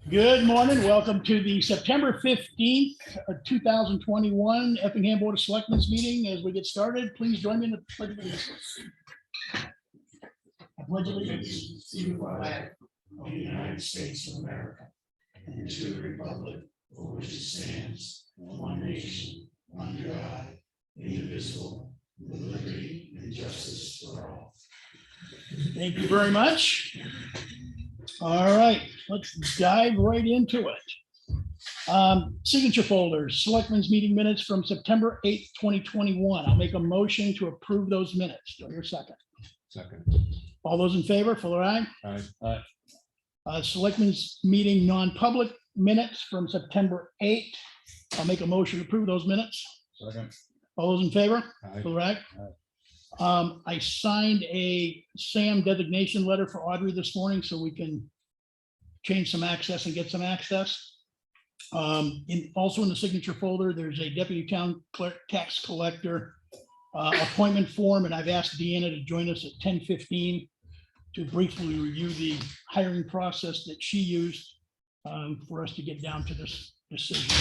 Good morning. Welcome to the September 15th, 2021 Effingham BoS Selectmen's meeting. As we get started, please join me in the pledge of allegiance. I pledge allegiance to the flag of the United States of America and to the republic for which it stands, one nation, under God, indivisible, with liberty and justice for all. Thank you very much. All right, let's dive right into it. Signature folders, Selectmen's meeting minutes from September 8th, 2021. I'll make a motion to approve those minutes. Do I hear a second? Second. All those in favor, Fuller, aye? Aye. Selectmen's meeting non-public minutes from September 8th. I'll make a motion to approve those minutes. Second. All those in favor? Aye. Fuller, aye? I signed a SAM designation letter for Audrey this morning so we can change some access and get some access. Also in the signature folder, there's a deputy town clerk tax collector appointment form, and I've asked Deanna to join us at 10:15 to briefly review the hiring process that she used for us to get down to this decision.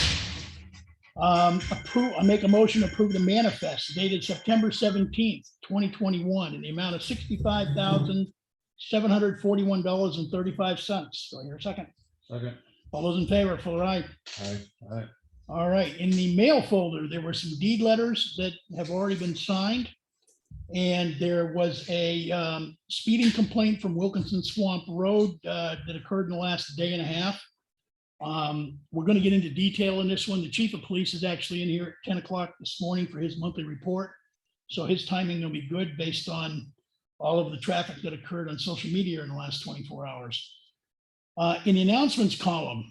I make a motion to approve the manifest dated September 17th, 2021 in the amount of $65,741.35. So here a second. Second. All those in favor, Fuller, aye? Aye. Aye. All right, in the mail folder, there were some deed letters that have already been signed. And there was a speeding complaint from Wilkinson Swamp Road that occurred in the last day and a half. We're going to get into detail in this one. The chief of police is actually in here at 10 o'clock this morning for his monthly report. So his timing will be good based on all of the traffic that occurred on social media in the last 24 hours. In the announcements column,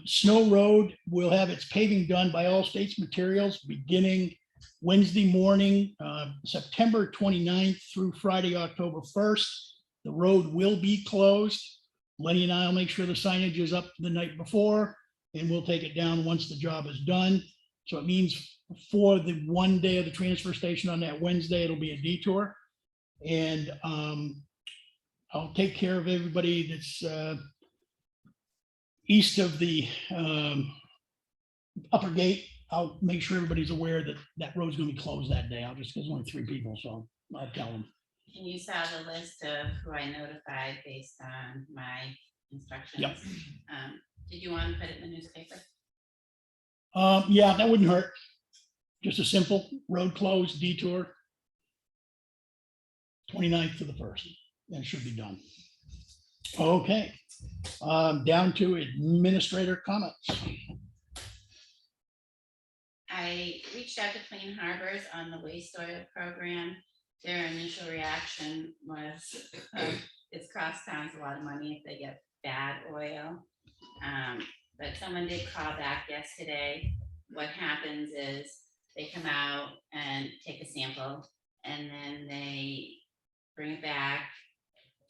Snow Road will have its paving done by All States Materials beginning Wednesday morning, September 29th through Friday, October 1st. The road will be closed. Lenny and I will make sure the signage is up the night before, and we'll take it down once the job is done. So it means for the one day of the transfer station on that Wednesday, it'll be a detour. And I'll take care of everybody that's east of the upper gate. I'll make sure everybody's aware that that road's gonna be closed that day. There's only 3 people, so I'll tell them. And you saw the list of who I notified based on my instructions. Yep. Did you want to put it in the newspaper? Yeah, that wouldn't hurt. Just a simple road closed detour. 29th to the 1st, and it should be done. Okay, down to administrator comments. I reached out to Clean Harbors on the waste oil program. Their initial reaction was it's cost towns a lot of money if they get bad oil. But someone did call back yesterday. What happens is they come out and take a sample, and then they bring it back.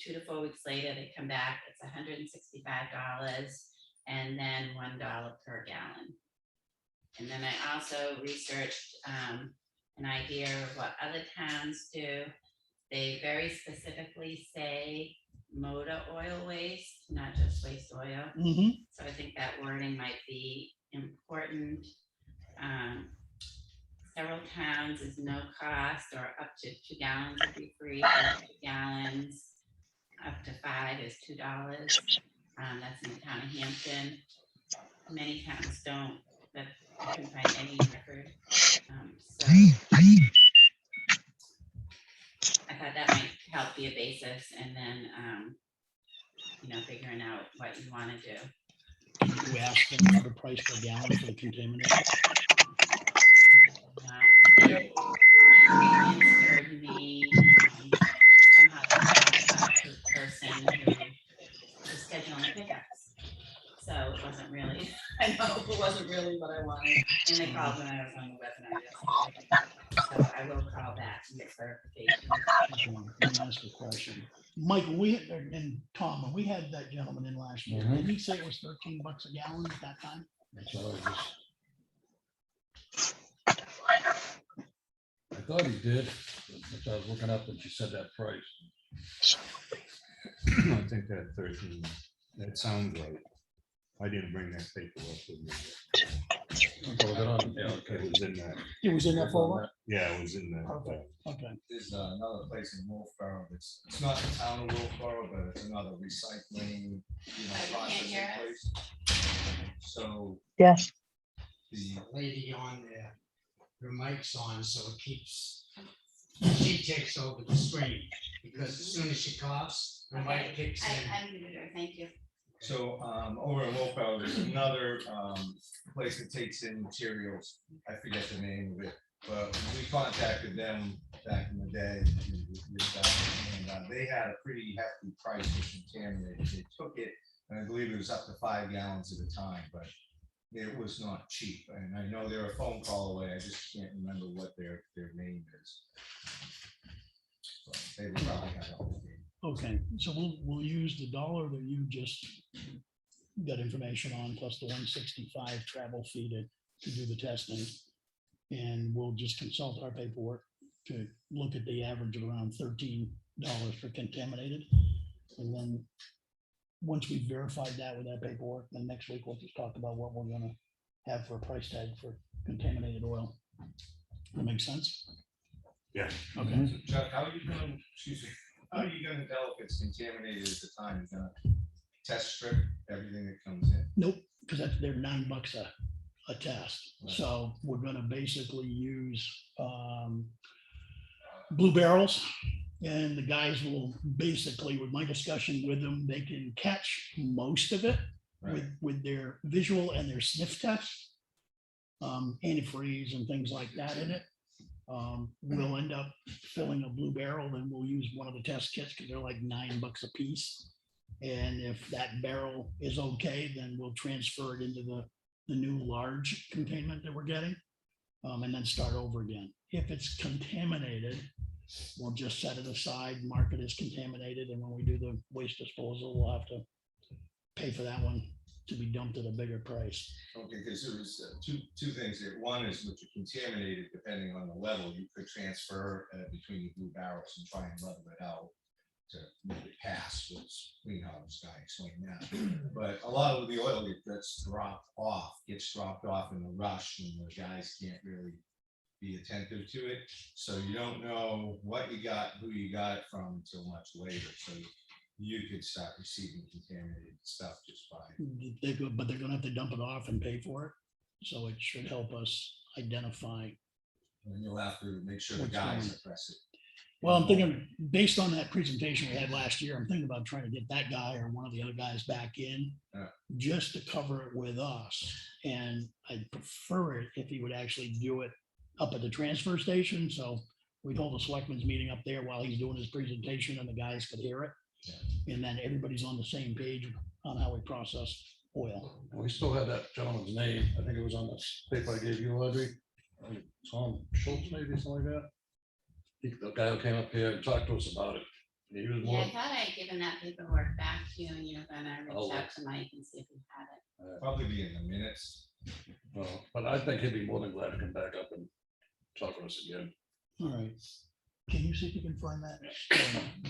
2 to 4 weeks later, they come back. It's $165 and then $1 per gallon. And then I also researched an idea of what other towns do. They very specifically say motor oil waste, not just waste oil. Mm-hmm. So I think that wording might be important. Several towns is no cost, or up to 2 gallons would be free. 2 gallons up to 5 is $2. That's in the town of Hampton. Many towns don't, but I couldn't find any record. So I thought that might help be a basis, and then figuring out what you want to do. You ask them for the price per gallon for the contamination. It answered me somehow to the person who was scheduling pickups. So it wasn't really, I know it wasn't really what I wanted. And they called when I was on the webinar yesterday. So I will call back and get clarification. Let me ask a question. Mike, and Tom, when we had that gentleman in last year, Mhm. did he say it was $13 a gallon at that time? That's all I thought he did, which I was looking up when she said that price. I think that 13 That sounds right. I didn't bring that paperwork with me. So we're on, yeah, It okay. was in that, It was in that folder? yeah, it was in that. Okay, okay. There's another place in Wolfboro it's not the town of Wolfboro, but it's another recycling, processing place. So Yes. The lady on there, her mic's on, so it keeps, she takes over the screen, because as soon as she coughs, her mic kicks in. I muted her, thank you. So over in Wolfboro, there's another place that takes in materials. I forget the name of it, but we contacted them back in the day. And they had a pretty hefty price for contaminated. They took it, and I believe it was up to 5 gallons at a time, but it was not cheap. And I know they're a phone call away. I just can't remember what their name is. So they would probably have all the name. Okay, so we'll use the dollar that you just got information on, plus the 165 travel fee to do the testing. And we'll just consult our paperwork to look at the average of around $13 for contaminated. And then, once we've verified that with that paperwork, then next week we'll just talk about what we're gonna have for a price tag for contaminated oil. That makes sense? Yeah. Okay. So Chuck, how are you gonna, excuse me, how are you gonna tell if it's contaminated at the time? You're gonna test strip everything that comes in? Nope, because they're $9 a test. Right. So we're gonna basically use blue barrels. And the guys will basically, with my discussion with them, they can catch most of it Right. with their visual and their sniff test. Antifreeze and things like that in it. We'll end up filling a blue barrel, and we'll use one of the test kits because they're like $9 a piece. And if that barrel is okay, then we'll transfer it into the new large containment that we're getting, and then start over again. If it's contaminated, we'll just set it aside, mark it as contaminated, and when we do the waste disposal, we'll have to pay for that one to be dumped at a bigger price. Okay, because there was two things there. One is with the contaminated, depending on the level, you could transfer between the blue barrels and try and level it out to make it pass, which Clean Harbors guy explained that. But a lot of the oil that gets dropped off in a rush, and the guys can't really be attentive to it. So you don't know what you got, who you got it from until much later. So you could start receiving contaminated stuff just by. But they're gonna have to dump it off and pay for it. So it should help us identify. And you'll have to make sure the What's guys going address it. Well, I'm thinking, based on that presentation we had last year, I'm thinking about trying to get that guy or one of the other guys back in Yeah. just to cover it with us. And I'd prefer it if he would actually do it up at the transfer station. So we'd hold a selectmen's meeting up there while he's doing his presentation and the guys could hear it. And then everybody's on the same page on how we process oil. We still have that gentleman's name. I think it was on the paper I gave you, Audrey. Tom Schultz, maybe something like that. The guy who came up here and talked to us about it. He was Yeah, more, I thought I'd given that paperwork back to you, and you're gonna Oh. reach out to Mike and see if he had it. Probably be in the minutes. but I think he'd be more than glad to come back up and talk to us again. All right. Can you see if you can find that?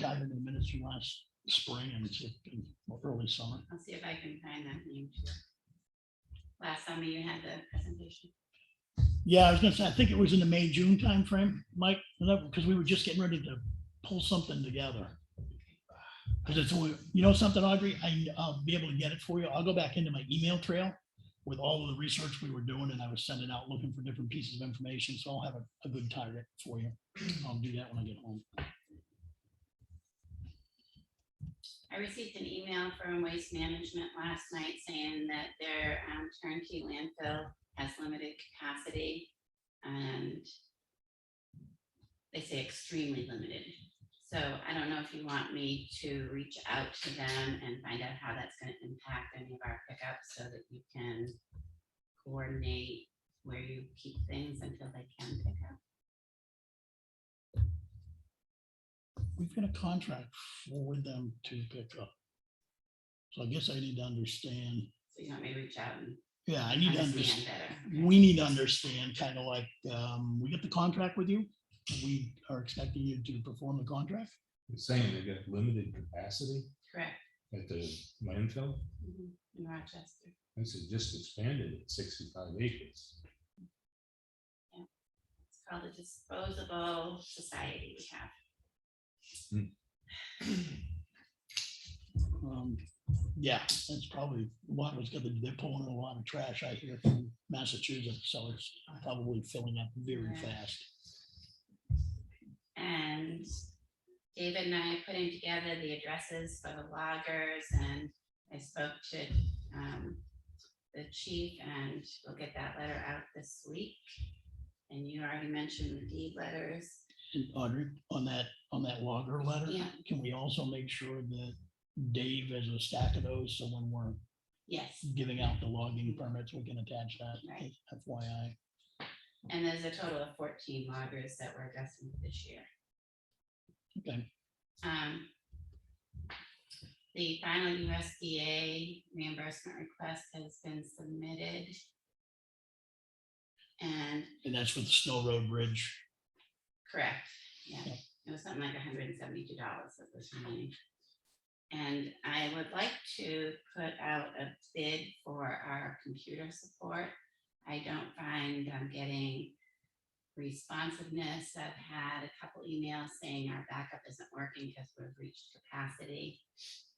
Dive into the minutes from last spring and see if- or early summer. I'll see if I can find that name too. Last summer you had the presentation. Yeah, I was gonna say, I think it was in the May, June timeframe, Mike, because we were just getting ready to pull something together. Because it's, you know something, Audrey, I'll be able to get it for you. I'll go back into my email trail with all of the research we were doing, and I was sending out looking for different pieces of information, so I'll have a good target for you. I'll do that when I get home. I received an email from Waste Management last night saying that their turnkey landfill has limited capacity, and they say extremely limited. So I don't know if you want me to reach out to them and find out how that's going to impact any of our pickups so that you can coordinate where you keep things until they can pick up. We've got a contract for them to pick up. So I guess I need to understand, So you want me to reach out and yeah, I need to understand understand. better? We need to understand kind of like, we get the contract with you. We are expecting you to perform the contract. You're saying they got limited capacity? Correct. At the landfill, in Rochester. this is just expanded at 65 acres. It's called a disposable society we have. Yeah, that's probably a lot was gonna, they're pulling in a lot of trash I hear from Massachusetts, so it's probably filling up very Yeah. fast. And David and I are putting together the addresses for the loggers, and I spoke to the chief, and we'll get that letter out this week. And you already mentioned the deed letters. And Audrey, on that logger letter, Yeah. can we also make sure that Dave has a stack of those, so when we're Yes, giving out the logging permits, we can attach that, Right. FYI. and there's a total of 14 loggers that we're addressing this year. Okay, The final USDA reimbursement request has been submitted. And and that's for the Snow Road Bridge. correct, yeah, Yeah. it was something like $172 that was remaining. And I would like to put out a bid for our computer support. I don't find I'm getting responsiveness. I've had a couple emails saying our backup isn't working because we've reached capacity.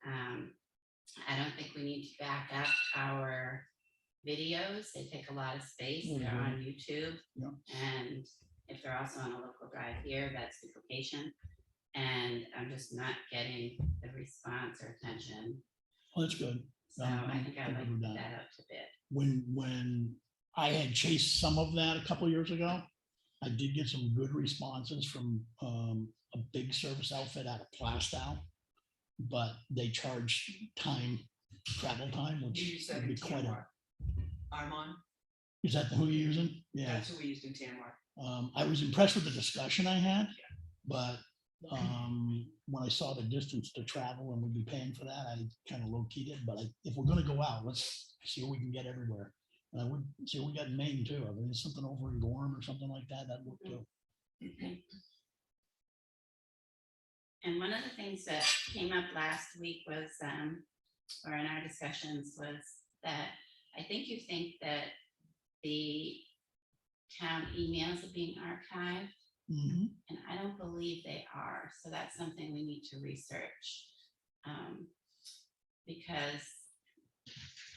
I don't think we need to back up our videos. They take a lot of space. They're on YouTube. Yeah. And if they're also on a local drive here, that's duplication. And I'm just not getting the response or attention. Oh, that's good. So I think I'd like to I'm put done. that up to bid. When I had chased some of that a couple years ago, I did get some good responses from a big service outfit out of Plastow. But they charge travel time, We which use that would in be quite a, Tamar. Armon, is that who you're using? Yeah. that's who we used in Tamar. I was impressed with the discussion I had, but when I saw the distance to travel and we'd be paying for that, I kind of low keyed it, but if we're gonna go out, let's see what we can get everywhere. And I would see what we got in Maine too. I mean, there's something over in Gorham or something like that, that looked too. Okay. And one of the things that came up last week was, or in our discussions, was that I think you think that the town emails are being archived, Mhm. and I don't believe they are. So that's something we need to research. Because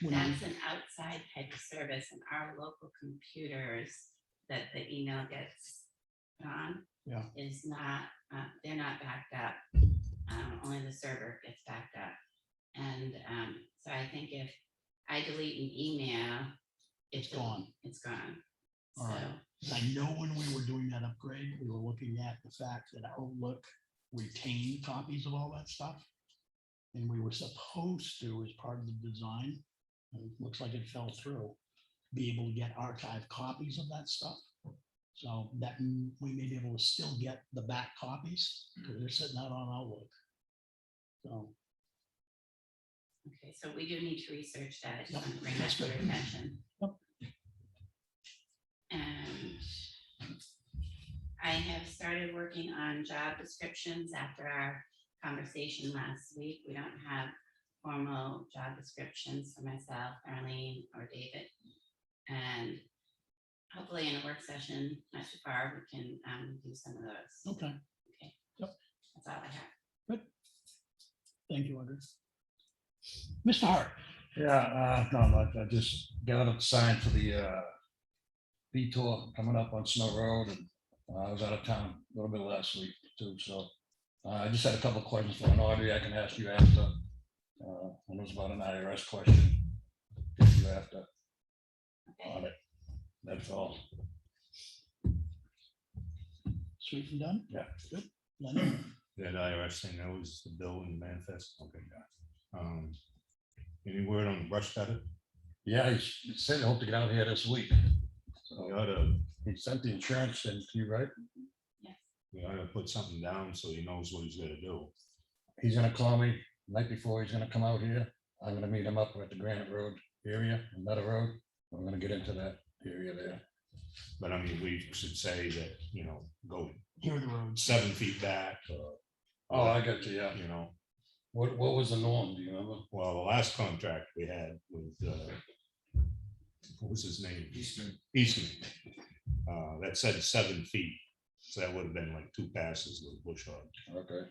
When that's an outside type of service, and our local computers that the email gets on Yeah. is not, they're not backed up. Only the server gets backed up. And so I think if I delete an email, It's gone. It's gone. All So, right. I know when we were doing that upgrade, we were looking at the fact that Outlook retained copies of all that stuff. And we were supposed to, as part of the design, and it looks like it fell through, be able to get archived copies of that stuff. So that we may be able to still get the back copies, because they're sitting out on Outlook. So, okay, so we do need to research that. I just Yep, want to bring that that's to your good. attention. Yep. And I have started working on job descriptions after our conversation last week. We don't have formal job descriptions for myself, Arlene, or David. And hopefully in a work session, not too far, we can do some of those. okay, That's all I have. thank you, Audrey. Mr. Hart, Yeah, not much. I just got a sign for the detour coming up on Snow Road, and I was out of town a little bit last week too, so I just had a couple of questions for Audrey. I can ask you after. And it was about an IRS question. If you after Okay. on it. That's all. sweet and done? Yeah. Good. Lenny? That IRS thing, that was the bill in the manifest. Okay, got it. Any word on the brush cutter? Yeah, he said he hoped to get out here this week. We So ought to, he sent the insurance and you, right? Yes. we ought to put something down so he knows what he's gonna do. He's gonna call me night before he's gonna come out here. I'm gonna meet him up at the Granite Road area, another road. We're gonna get into that area there. But I mean, we should say that, go Here are the roads. 7 feet back, or, Oh, I got you, yeah. What was the norm, do you remember? Well, the last contract we had with, what was his name? Eastman. Eastman. That said 7 feet, so that would have been like 2 passes with a bush hog. Okay.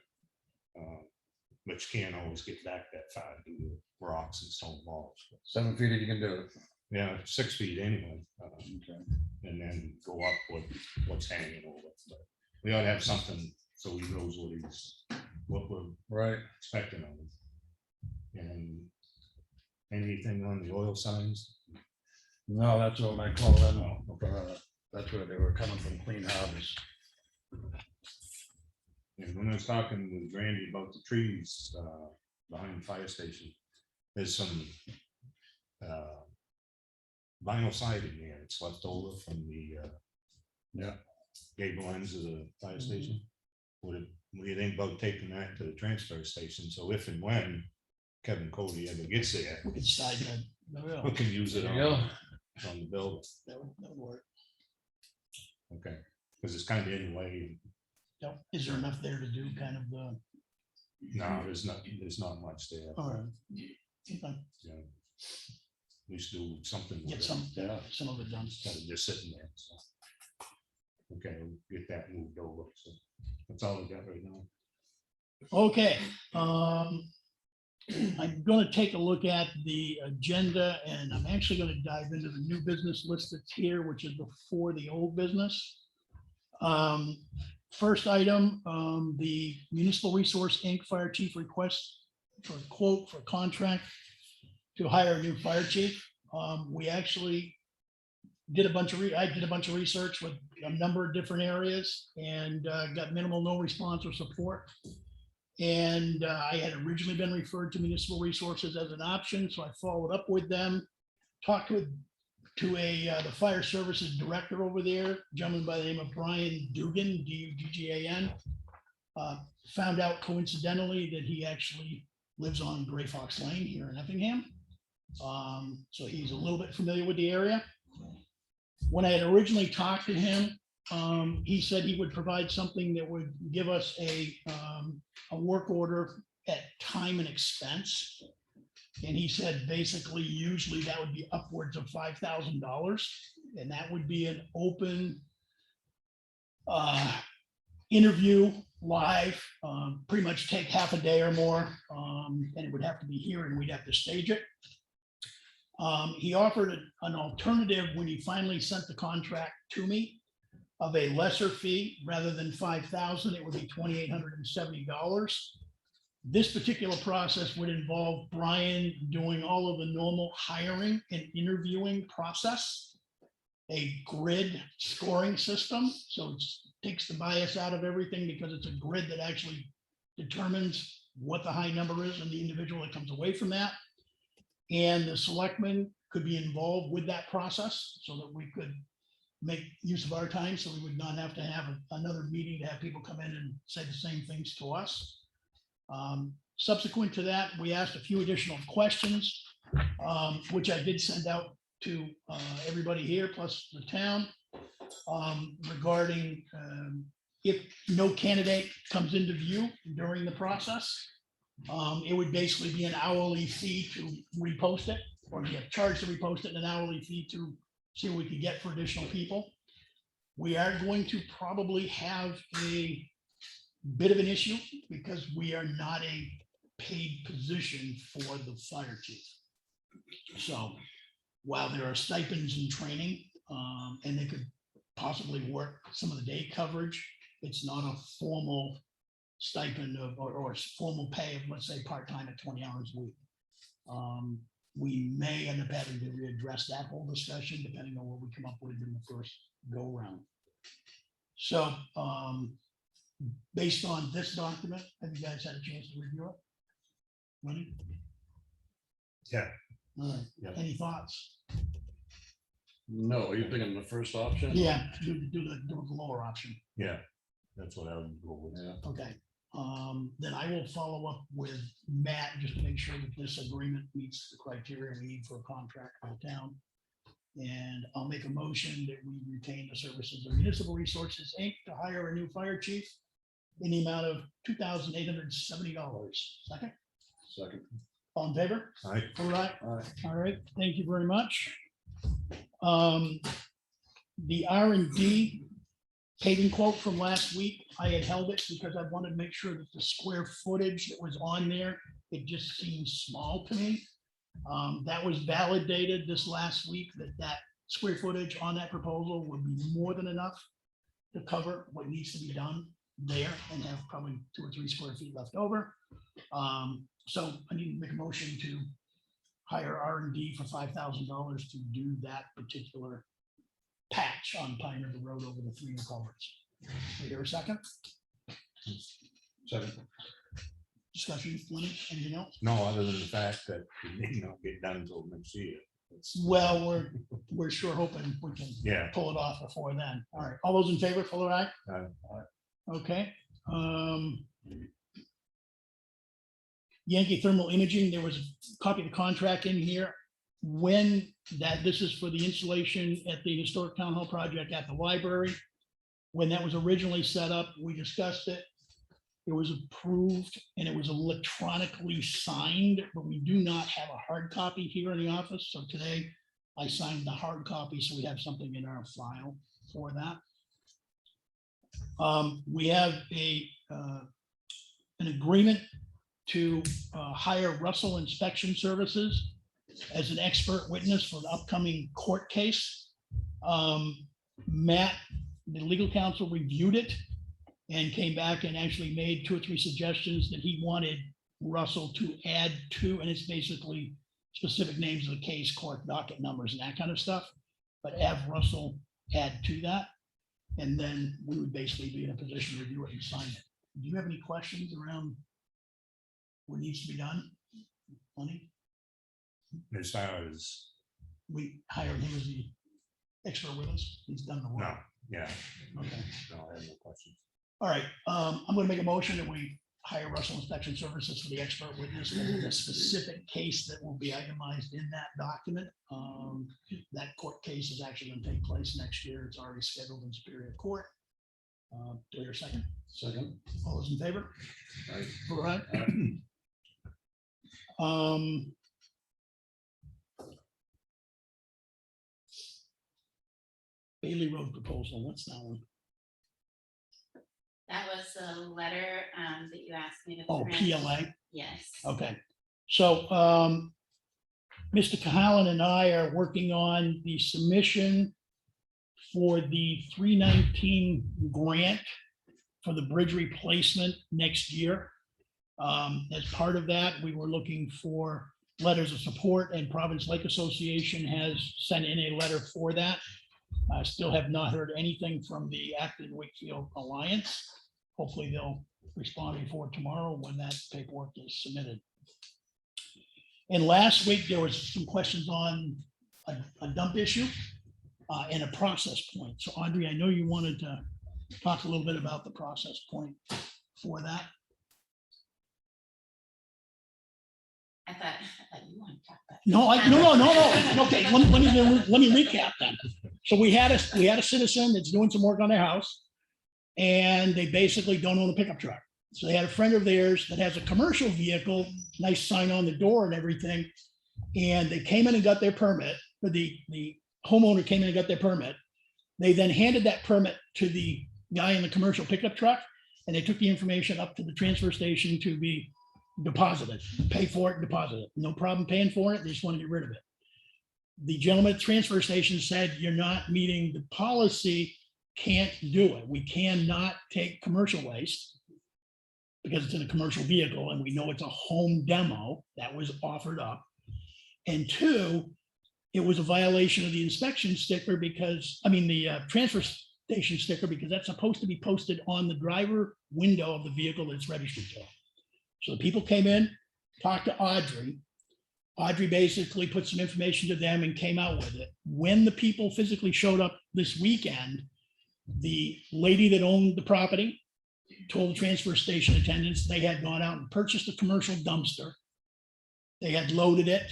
But you can't always get back that far due to rocks and stone walls. 7 feet if you can do it. Yeah, 6 feet anyway, Okay. and then go up with what's hanging over. But we ought to have something so he knows what we're Right. expecting of him. And anything on the oil signs? No, that's what I call them. No, okay. That's where they were coming from, Clean Harbors. And when I was talking with Randy about the trees behind the fire station, there's some vinyl siding there. It's left over from the Yeah. gable ends of the fire station. What do you think about taking that to the transfer station? So if and when Kevin Cody ever gets there, We could slide that. we can use it There you on go. the building. That would work. Okay, because it's kind of in the way. Yep. Is there enough there to do kind of the? No, there's not much there. All right. Okay. You know, we should do something. with Get it. some of it done. Instead of just sitting there. So. Okay, we'll get that moved over. So that's all we got right now. Okay, I'm gonna take a look at the agenda and I'm actually gonna dive into the new business list that's here, which is before the old business. First item, the Municipal Resource Inc. Fire Chief request for a quote for contract to hire a new fire chief. We actually did a bunch of, I did a bunch of research with a number of different areas and got minimal, no response or support. And I had originally been referred to Municipal Resources as an option, so I followed up with them, talked to the fire services director over there, a gentleman by the name of Brian Dugan, Dugan. Found out coincidentally that he actually lives on Gray Fox Lane here in Effingham. So he's a little bit familiar with the area. When I had originally talked to him, he said he would provide something that would give us a work order at time and expense. And he said, basically, usually that would be upwards of $5,000. And that would be an open interview live, pretty much take half a day or more. And it would have to be here and we'd have to stage it. He offered an alternative when he finally sent the contract to me of a lesser fee rather than $5,000, it would be $2,870. This particular process would involve Brian doing all of the normal hiring and interviewing process, a grid scoring system. So it takes the bias out of everything because it's a grid that actually determines what the high number is and the individual that comes away from that. And the selectmen could be involved with that process so that we could make use of our time, so we would not have to have another meeting to have people come in and say the same things to us. Subsequent to that, we asked a few additional questions, which I did send out to everybody here, plus the town, regarding if no candidate comes into view during the process, it would basically be an hourly fee to repost it, or be a charge to repost it, and an hourly fee to see what we could get for additional people. We are going to probably have a bit of an issue because we are not a paid position for the fire chief. So while there are stipends and training, and they could possibly work some of the day coverage, it's not a formal stipend of, or formal pay of, let's say, part-time at 20 hours a week. We may end up having to readdress that whole discussion depending on what we come up with in the first go round. So based on this document, have you guys had a chance to review it? Lenny? Yeah. All right. Yeah. Any thoughts? No, are you thinking the first option? Yeah, do the lower option. Yeah, that's what I would go with. Yeah. Okay. Then I will follow up with Matt just to make sure that this agreement meets the criteria we need for a contract for the town. And I'll make a motion that we retain the services of Municipal Resources, Inc. to hire a new fire chief in the amount of $2,870. Second, Second. All in favor? All right, All right, All right. all right, thank you very much. The R&D paving quote from last week, I had held it because I wanted to make sure that the square footage that was on there, it just seems small to me. That was validated this last week, that square footage on that proposal would be more than enough to cover what needs to be done there and have probably 2 or 3 square feet left over. So I need to make a motion to hire R&D for $5,000 to do that particular patch on Pine River Road over the 3 new culverts. Is there a second? Second. Discussion, Lenny, anything else? no, other than the fact that it may not get done until next year. It's- Well, we're sure hoping we can Yeah, pull it off before then. All right, all those in favor, Fuller, aye? Aye. Okay. Yankee Thermal Imaging, there was a copy of the contract in here. When this is for the installation at the Historic Town Hall project at the library. When that was originally set up, we discussed it. It was approved and it was electronically signed, but we do not have a hard copy here in the office. So today I signed the hard copy, so we have something in our file for that. We have an agreement to hire Russell Inspection Services as an expert witness for the upcoming court case. Matt, the legal counsel, reviewed it and came back and actually made 2 or 3 suggestions that he wanted Russell to add to, and it's basically specific names of the case, court docket numbers and that kind of stuff, but have Russell add to that. And then we would basically be in a position to review it and sign it. Do you have any questions around what needs to be done? Lenny? as far as, We hired him as the expert with us. He's done the no, work. yeah, Okay. no, I have no questions. All right, I'm gonna make a motion that we hire Russell Inspection Services for the expert witness for the specific case that will be itemized in that document. That court case is actually gonna take place next year. It's already scheduled in Superior Court. Do I hear a second? Second. All those in favor? Aye. All right. Bailey Road proposal, what's that one? That was a letter that you asked me to. Oh, print. PLA. Yes. Okay, so Mr. Cahalan and I are working on the submission for the 319 grant for the bridge replacement next year. As part of that, we were looking for letters of support, and Providence Lake Association has sent in a letter for that. I still have not heard anything from the Acton Wakefield Alliance. Hopefully they'll respond before tomorrow when that paperwork is submitted. And last week, there was some questions on a dump issue and a process point. So Audrey, I know you wanted to talk a little bit about the process point for that. I thought you wanted to talk about. No. Okay, let me recap then. So we had a citizen that's doing some work on their house, and they basically don't own a pickup truck. So they had a friend of theirs that has a commercial vehicle, nice sign on the door and everything. And they came in and got their permit, or the homeowner came in and got their permit. They then handed that permit to the guy in the commercial pickup truck, and they took the information up to the transfer station to be deposited, pay for it, and deposit it. No problem paying for it. They just want to get rid of it. The gentleman at the transfer station said, "You're not meeting the policy, can't do it. We cannot take commercial waste because it's in a commercial vehicle and we know it's a home demo that was offered up. And 2, it was a violation of the inspection sticker the transfer station sticker, because that's supposed to be posted on the driver window of the vehicle that's registered to. So the people came in, talked to Audrey. Audrey basically put some information to them and came out with it. When the people physically showed up this weekend, the lady that owned the property told the transfer station attendants they had gone out and purchased a commercial dumpster. They had loaded it.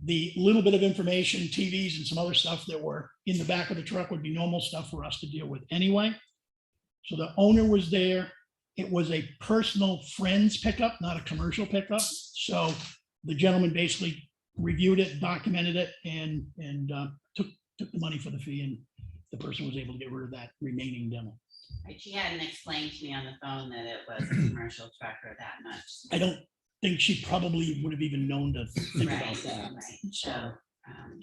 The little bit of information, TVs and some other stuff that were in the back of the truck would be normal stuff for us to deal with anyway. So the owner was there. It was a personal friend's pickup, not a commercial pickup. So the gentleman basically reviewed it, documented it, and took the money for the fee, and the person was able to get rid of that remaining demo. Right, she hadn't explained to me on the phone that it was a commercial truck or that much. I don't think she probably would have even known to think about Right, that. right, so,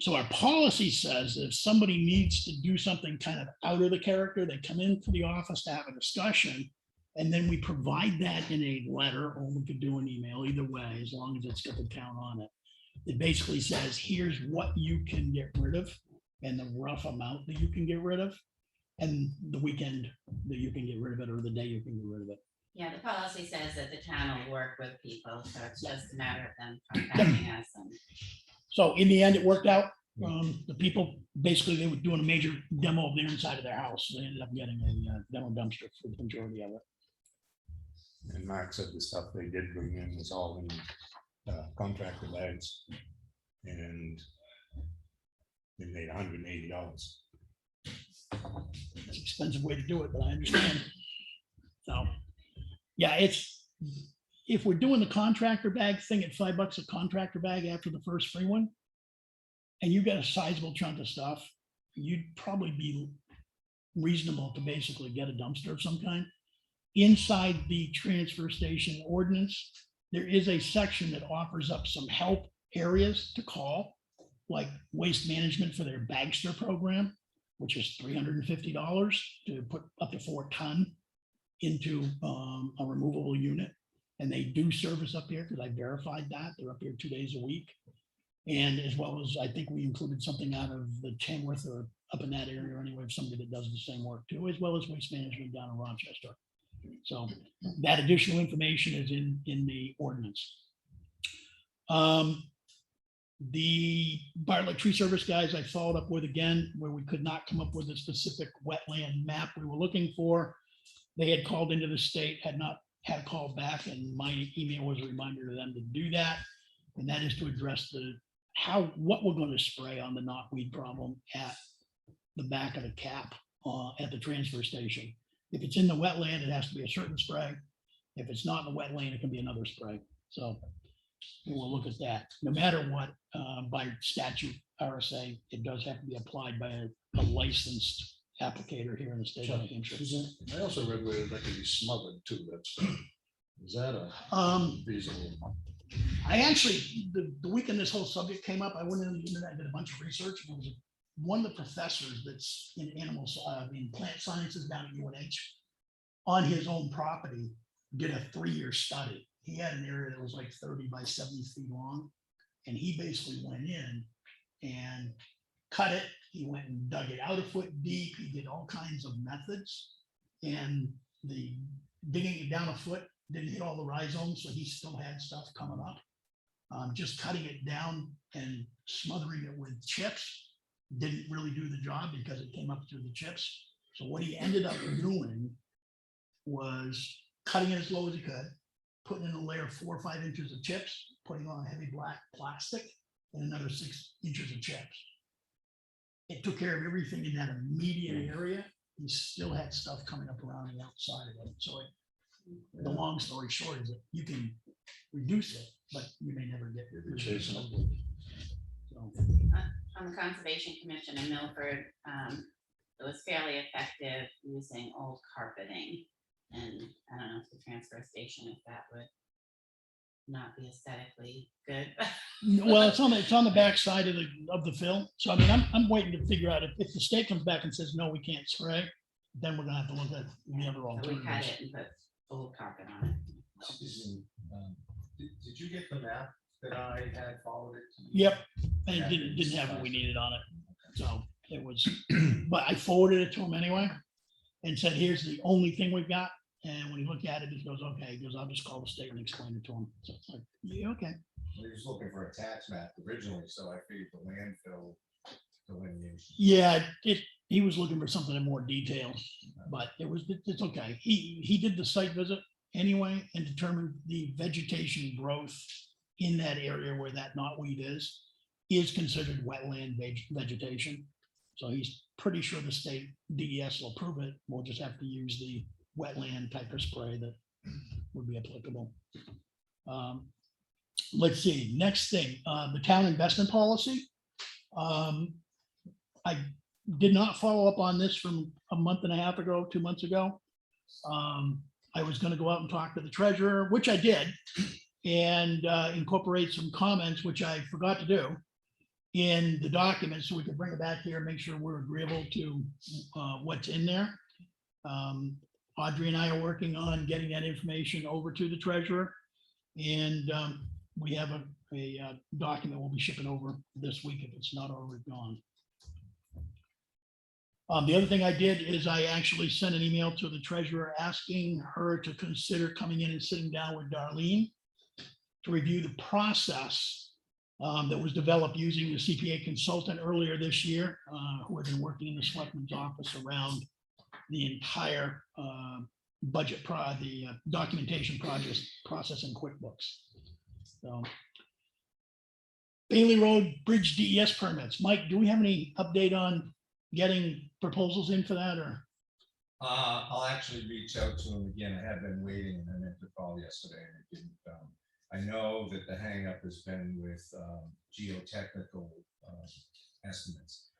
So our policy says if somebody needs to do something kind of out of the character, they come into the office to have a discussion. And then we provide that in a letter, or we could do an email, either way, as long as it's got the town on it. It basically says, here's what you can get rid of and the rough amount that you can get rid of. And the weekend that you can get rid of it, or the day you can get rid of it. yeah, the policy says that the town will work with people, so it's just a matter of them contacting us and. So in the end, it worked out. The people, basically, they were doing a major demo of their inside of their house. They ended up getting a demo dumpster for the majority of it. And Mark said the stuff they did bring in was all in contractor bags. And they made $180. It's an expensive way to do it, but I understand. So, yeah, if we're doing the contractor bag thing at $5 a contractor bag after the first free one, and you got a sizable chunk of stuff, you'd probably be reasonable to basically get a dumpster of some kind. Inside the transfer station ordinance, there is a section that offers up some help areas to call, like waste management for their bagster program, which is $350 to put up to 4 ton into a removable unit. And they do service up there, because I verified that. They're up here 2 days a week. And as well as, I think we included something out of the Tamworth or up in that area anyway, of somebody that does the same work too, as well as waste management down in Rochester. So that additional information is in the ordinance. The Bartlett Tree Service guys, I followed up with again, where we could not come up with a specific wetland map we were looking for. They had called into the state, had not had a call back, and my email was a reminder to them to do that. And that is to address what we're going to spray on the knotweed problem at the back of the cap at the transfer station. If it's in the wetland, it has to be a certain spray. If it's not in the wetland, it can be another spray. So we'll look at that. No matter what, by statute, RSA, it does have to be applied by a licensed applicator here in the state of New Hampshire. I also read where that could be smothered too. Is that a feasible? I actually, the weekend this whole subject came up, I went on the internet, did a bunch of research. And there was one of the professors that's in in plant sciences down at UNH, on his own property, did a 3-year study. He had an area that was like 30 by 70 feet long. And he basically went in and cut it. He went and dug it out a foot deep. He did all kinds of methods. And the digging it down a foot didn't hit all the rhizomes, so he still had stuff coming up. Just cutting it down and smothering it with chips didn't really do the job, because it came up through the chips. So what he ended up doing was cutting it as low as he could, putting in a layer of 4 or 5 inches of chips, putting on heavy black plastic, and another 6 inches of chips. It took care of everything in that immediate area. He still had stuff coming up around the outside of it. So the long story short is that you can reduce it, but you may never get rid of it. So, On the Conservation Commission in Milford, it was fairly effective using old carpeting. And I don't know if the transfer station, if that would not be aesthetically good. well, it's on the back side of the fill. So I mean, I'm waiting to figure out if the state comes back and says, no, we can't spray, then we're gonna have to look at the other So we cut alternatives. it and put old carpet on it. Did you get the map that I had forwarded? Yep, and it didn't have what we needed on it. So it was, but I forwarded it to him anyway and said, here's the only thing we've got. And when he looked at it, he goes, okay, he goes, I'll just call the state and explain it to him. So it's like, yeah, okay. He was looking for a tax map originally, so I figured the landfill delineation. Yeah, he was looking for something in more detail, but it's okay. He did the site visit anyway and determined the vegetation growth in that area where that knotweed is considered wetland vegetation. So he's pretty sure the state DES will approve it. We'll just have to use the wetland type of spray that would be applicable. Let's see, next thing, the town investment policy. I did not follow up on this from a month and a half ago, 2 months ago. I was gonna go out and talk to the treasurer, which I did, and incorporate some comments, which I forgot to do, in the document, so we could bring it back here and make sure we're agreeable to what's in there. Audrey and I are working on getting that information over to the treasurer. And we have a document we'll be shipping over this week if it's not already gone. The other thing I did is I actually sent an email to the treasurer asking her to consider coming in and sitting down with Darlene to review the process that was developed using the CPA consultant earlier this year, who had been working in the selectman's office around the entire budget, the documentation process in QuickBooks. So, Bailey Road Bridge DES permits. Mike, do we have any update on getting proposals in for that, or? I'll actually reach out to him again. I have been waiting and I meant to call yesterday and I didn't. I know that the hangup has been with geotechnical estimates.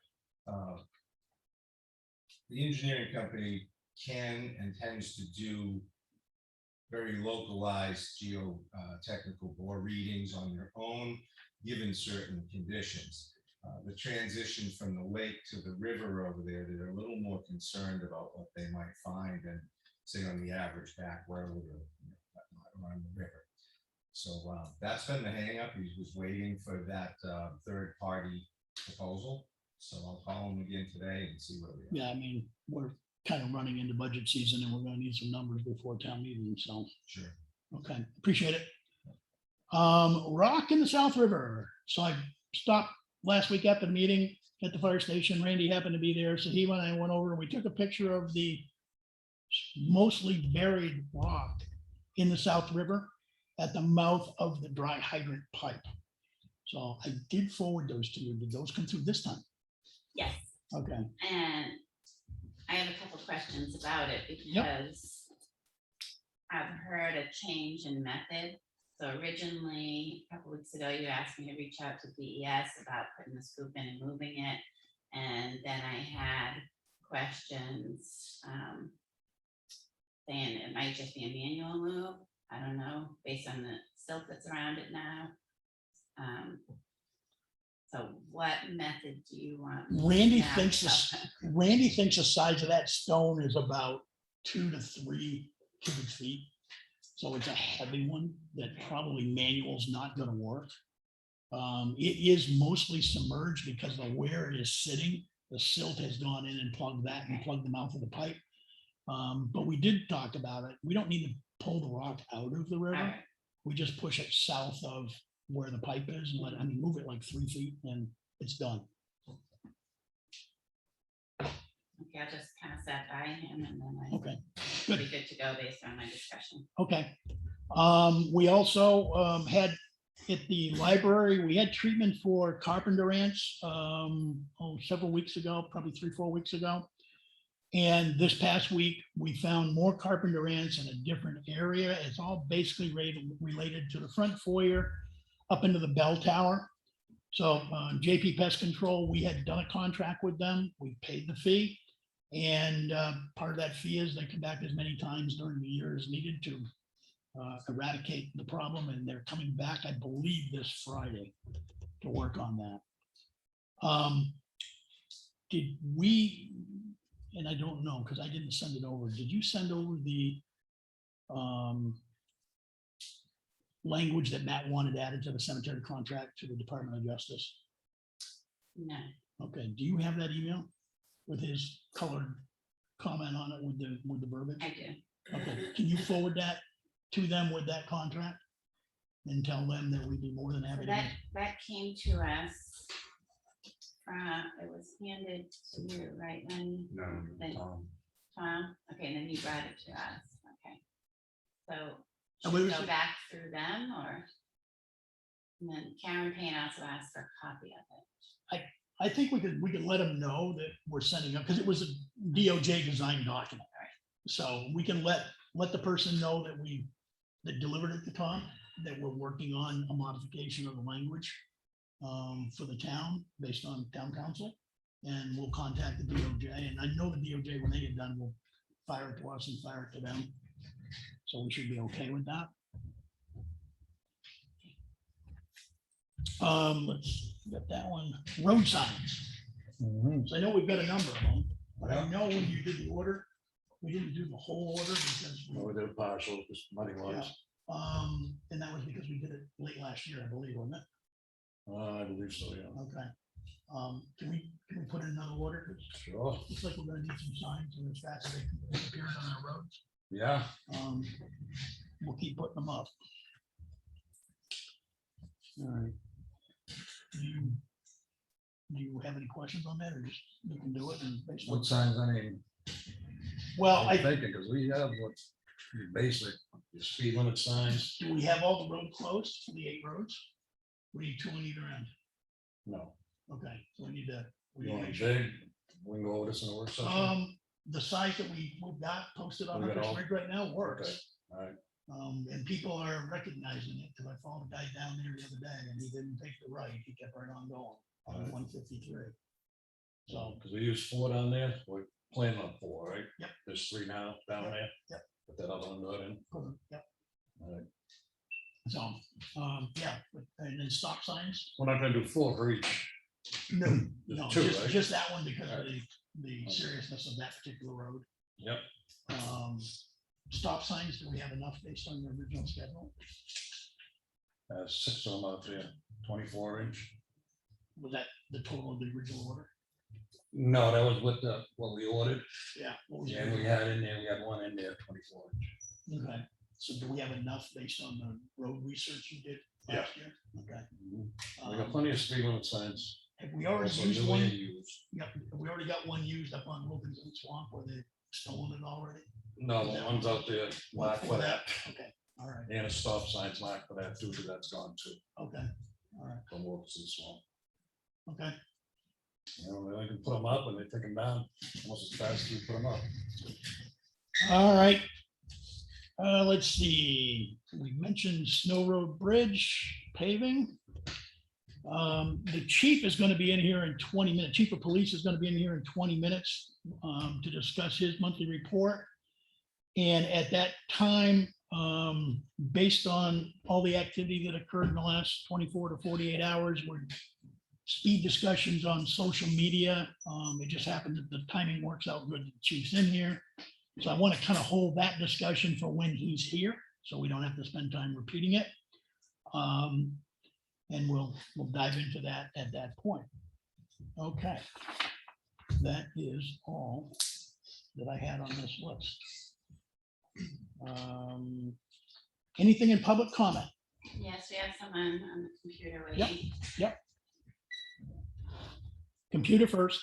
The engineering company can and tends to do very localized geotechnical bore readings on their own, given certain conditions. The transition from the lake to the river over there, they're a little more concerned about what they might find than, say, on the average back road or on the river. So that's been the hang up. He was waiting for that third party proposal. So I'll call him again today and see where we are. Yeah, I mean, we're kind of running into budget season and we're gonna need some numbers before town meeting, so, Sure. okay, appreciate it. Rock in the South River. So I stopped last week after the meeting at the fire station. Randy happened to be there, so he and I went over and we took a picture of the mostly buried rock in the South River at the mouth of the dry hydrant pipe. So I did forward those to you. Did those come through this time? Yes, Okay, and I have a couple questions about it because I've heard a change in method. So originally, a couple weeks ago, you asked me to reach out to DES about putting the scoop in and moving it. And then I had questions saying it might just be a manual move. I don't know, based on the silt that's around it now. So what method do you want? Randy now? thinks the size of that stone is about 2 to 3 cubic feet. So it's a heavy one that probably manual's not gonna work. It is mostly submerged because of where it is sitting. The silt has gone in and plugged that and plugged the mouth of the pipe. But we did talk about it. We don't need to pull the rock out of the All river. right, We just push it south of where the pipe is and let, move it like 3 feet and it's done. okay, I'll just kind of set by him and then I Okay, will good. be good to go based on my discussion. Okay. We also had at the library, we had treatment for carpenter ants several weeks ago, probably 3-4 weeks ago. And this past week, we found more carpenter ants in a different area. It's all basically related to the front foyer up into the bell tower. So JP Pest Control, we had done a contract with them. We paid the fee. And part of that fee is they come back as many times during the year as needed to eradicate the problem. And they're coming back, I believe, this Friday to work on that. Did we, and I don't know, because I didn't send it over. Did you send over the language that Matt wanted added to the cemetery contract to the Department of Justice? No, Okay, do you have that email with his colored comment on it with the verbiage? I do. Okay, can you forward that to them with that contract? And tell them that we'd be more than happy So to. that came to us. It was handed to you, right, Lenny? No, Then Tom, okay, and then you brought it to us, okay. So And should we we was- go back through them or? And then Karen Payne also asked for a copy of it. I think we could let them know that we're sending up, because it was a DOJ design document. So we can let let the person know that delivered it to Tom, that we're working on a modification of the language for the town based on town council. And we'll contact the DOJ, and I know the DOJ, when they get done, will fire it to us and fire it to them. So we should be okay with that. Let's get that one. Road signs. Mhm. So I know we've got a number of them, but I know when you did the order, we didn't do the whole order because, No, we did a partial, just money wise. and that was because we did it late last year, I believe, wasn't it? I believe so, yeah. Okay. Can we put in another order? 'Cause Sure. looks like we're gonna need some signs and as fast as they appear on our roads. Yeah. We'll keep putting them up. All right. Do you have any questions on that, or just you can do it and based on? What signs, I mean, Well, I'm thinking, because we have what, your basic, your speed limit signs. do we have all the roads closed for the 8 roads? We need 2 on either end. No. Okay, so we need to. We want to big, we can go over this in the work session. The size that we've got posted on We got our all- rig right now works. Okay, all right. And people are recognizing it, because I followed a guy down there the other day and he didn't take the right, he kept right on going on Alright. 153. So, Because we use 4 down there, we're planning on 4, right? Yep. There's 3 now down Yep, there. yep. Put that other one right in. yep, All right. so, yeah, and then stop signs. We're not gonna do 4 for each. No, There's no, 2, just, right? just that one because of Alright. the seriousness of that particular road. Yep. Stop signs, do we have enough based on the original schedule? 6 of them out there, 24 inch. Was that the total of the original order? No, that was with the, what we ordered. Yeah. What was the And we original? had in there, we had one in there, 24 inch. Okay, so do we have enough based on the road research you did Yeah. last year? Okay. We got plenty of speed limit signs. Have we already Also used new one? and used. Yep, have we already got one used up on Wilkinson Swamp where they stolen it already? No, the one's out there marked for that. Okay, all right, And a stop sign's marked for that too, because that's gone too, okay, all right, from Wilson Swamp. okay. You know, they can put them up and they take them down almost as fast as you put them up. All right. Let's see, we mentioned Snow Road Bridge paving. The chief is gonna be in here in 20 minutes. Chief of Police is gonna be in here in 20 minutes to discuss his monthly report. And at that time, based on all the activity that occurred in the last 24 to 48 hours, we're speed discussions on social media. It just happened that the timing works out good. The chief's in here. So I want to kind of hold that discussion for when he's here, so we don't have to spend time repeating it. And we'll dive into that at that point. Okay. That is all that I had on this list. Anything in public comment? Yes, we have someone on the computer Yep. waiting. Computer first.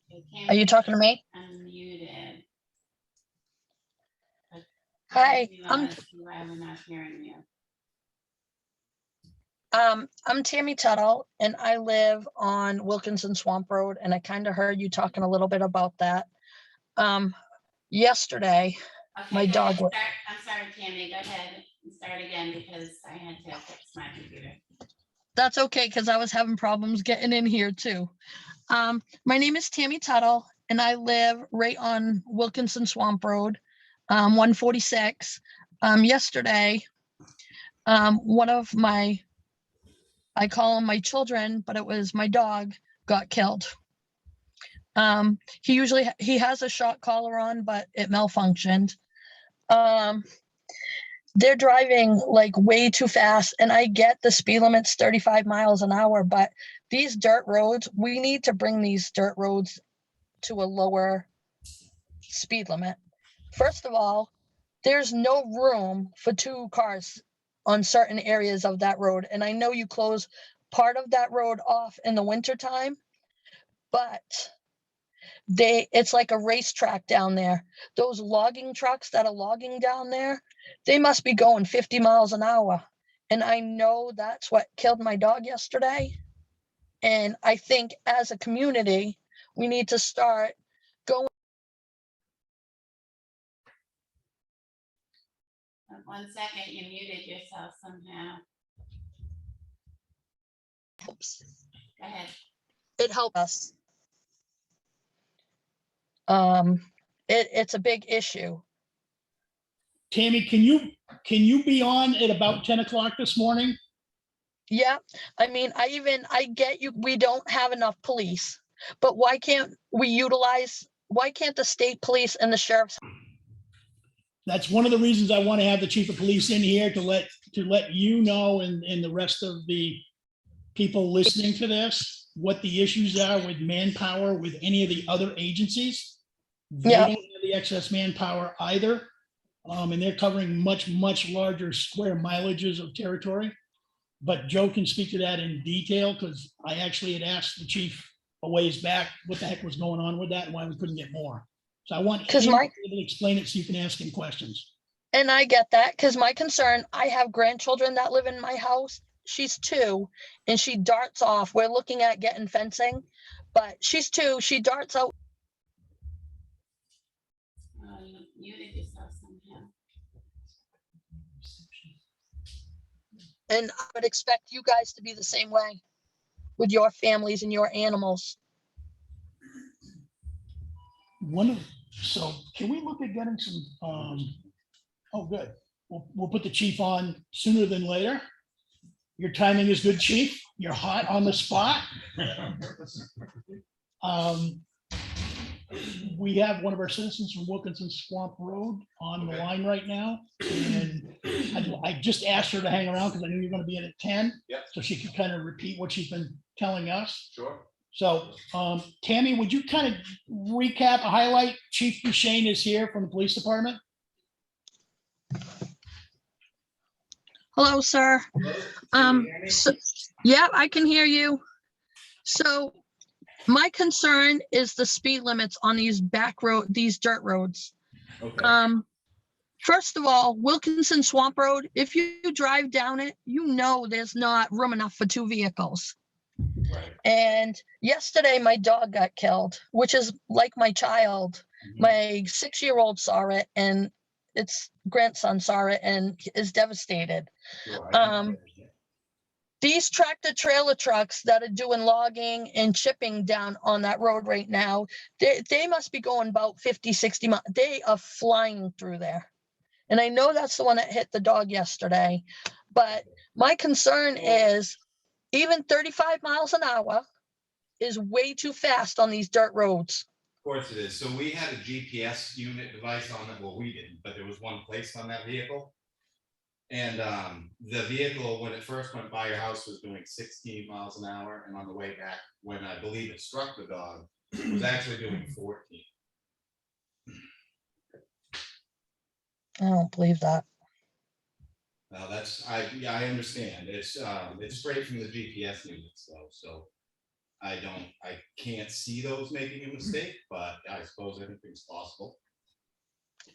You Are you talking to me? Unmuted. But Hi, you wanna see why we're not hearing you. I'm Tammy Tuttle and I live on Wilkinson Swamp Road and I kind of heard you talking a little bit about that. Yesterday, Okay, My go dog ahead, wa- start. I'm sorry, Tammy, go ahead and start again because I had to fix my computer. that's okay because I was having problems getting in here too. My name is Tammy Tuttle and I live right on Wilkinson Swamp Road, 146. Yesterday, one of my, I call them my children, but it was my dog, got killed. He has a shock collar on, but it malfunctioned. They're driving like way too fast, and I get the speed limit's 35 miles an hour, but these dirt roads, we need to bring these dirt roads to a lower speed limit. First of all, there's no room for 2 cars on certain areas of that road. And I know you close part of that road off in the wintertime, but it's like a racetrack down there. Those logging trucks that are logging down there, they must be going 50 miles an hour. And I know that's what killed my dog yesterday. And I think as a community, we need to start going. 1 second, you muted yourself somehow. Helps. Go ahead. It helps us. It's a big issue. Tammy, can you be on at about 10 o'clock this morning? Yeah, I mean, I get you, we don't have enough police, but why can't the state police and the sheriff's? That's one of the reasons I want to have the chief of police in here to let you know and the rest of the people listening to this, what the issues are with manpower with any of the other agencies. They Yeah. don't have the excess manpower either. And they're covering much larger square mileages of territory. But Joe can speak to that in detail because I actually had asked the chief a ways back what the heck was going on with that and why we couldn't get more. So I want him to be able to explain it so you can ask him questions. And I get that, because my concern, I have grandchildren that live in my house. She's 2 and she darts off. We're looking at getting fencing, but she's 2, she darts out. You muted yourself somehow. And I would expect you guys to be the same way with your families and your animals. So can we look at getting some, oh, good. We'll put the chief on sooner than later. Your timing is good, chief. You're hot on the spot. We have one of our citizens from Wilkinson Swamp Road on the line right now. And I just asked her to hang around because I knew you were going to be in at 10. Yep. So she could kind of repeat what she's been telling us. Sure. So, Tammy, would you kind of recap, highlight Chief Duchesne is here from the police department? Hello, sir. Yeah, I can hear you. So my concern is the speed limits on these these dirt roads. Okay. First of all, Wilkinson Swamp Road, if you drive down it, you know there's not room enough for 2 vehicles. Right. And yesterday my dog got killed, which is like my child. My 6-year-old saw it and its grandson saw it and is devastated. Sure. These tractor trailer trucks that are doing logging and chipping down on that road right now, they must be going about 50, 60 miles. They are flying through there. And I know that's the one that hit the dog yesterday. But my concern is even 35 miles an hour is way too fast on these dirt roads. Of course it is. So we had a GPS unit device on it. Well, we didn't, but there was one placed on that vehicle. And the vehicle, when it first went by your house, was doing 16 miles an hour. And on the way back, when I believe it struck the dog, it was actually doing 14. I don't believe that. Now I understand. It's straight from the GPS units though. So I can't see those making a mistake, but I suppose anything's possible.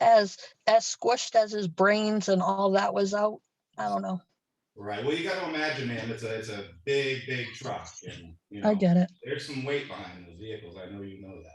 As squished as his brains and all that was out, I don't know. Right. Well, you got to imagine, man, it's a big truck, and I get it. there's some weight behind those vehicles. I know you know that.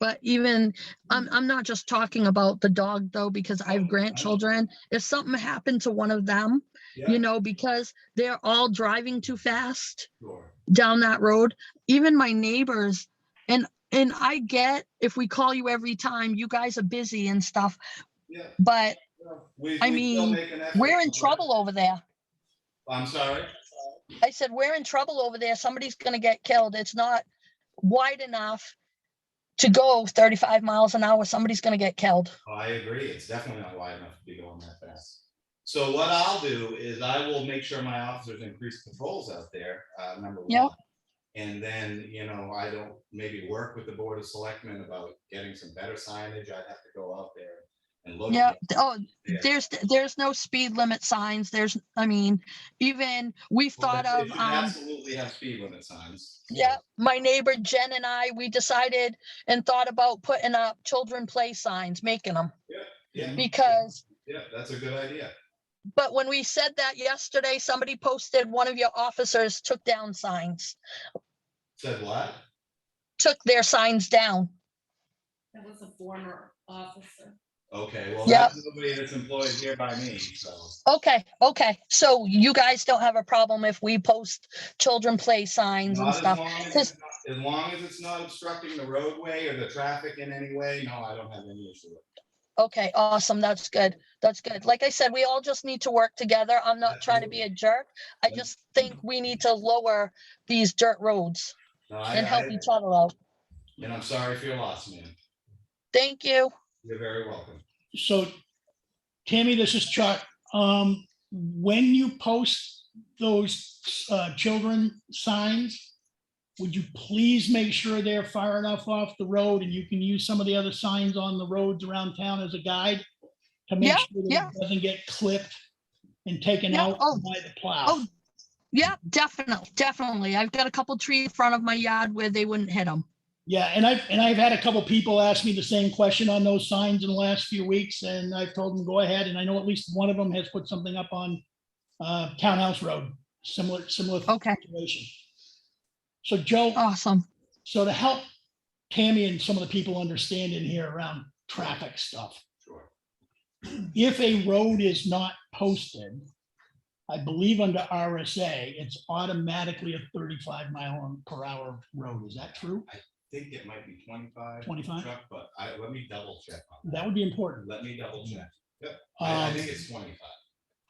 But even I'm not just talking about the dog though, because I have grandchildren. If something happened to one of them, Yeah. because they're all driving too fast Sure. down that road, even my neighbors, and I get if we call you every time, you guys are busy and stuff. Yeah. But We I still mean, make an effort. we're in trouble over there. I'm sorry. I said, we're in trouble over there. Somebody's going to get killed. It's not wide enough to go 35 miles an hour. Somebody's going to get killed. Oh, I agree. It's definitely not wide enough to be going that fast. So what I'll do is I will make sure my officers increase patrols out there, number one. Yep. And then, I don't maybe work with the Board of Selectmen about getting some better signage. I'd have to go out there and look. Yeah. at it. Oh, Yeah. there's no speed limit signs. Even we've Well, thought it of, should absolutely have speed limit signs. yeah, my neighbor Jen and I, we decided and thought about putting up children play signs, making them. Yeah. Because, Yeah, that's a good idea. but when we said that yesterday, somebody posted one of your officers took down signs, Said what? took their signs down. That was a former officer. Okay, well, Yep. that's nobody that's employed here by me, so. Okay, okay. So you guys don't have a problem if we post children play signs and Not stuff? as long as it's not obstructing the roadway or the traffic in any way, no, I don't have any issue with it. Okay, awesome. That's good. That's good. Like I said, we all just need to work together. I'm not trying to be a jerk. I just think we need to lower these dirt roads No, and help each other out. and I'm sorry for your loss, man. Thank you. You're very welcome. So Tammy, this is Chuck. When you post those children signs, would you please make sure they're far enough off the road and you can use some of the other signs on the roads around town as a guide to make Yeah, sure that yeah. it doesn't get clipped and taken Yeah, out oh, by the plow? oh, yeah, definitely, definitely. I've got a couple trees in front of my yard where they wouldn't hit them. Yeah, and I've had a couple people ask me the same question on those signs in the last few weeks, and I've told them, go ahead, and I know at least one of them has put something up on Townhouse Road, similar Okay. situation. So Joe, Awesome. so to help Tammy and some of the people understand in here around traffic stuff, Sure. if a road is not posted, I believe under RSA, it's automatically a 35-mile-per-hour road. Is that true? I think it might be 25. 25? Chuck, but let me double check on That would be important. Let me double check. Yep. I think it's 25.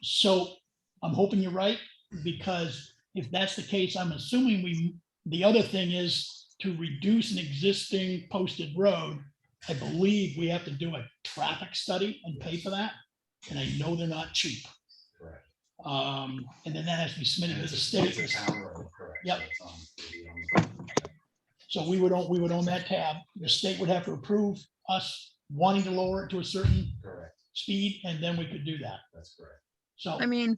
So I'm hoping you're right, because if that's the case, I'm assuming the other thing is to reduce an existing posted road. I believe we have to do a traffic study and pay for that. And I know they're not cheap. Correct. And then that has to be submitted And to the it's state. a town road, correct. Yep. So it's on. So we would own that tab. The state would have to approve us wanting to lower it to a certain Correct. speed, and then we could do that. That's correct. So, I mean,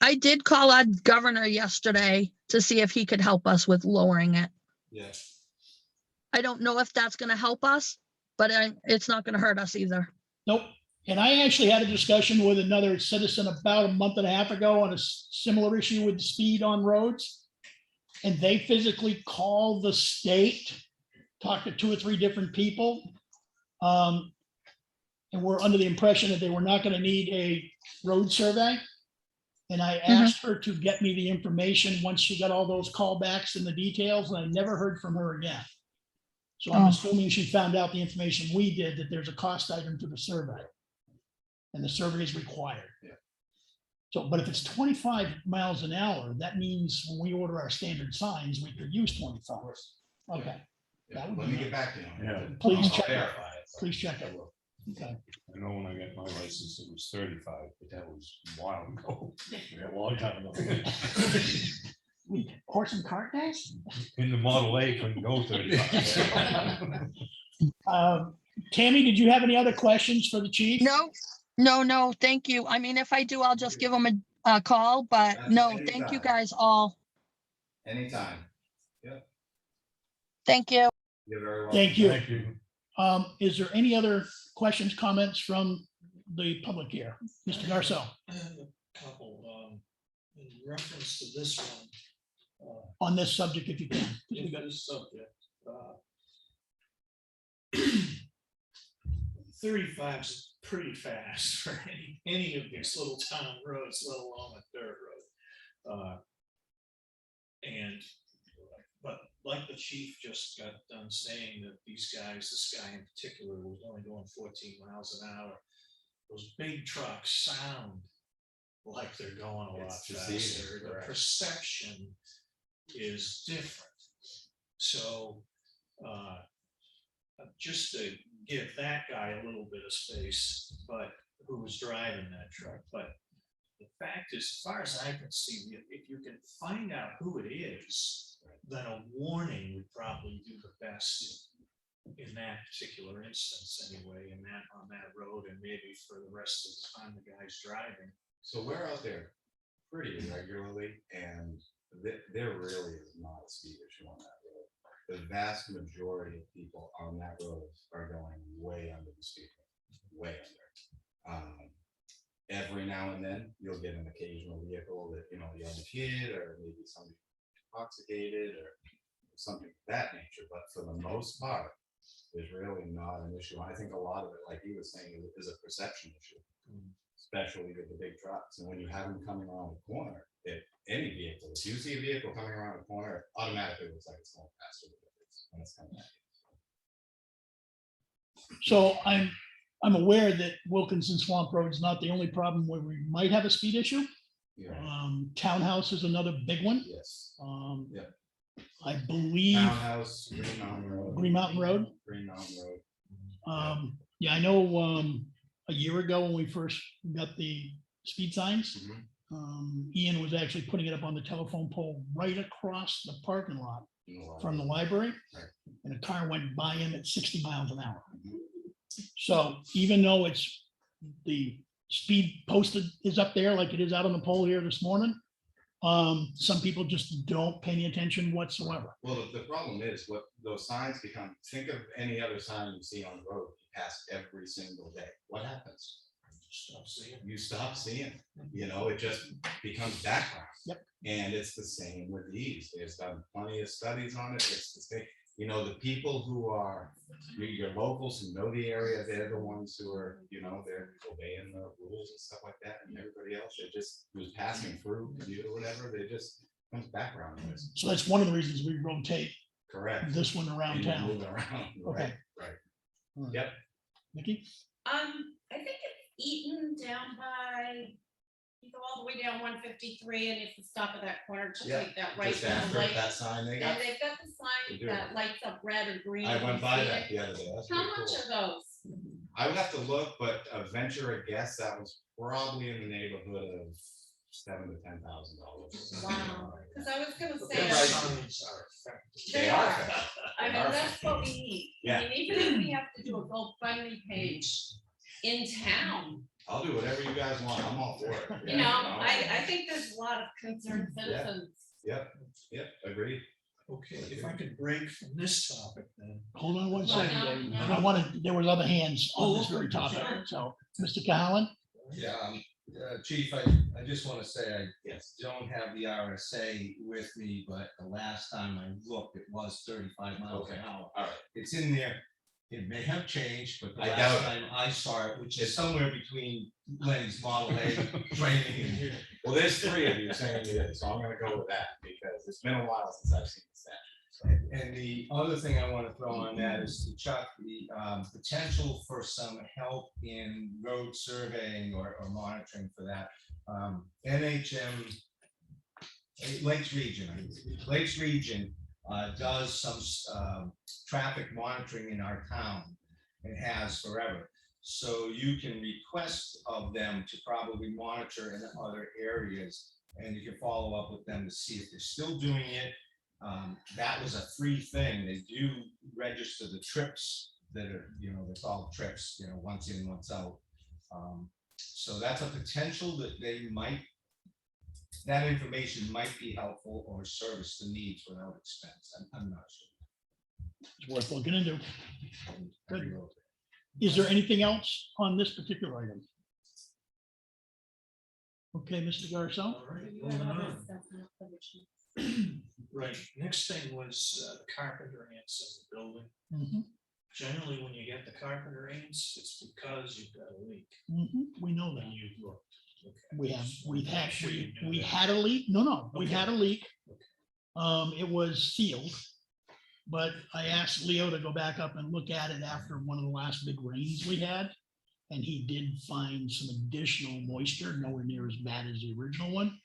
I did call our governor yesterday to see if he could help us with lowering it. Yeah. I don't know if that's going to help us, but it's not going to hurt us either. nope. And I actually had a discussion with another citizen about a month and a half ago on a similar issue with speed on roads. And they physically called the state, talked to 2 or 3 different people. And we're under the impression that they were not going to need a road survey. And I asked her to get me the information once she got all those callbacks and the details, and I never heard from her again. So I'm assuming she found out the information we did, that there's a cost item to the survey. And the survey is required. Yeah. So, but if it's 25 miles an hour, that means when we order our standard signs, we could use 25. Okay, Yeah. That would Let be me get nice. back to you. Yeah. Please I'll check. verify it. Please check it. Okay. I know when I got my license, it was 35, but that was a while ago. A long time ago. Horse and cart days? In the Model A, couldn't go 35. Tammy, did you have any other questions for the chief? No, thank you. I mean, if I do, I'll just give them a call, but no, thank you guys all. Anytime. Thank you. You're very welcome. Thank you. Thank you. Is there any other questions, comments from the public here? Mr. Garcelle, I have a couple, in reference to this one, on this subject, if you can. in this subject. 35 is pretty fast for any of these little town roads, let alone a dirt road. But like the chief just got done saying that these guys, this guy in particular, was only going 14 miles an hour. Those big trucks sound like they're going a lot It's deceiving, faster. The correct. perception is different. So just to give that guy a little bit of space, but who was driving that truck. But the fact is, as far as I can see, if you can find out who it is, then a warning would probably do the best in that particular instance anyway, on that road, and maybe for the rest of the time the guy's driving. So we're out there pretty regularly, and there really is not a speed issue on that road. The vast majority of people on that road are going way under the speed limit, way under. Every now and then, you'll get an occasional vehicle that, a young kid or maybe somebody intoxicated or something of that nature. But for the most part, is really not an issue. I think a lot of it, like he was saying, is a perception issue, especially with the big trucks. And when you have them coming around the corner, if any vehicle, if you see a vehicle coming around the corner, it automatically looks like it's going faster than it is when it's coming at you. So I'm aware that Wilkinson Swamp Road is not the only problem where we might have a speed issue. Yeah. Townhouse is another big one. Yes. Yep. I believe Townhouse, Green Mountain Road. Green Mountain Road. Green Mountain Road. Yeah, I know, a year ago when we first got the speed signs, Ian was actually putting it up on the telephone pole right across the parking lot from the library. Right. And a car went by him at 60 miles an hour. So even though it's, the speed posted is up there like it is out on the pole here this morning, some people just don't pay any attention whatsoever. Well, the problem is what those signs become, think of any other sign you see on the road, you pass every single day. What happens? You stop seeing, you know, it just becomes background. Yep. And it's the same with these. There's done plenty of studies on it. It's the same. You know, the people who are your locals who know the area, they're the ones who are, you know, they're obeying the rules and stuff like that. And everybody else, they just who's passing through you or whatever, they just comes background noise. So that's one of the reasons we rotate Correct. this one around And you town. move it around. Okay. Right. All right. Yep. Nikki? I think it's Eaton down by, you go all the way down 153 and if you stop at that corner, just Yeah, like that right. Just to the after right. that sign they got. And they've got the They do. sign that lights up red or green. I You went by see that it? the other day. That's How pretty much cool. are those? I would have to look, but venture a guess that was probably in the neighborhood of $7,000 to $10,000. Wow, because I was gonna But say. their that- signs are effective. They are. effective. I They mean, are that's effective. what we need. Yeah. I mean, even if we have to do a GoFundMe page in town, I'll do whatever you guys want. I'm all for it. you know, I think there's a lot of concerned citizens. Yep, agreed. Okay, if I could break from this topic then. Hold on one Well, second, no, Dave. no. I wanted, there was other hands on this Oh, very okay. topic. So, Mr. Cahalan? Yeah, Chief, I just want to say I Yes. don't have the RSA with me, but the last time I looked, it was 35 miles an hour. All right. It's in there. It may have changed, but the I last doubt it. time I saw it, which is somewhere between Lenny's Model A training and here. Well, there's 3 of you saying it is, so I'm gonna go with that because it's been a while since I've seen the statute. And the other thing I want to throw on that is to Chuck, the potential for some help in road surveying or monitoring for that. NHM, Lakes Region does some traffic monitoring in our town and has forever. So you can request of them to probably monitor in other areas and you can follow up with them to see if they're still doing it. That was a free thing. They do register the trips that are, you know, they're called trips, you know, once in, once out. So that's a potential that they might, that information might be helpful or service the needs without expense. I'm not sure. It's worth looking into. Good. Every road. Is there anything else on this particular item? Okay, Mr. Garcelle? All right, You have moving other on. stuff in the publication. Right, next thing was carpenter ants in the building. Mhm, Generally, when you get the carpenter ants, it's because you've got a leak we know that. and you've looked. Okay, We've had, I'm sure you knew we that. had a leak. No, we Okay. had a leak. Okay. It was sealed. But I asked Leo to go back up and look at it after one of the last big rains we had. And he did find some additional moisture, nowhere near as bad as the original one.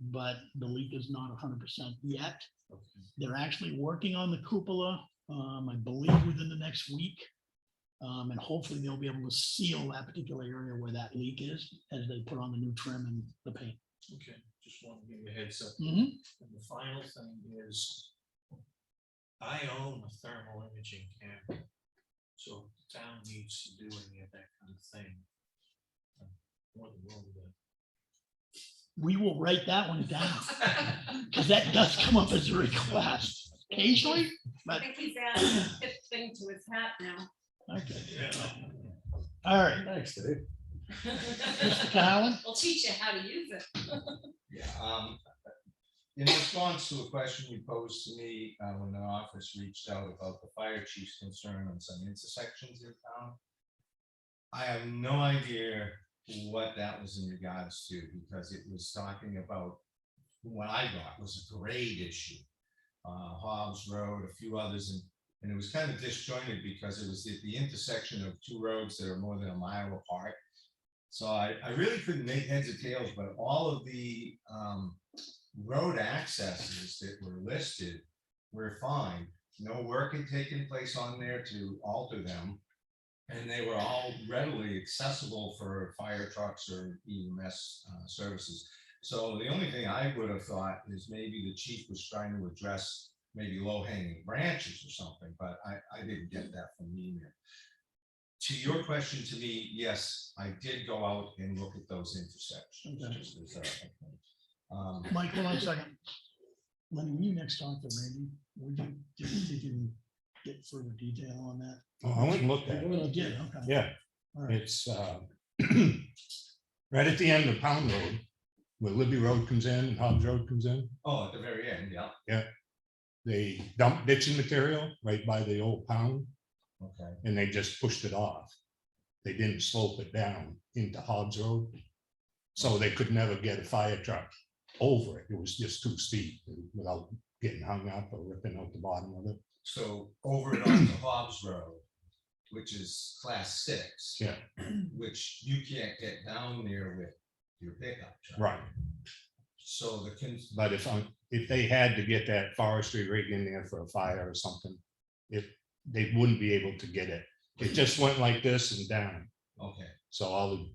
But the leak is not 100% yet. Okay. They're actually working on the cupola, I believe within the next week. And hopefully they'll be able to seal that particular area where that leak is as they put on the new trim and the paint. Okay, just want to give you a heads up. Mhm. And the final thing is, I own a thermal imaging camera. So if the town needs to do any of that kind of thing, I'm more than willing to. We will write that one down, because that does come up as a request occasionally, I but, think he's adding a 5th thing to his hat now. okay. Yeah. All right, Thanks, Dave. Mr. Cowan? We'll teach you how to use it. Yeah, in response to a question you posed to me, when the office reached out about the fire chief's concern on some intersections in town, I have no idea what that was in regards to, because it was talking about what I got was a grade issue. Hobbs Road, a few others, and it was kind of disjointed because it was at the intersection of two roads that are more than a mile apart. So I really couldn't make heads or tails, but all of the road accesses that were listed were fine. No work had taken place on there to alter them. And they were all readily accessible for fire trucks or EMS services. So the only thing I would have thought is maybe the chief was trying to address maybe low hanging branches or something, but I didn't get that from the email. To your question to me, yes, I did go out and look at those intersections. Okay. Just as Mike, hold on a second. When you next talked to Randy, did you get further detail on that? Oh, I went and looked at You it. did, okay. Yeah, All right. it's right at the end of Pound Road, where Libby Road comes in and Hobbs Road comes in. oh, at the very end, yeah. They dumped ditching material right by the old pound, Okay. and they just pushed it off. They didn't slope it down into Hobbs Road. So they could never get a fire truck over it. It was just too steep without getting hung up or ripping out the bottom of it. So over it onto Hobbs Road, which is class 6. Yeah. Which you can't get down there with your pickup truck. Right. So But if they had to get that forestry rig in there for a fire or something, they wouldn't be able to get it. It just went like this and down. okay, So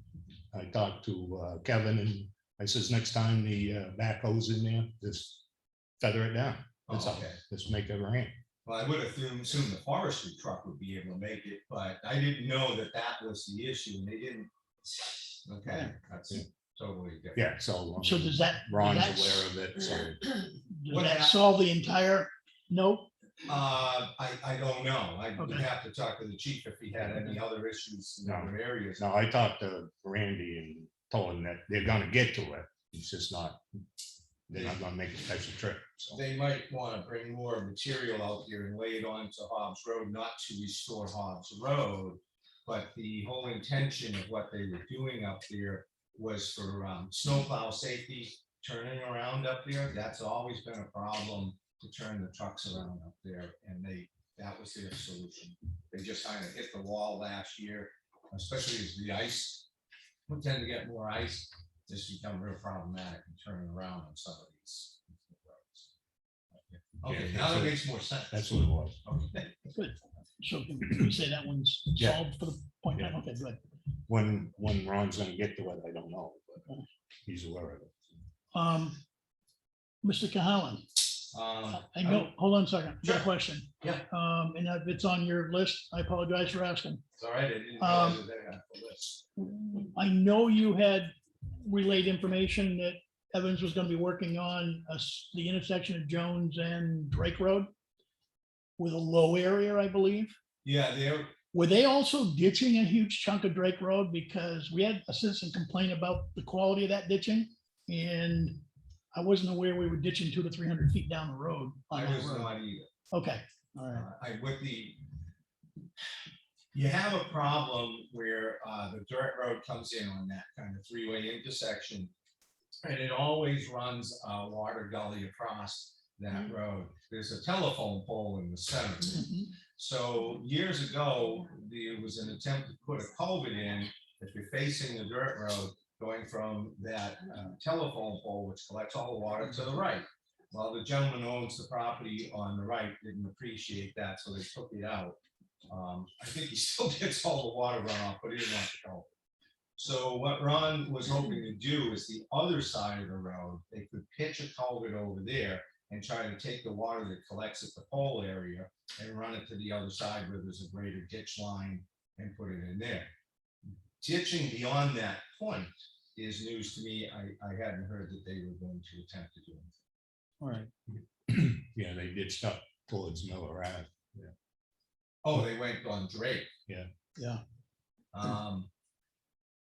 I talked to Kevin, and I says, next time the backhoe's in there, just feather it down. That's all. okay. Just make it rain. Well, I would have assumed the forestry truck would be able to make it, but I didn't know that that was the issue, and they didn't. Okay, that's totally different. Yeah, so. So does that? Ron's does that- aware of it, so. Does What that hap- solve the entire note? I don't know. I would Okay. have to talk to the chief if he had any other issues in No. other areas. No, I talked to Randy and told him that they're gonna get to it. It's just not, they're not gonna make a special trip, so. They might want to bring more material out here and lay it onto Hobbs Road, not to restore Hobbs Road. But the whole intention of what they were doing up there was for snowplow safety, turning around up there. That's always been a problem, to turn the trucks around up there, and that was their solution. They just kind of hit the wall last year, especially as the ice, we tend to get more ice. This become real problematic in turning around on some of these roads. Okay, Yeah, now that so makes more sense. That's what it was. Okay. Good. So can we say that one's Yeah. solved for the point? Yeah. Okay, good. When Ron's gonna get to it, I don't know, but he's aware of it. Mr. Cahalan, I know, hold on a second, I got a Sure. question. Yeah. And if it's on your list, I apologize for asking. It's all right, I didn't realize that they had the list. I know you had relayed information that Evans was gonna be working on the intersection of Jones and Drake Road with a low area, I believe. Yeah, they're, Were they also ditching a huge chunk of Drake Road? Because we had a citizen complain about the quality of that ditching, and I wasn't aware we were ditching 200 to 300 feet down the road. on I that was road. not either. Okay, all right. You have a problem where the dirt road comes in on that kind of three-way intersection. And it always runs a water gully across that road. There's a telephone pole in the center. Mhm. So years ago, there was an attempt to put a culvert in, if you're facing the dirt road, going from that telephone pole, which collects all the water, to the right. Well, the gentleman who owns the property on the right didn't appreciate that, so they took it out. I think he still gets all the water runoff, but he didn't want the culvert. So what Ron was hoping to do is the other side of the road, they could pitch a culvert over there and try to take the water that collects at the pole area and run it to the other side where there's a greater ditch line and put it in there. Ditching beyond that point is news to me. I hadn't heard that they were going to attempt to do it. All right. Yeah, they ditched up towards Miller Ave. Oh, they went on Drake. Yeah.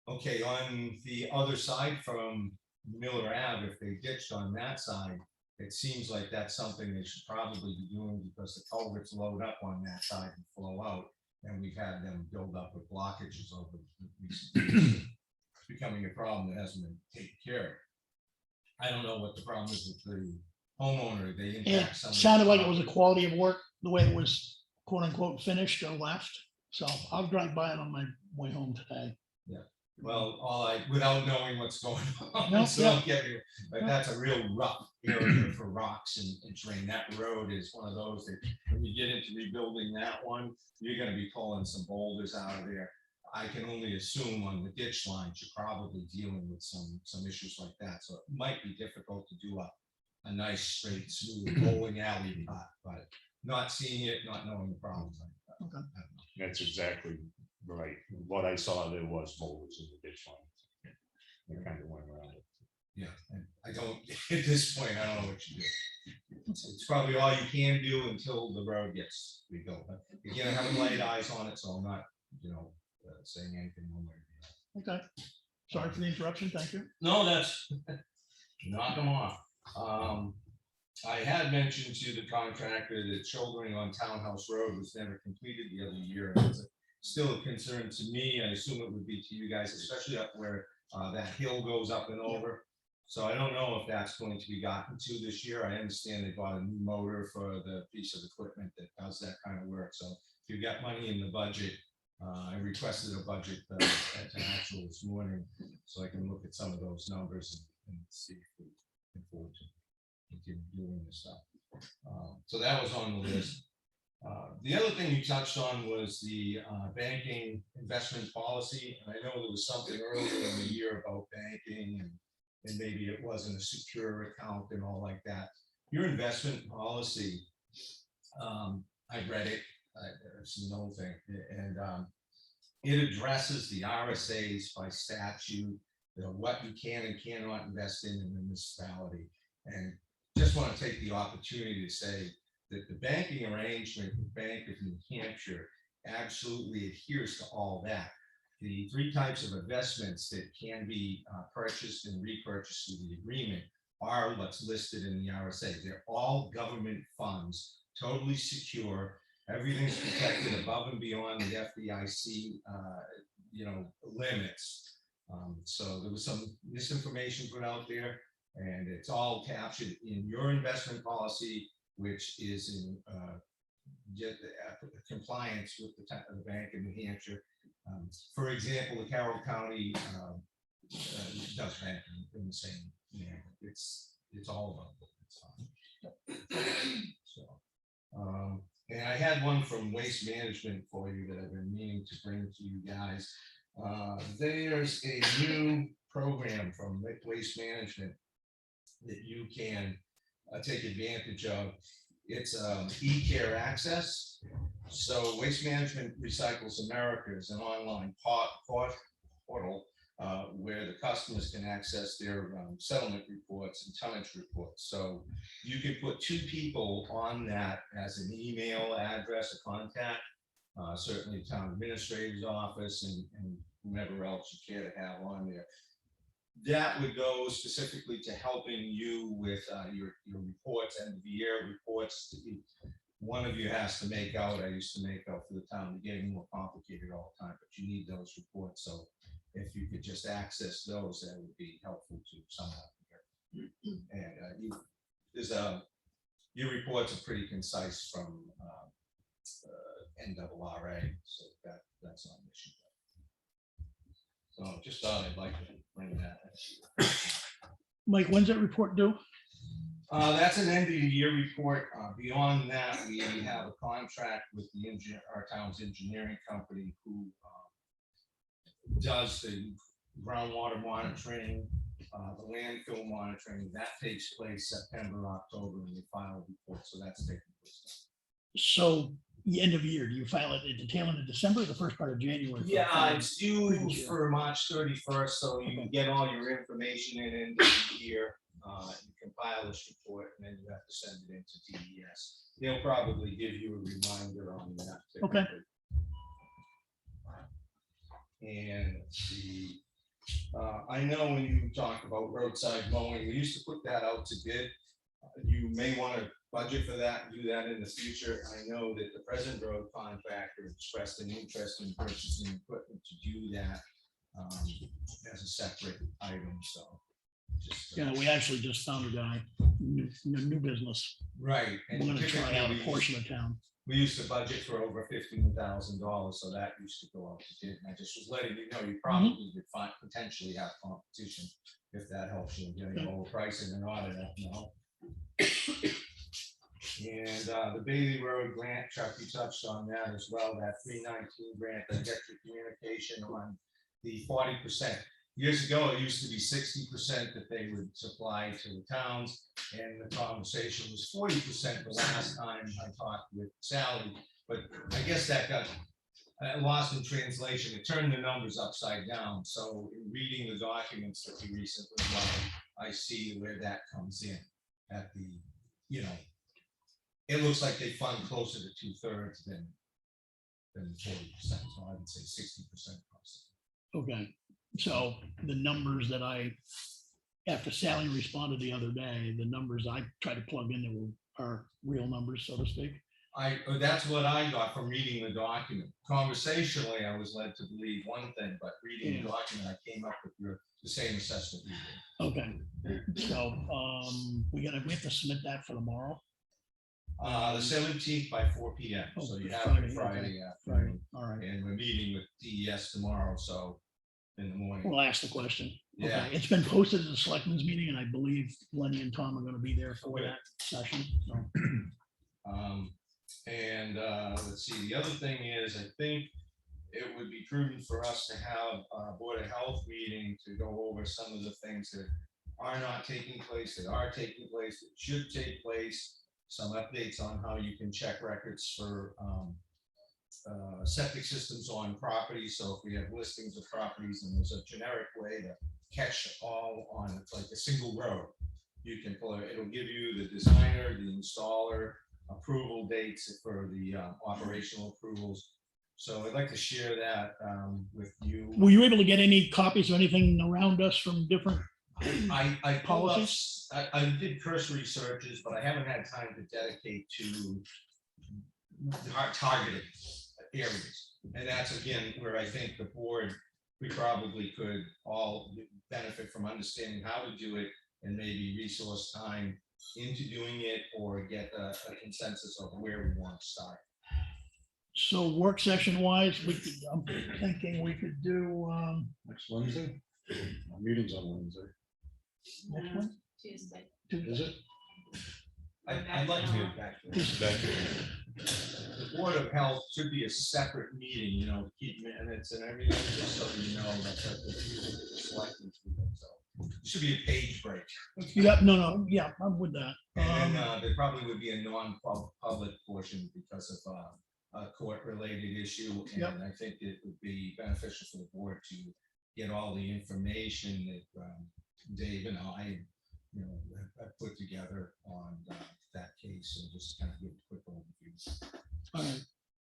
Okay, on the other side from Miller Ave, if they ditched on that side, it seems like that's something they should probably be doing because the culverts load up on that side and flow out. And we've had them build up with blockages over recent years. It's becoming a problem that hasn't been taken care of. I don't know what the problem is with the homeowner. They It impact somebody. sounded like it was a quality of work, the way it was quote unquote finished or left. So I'll drive by it on my way home today. Well, without knowing what's going on, No, so yeah. don't get me, but that's a real rough area for rocks and terrain. That road is one of those that when you get into rebuilding that one, you're gonna be pulling some boulders out of there. I can only assume on the ditch lines, you're probably dealing with some issues like that, so it might be difficult to do a nice, straight, smooth bowling alley cut, but not seeing it, not knowing the problems like that. Okay. I don't know. That's exactly right. What I saw, there was boulders in the ditch line. They kind of went around it. Yeah, and I don't, at this point, I don't know what you do. It's probably all you can do until the road gets rebuilt. But again, I haven't laid eyes on it, so I'm not, saying anything one way or the other. Okay. Sorry for the interruption. Thank you. No, that's, knock them off. I had mentioned to the contractor that shouldering on Townhouse Road was never completed the other year. And it's still a concern to me. I assume it would be to you guys, especially up where that hill goes up and over. So I don't know if that's going to be gotten to this year. I understand they bought a new motor for the piece of equipment that does that kind of work. So if you've got money in the budget, I requested a budget at an actual this morning, so I can look at some of those numbers and see if we can afford to continue doing this stuff. So that was on the list. The other thing you touched on was the banking investment policy. And I know there was something earlier in the year about banking and maybe it wasn't a secure account and all like that. Your investment policy, I read it, I've seen the whole thing, and it addresses the RSAs by statute, what you can and cannot invest in a municipality. And just want to take the opportunity to say that the banking arrangement with Bank of New Hampshire absolutely adheres to all that. The three types of investments that can be purchased and repurchased through the agreement are what's listed in the RSA. They're all government funds, totally secure. Everything's protected above and beyond the FDIC, limits. So there was some misinformation put out there, and it's all captured in your investment policy, which is in compliance with the Bank of New Hampshire. For example, the Carroll County does bank in the same manner. It's all of them. So, and I had one from Waste Management for you that I've been meaning to bring to you guys. There's a new program from Waste Management that you can take advantage of. It's e-care access. So Waste Management Recycles America is an online portal where the customers can access their settlement reports and tonnage reports. So you can put two people on that as an email address, a contact, certainly the town administrator's office and whomever else you care to have on there. That would go specifically to helping you with your reports, end of the year reports. One of you has to make out. I used to make out for the town. They're getting more complicated all the time, but you need those reports. So if you could just access those, that would be helpful to someone here. And your reports are pretty concise from NRRA, so that's not an issue. So just thought I'd like to bring that. Mike, when's that report due? That's an end of the year report. Beyond that, we have a contract with our town's engineering company who does the groundwater monitoring, the landfill monitoring. That takes place September, October, and we file a report. So that's taking place. So the end of the year, do you file it at the tail end of December or the first part of January? Yeah, it's due Previous year. for March 31st, so you can get all your information in end of the year. You compile this report and then you have to send it into DES. They'll probably give you a reminder on that. Okay. And let's see. I know when you talk about roadside mowing, we used to put that out to bid. You may want to budget for that, and do that in the future. I know that the present road contractor expressed an interest in purchasing equipment to do that as a separate item, so. just, Yeah, we actually just found a guy, new business. Right. We're and gonna try typically out we a use- portion of town. We used to budget for over $15,000, so that used to go out to bid. And I just was letting you know, you probably would find, potentially have competition if that helps you in getting Okay. lower pricing and all of that, you know. And the Bailey Road grant, Chuck, you touched on that as well, that 319 grant, that get your communication on the 40%. Years ago, it used to be 60% that they would supply to the towns, and the conversation was 40% the last time I talked with Sally. But I guess that got lost in translation. It turned the numbers upside down. So in reading the documents that we recently got, I see where that comes in at the, you know, it looks like they fund closer to 2/3 than 40%. So I would say 60%. Okay, so the numbers that after Sally responded the other day, the numbers I tried to plug in there are real numbers, so to speak. That's what I got from reading the document. Conversationally, I was led to believe one thing, but reading the document, I came up with the same assessment we did. Okay, so we have to submit that for tomorrow. The 17th by 4 p.m. Oh, So you Friday, have it okay. Friday Friday, afternoon. all right. And we're meeting with DES tomorrow, so in the morning. We'll ask the question. Yeah. Okay, it's been posted as a selectmen's meeting, and I believe Lenny and Tom are gonna be there for that session, so. Let's see, the other thing is, I think it would be prudent for us to have a Board of Health meeting to go over some of the things that are not taking place, that are taking place, that should take place. Some updates on how you can check records for septic systems on property. So if we have listings of properties and there's a generic way to catch all on, it's like a single row. You can pull it, it'll give you the designer, the installer, approval dates for the operational approvals. So I'd like to share that with you. Were you able to get any copies of anything around us from different? I pulled up, I did cursory searches, but I haven't had time to dedicate to our targeted areas. And that's again, where I think the board, we probably could all benefit from understanding how to do it and maybe resource time into doing it or get a consensus of where we want to start. So work session wise, I'm thinking we could do, Next Wednesday? Our meeting's on Wednesday. next one? Tuesday. Is it? I'd like to get back to the Board of Health should be a separate meeting, you know, keep minutes and everything, just so you know that the selectmen's meeting, so. It should be a page break. Yeah, no, yeah, I'm with that. And then there probably would be a non-public portion because of a court-related issue. Yep. And I think it would be beneficial for the board to get all the information that Dave and I, you know, have put together on that case and just kind of give a quick overview. All right,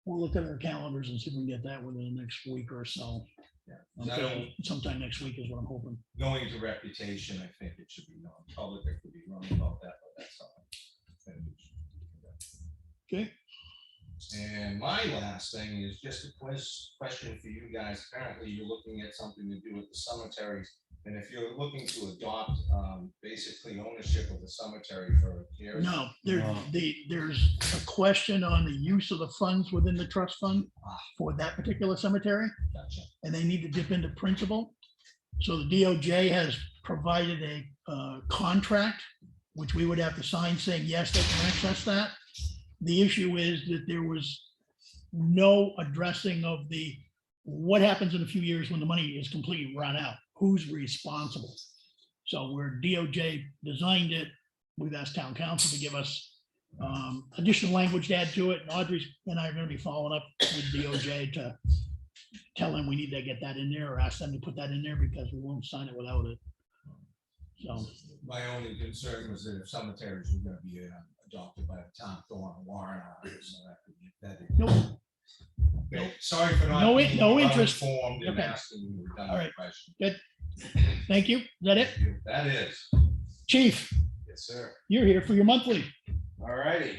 we'll look at our calendars and see if we can get that within the next week or so. Yeah. Okay, sometime next week is what I'm hoping. Going to reputation, I think it should be non-public. I could be wrong about that, but that's all. I think it should be. Okay. And my last thing is just a question for you guys. Apparently, you're looking at something to do with the cemeteries. And if you're looking to adopt basically ownership of the cemetery for a care. No, there's a question on the use of the funds within the trust fund for that particular cemetery, Gotcha. and they need to dip into principal. So the DOJ has provided a contract, which we would have to sign saying, yes, they can access that. The issue is that there was no addressing of what happens in a few years when the money is completely run out. Who's responsible? So where DOJ designed it, we've asked town council to give us additional language to add to it. And Audrey and I are going to be following up with DOJ to tell them we need to get that in there or ask them to put that in there because we won't sign it without it. So My only concern was that if cemeteries were going to be adopted by the town, go on a warrant on it, so that could be vetted. Nope. Okay, sorry for not. No being interest. well-informed and Okay. asking you All redundant right. questions. Good. Thank you. Is that it? That is. Chief, Yes, sir. You're here for your monthly. All righty.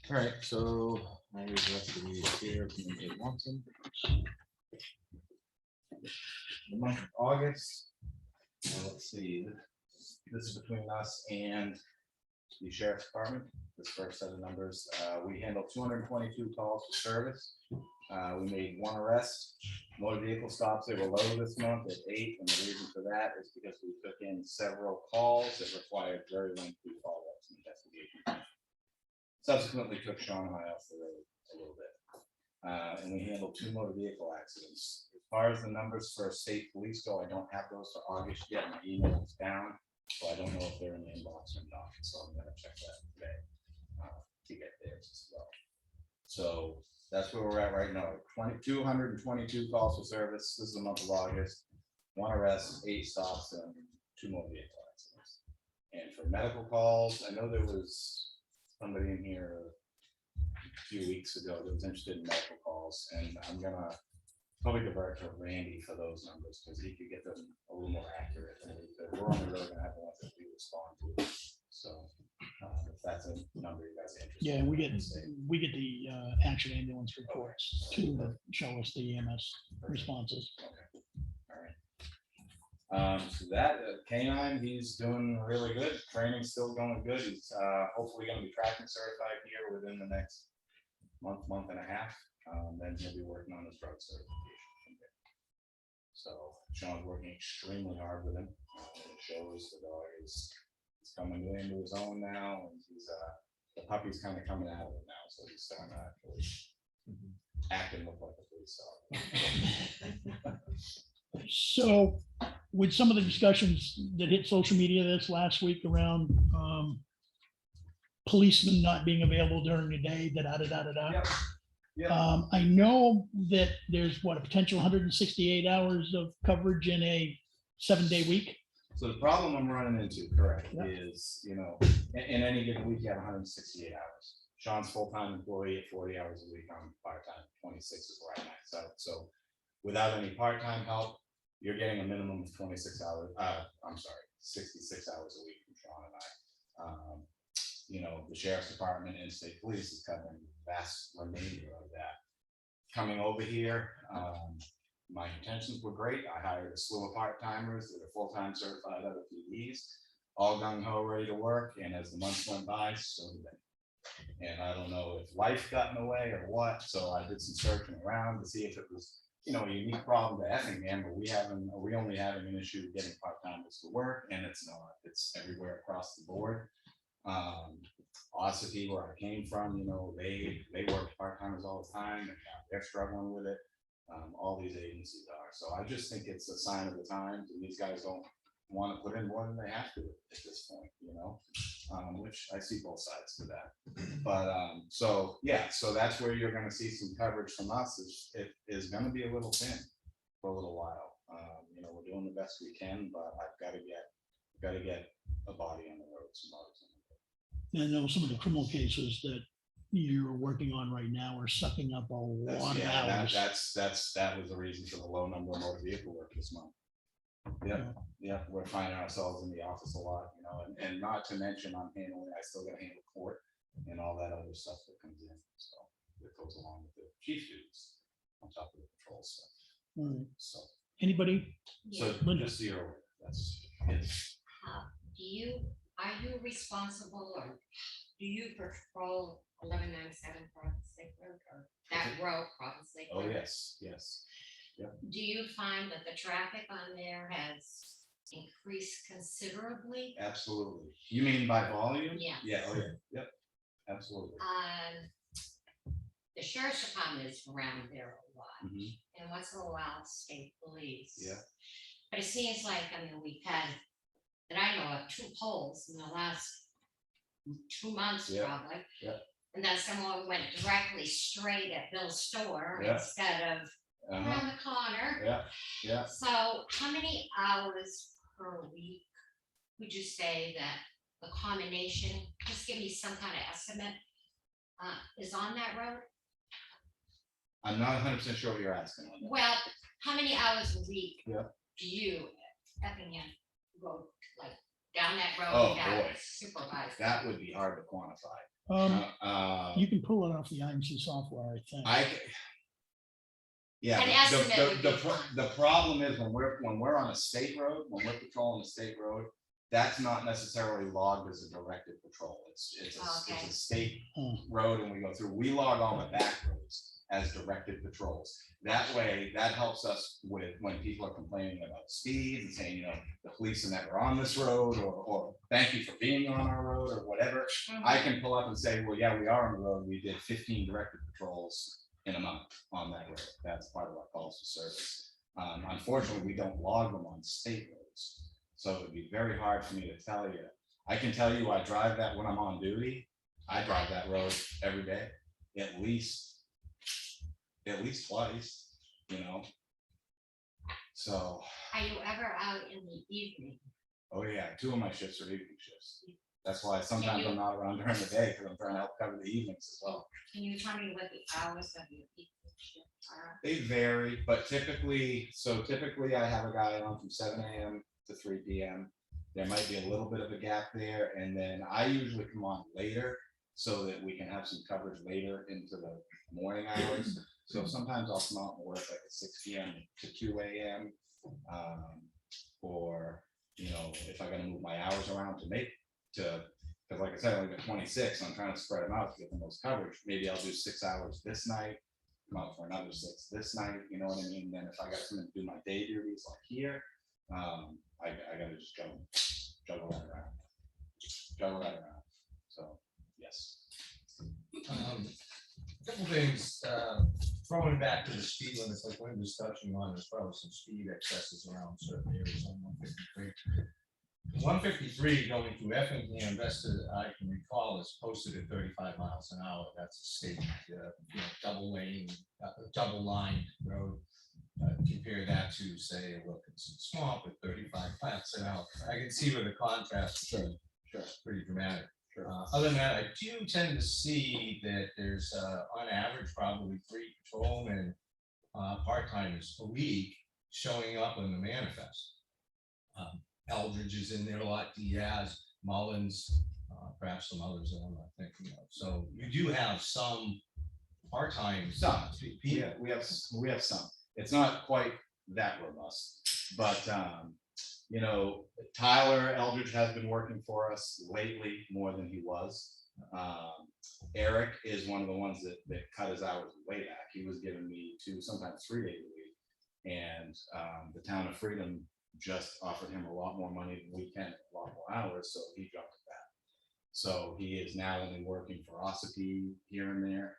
All right, so I use the rest of these here if you want them. The month of August, let's see, this is between us and the sheriff's department. This first set of numbers, we handled 222 calls for service. We made 1 arrest. Motor vehicle stops, they were low this month at 8, and the reason for that is because we took in several calls that required very lengthy follow-ups and investigation. Subsequently took Sean and I off the road a little bit. And we handled 2 motor vehicle accidents. As far as the numbers for state police go, I don't have those for August yet. My email is down, so I don't know if they're in the inbox or not. So I'm gonna check that today to get theirs as well. So that's where we're at right now. 222 calls for service. This is the month of August. 1 arrest, 8 stops, and 2 motor vehicle accidents. And for medical calls, I know there was somebody in here a few weeks ago that was interested in medical calls, and I'm gonna probably divert to Randy for those numbers because he could get them a little more accurate. And we're only really gonna have the ones that we respond to. So if that's a number you guys are interested Yeah, in, we I can say. get the action ambulance reports too that show us the EMS responses. Okay. All right. So that K9, he's doing really good. Training's still going good. He's hopefully going to be tracking certified here within the next month and a half. Then he'll be working on his drug certification. So Sean's working extremely hard with him. It shows the dog is coming into his own now, and he's the puppy's kind of coming out of it now, so he's starting to actually act and look like a police dog. So with some of the discussions that hit social media this last week around policemen not being available during the day, Yep. Yep. I know that there's a potential 168 hours of coverage in a 7-day week. So the problem I'm running into, correct, Yeah. is, in any given week, you have 168 hours. Sean's full-time employee at 40 hours a week, I'm part-time, 26 is where I max out. So without any part-time help, you're getting a minimum of 26 hours, 66 hours a week from Sean and I. The sheriff's department and state police is covering the vast remainder of that. Coming over here, my intentions were great. I hired a slew of part-timers that are full-time certified other PDs, all gung-ho, ready to work, and as the months went by, so did they. And I don't know if life got in the way or what, so I did some searching around to see if it was, a unique problem to Effingham, but we only having an issue getting part-timers to work, and it's not. It's everywhere across the board. Ossipee, where I came from, they work part-timers all the time, and they're struggling with it. All these agencies are. So I just think it's a sign of the times, and these guys don't want to put in more than they have to at this point, which I see both sides to that. But so that's where you're going to see some coverage from us. It is going to be a little thin for a little while. We're doing the best we can, but I've got to get a body on the road. Some bodies on the road. I know some of the criminal cases that you're working on right now are sucking up a lot of hours. That was the reason for the low number of motor vehicle work this month. Yeah, we're finding ourselves in the office a lot, and not to mention I still got to handle court and all that other stuff that comes in. So it goes along with the chief duties on top of the patrol stuff. Right. So Anybody? so Linda. just so you're aware, that's it. Are you responsible, or do you patrol 1197 Province Lake Road, or that road, Province Lake Oh, Road? yes. Do you find that the traffic on there has increased considerably? Absolutely. You mean by volume? Yeah. Yeah, oh yeah, yep, absolutely. The sheriff's department is around there a lot, Mhm. and once in a while, state police. Yeah. But it seems like, we've had, that I know of, 2 polls in the last 2 months, Yeah. probably. Yeah. And then someone went directly straight at Bill's store Yeah. instead of around the corner. Yeah. So how many hours per week would you say that the combination, just give me some kind of estimate, is on that road? I'm not 100% sure what you're asking. on that. Well, how many hours a week? Yeah. Do you, Effingham, go like down that road? Oh, without boy. Supervisor? That would be hard to quantify. You can pull it off the IMC software, I think. Yeah, An the- estimate would be the fine. problem is when we're on a state road, when we're patrolling a state road, that's not necessarily logged as a directed patrol. It's Okay. a state Hmm. road and we go through, we log all the back roads as directed patrols. That way, that helps us with when people are complaining about speed and saying, the police are never on this road, or thank you for being on our road, or whatever. I can pull up and say, well, yeah, we are on the road. We did 15 directed patrols in a month on that road. That's part of our calls for service. Unfortunately, we don't log them on state roads. So it'd be very hard for me to tell you. I can tell you I drive that when I'm on duty. I drive that road every day, at least twice, So, Are you ever out in the evening? oh yeah, 2 of my shifts are evening shifts. That's why sometimes I'm not around during the day because I'm trying to help cover the evenings as well. Can you tell me what the hours of your evening shift are? They vary, but typically I have a guy on from 7 a.m. to 3 p.m. There might be a little bit of a gap there, and then I usually come on later so that we can have some coverage later into the morning hours. So sometimes I'll come out and work like at 6 p.m. to 2 a.m. Or, if I gotta move my hours around because like I said, I only got 26, so I'm trying to spread them out to get the most coverage. Maybe I'll do 6 hours this night, come out for another 6 this night, you know what I mean? Then if I got something to do my day duties like here, I gotta just juggle that around. So, yes. Couple things, throwing back to the speed limits, like Lynn was touching on, as well as some speed excesses around certain areas on 153. 153 going through Effingham, best that I can recall, is posted at 35 miles an hour. That's a state, double lane, double lined road. Compare that to, say, a Wilkinson Swamp at 35 miles an hour. I can see where the contrast is pretty dramatic. Other than that, I do tend to see that there's, on average, probably 3 patrolmen, part-timers a week showing up in the manifest. Eldridge is in there a lot, Diaz, Mullins, perhaps some others that I'm not thinking of. So you do have some part-time. Some, we have some. It's not quite that robust, but Tyler Eldridge has been working for us lately more than he was. Eric is one of the ones that cut his hours way back. He was giving me 2, sometimes 3 days a week, and the town of Freedom just offered him a lot more money than we can, a lot more hours, so he jumped at that. So he is now only working for Ossipee here and there,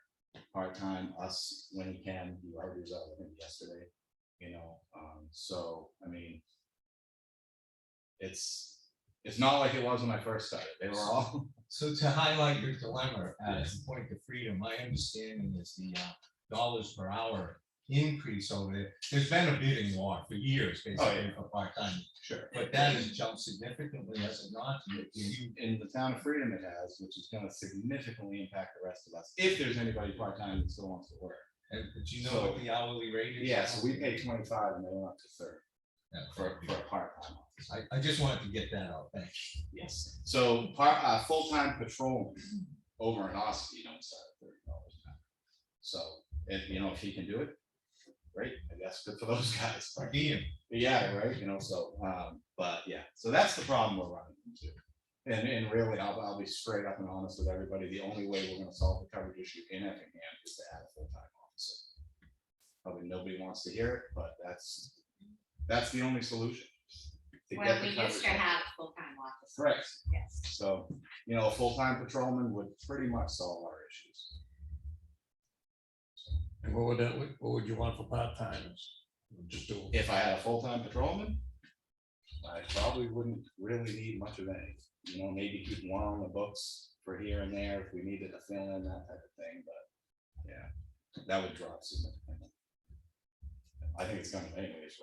part-time, us when he can. He already was out with him yesterday, so I mean, it's not like it was when I first started. They were all So to highlight your dilemma as a point of freedom, my understanding is the dollars per hour increase over there. There's been a bidding war for years, basically, for part-time. sure. But that has jumped significantly, as it not? In the town of Freedom it has, which is going to significantly impact the rest of us, if there's anybody part-time that still wants to work. And do you know what the hourly rate is? Yeah, so we pay 25 and they went up to 30 Yeah, for a part-time officer. I just wanted to get that out, thanks. Yes, so full-time patrolman over in Ossipee don't start at $30 an hour. So if he can do it, great, I guess good for those guys. Per diem. Yeah, right, but yeah, so that's the problem we're running into. And really, I'll be straight up and honest with everybody. The only way we're gonna solve the coverage issue in Effingham is to add a full-time officer. Probably nobody wants to hear it, but that's the only solution. to Well, get the we used to coverage. have full-time officers. Correct. Yes. So, a full-time patrolman would pretty much solve our issues. And what would you want for part-timers? Just do. If I had a full-time patrolman, I probably wouldn't really need much of any. Maybe keep one on the books for here and there if we needed to fill in that type of thing, but yeah, that would drop significantly. I think it's gonna anyways,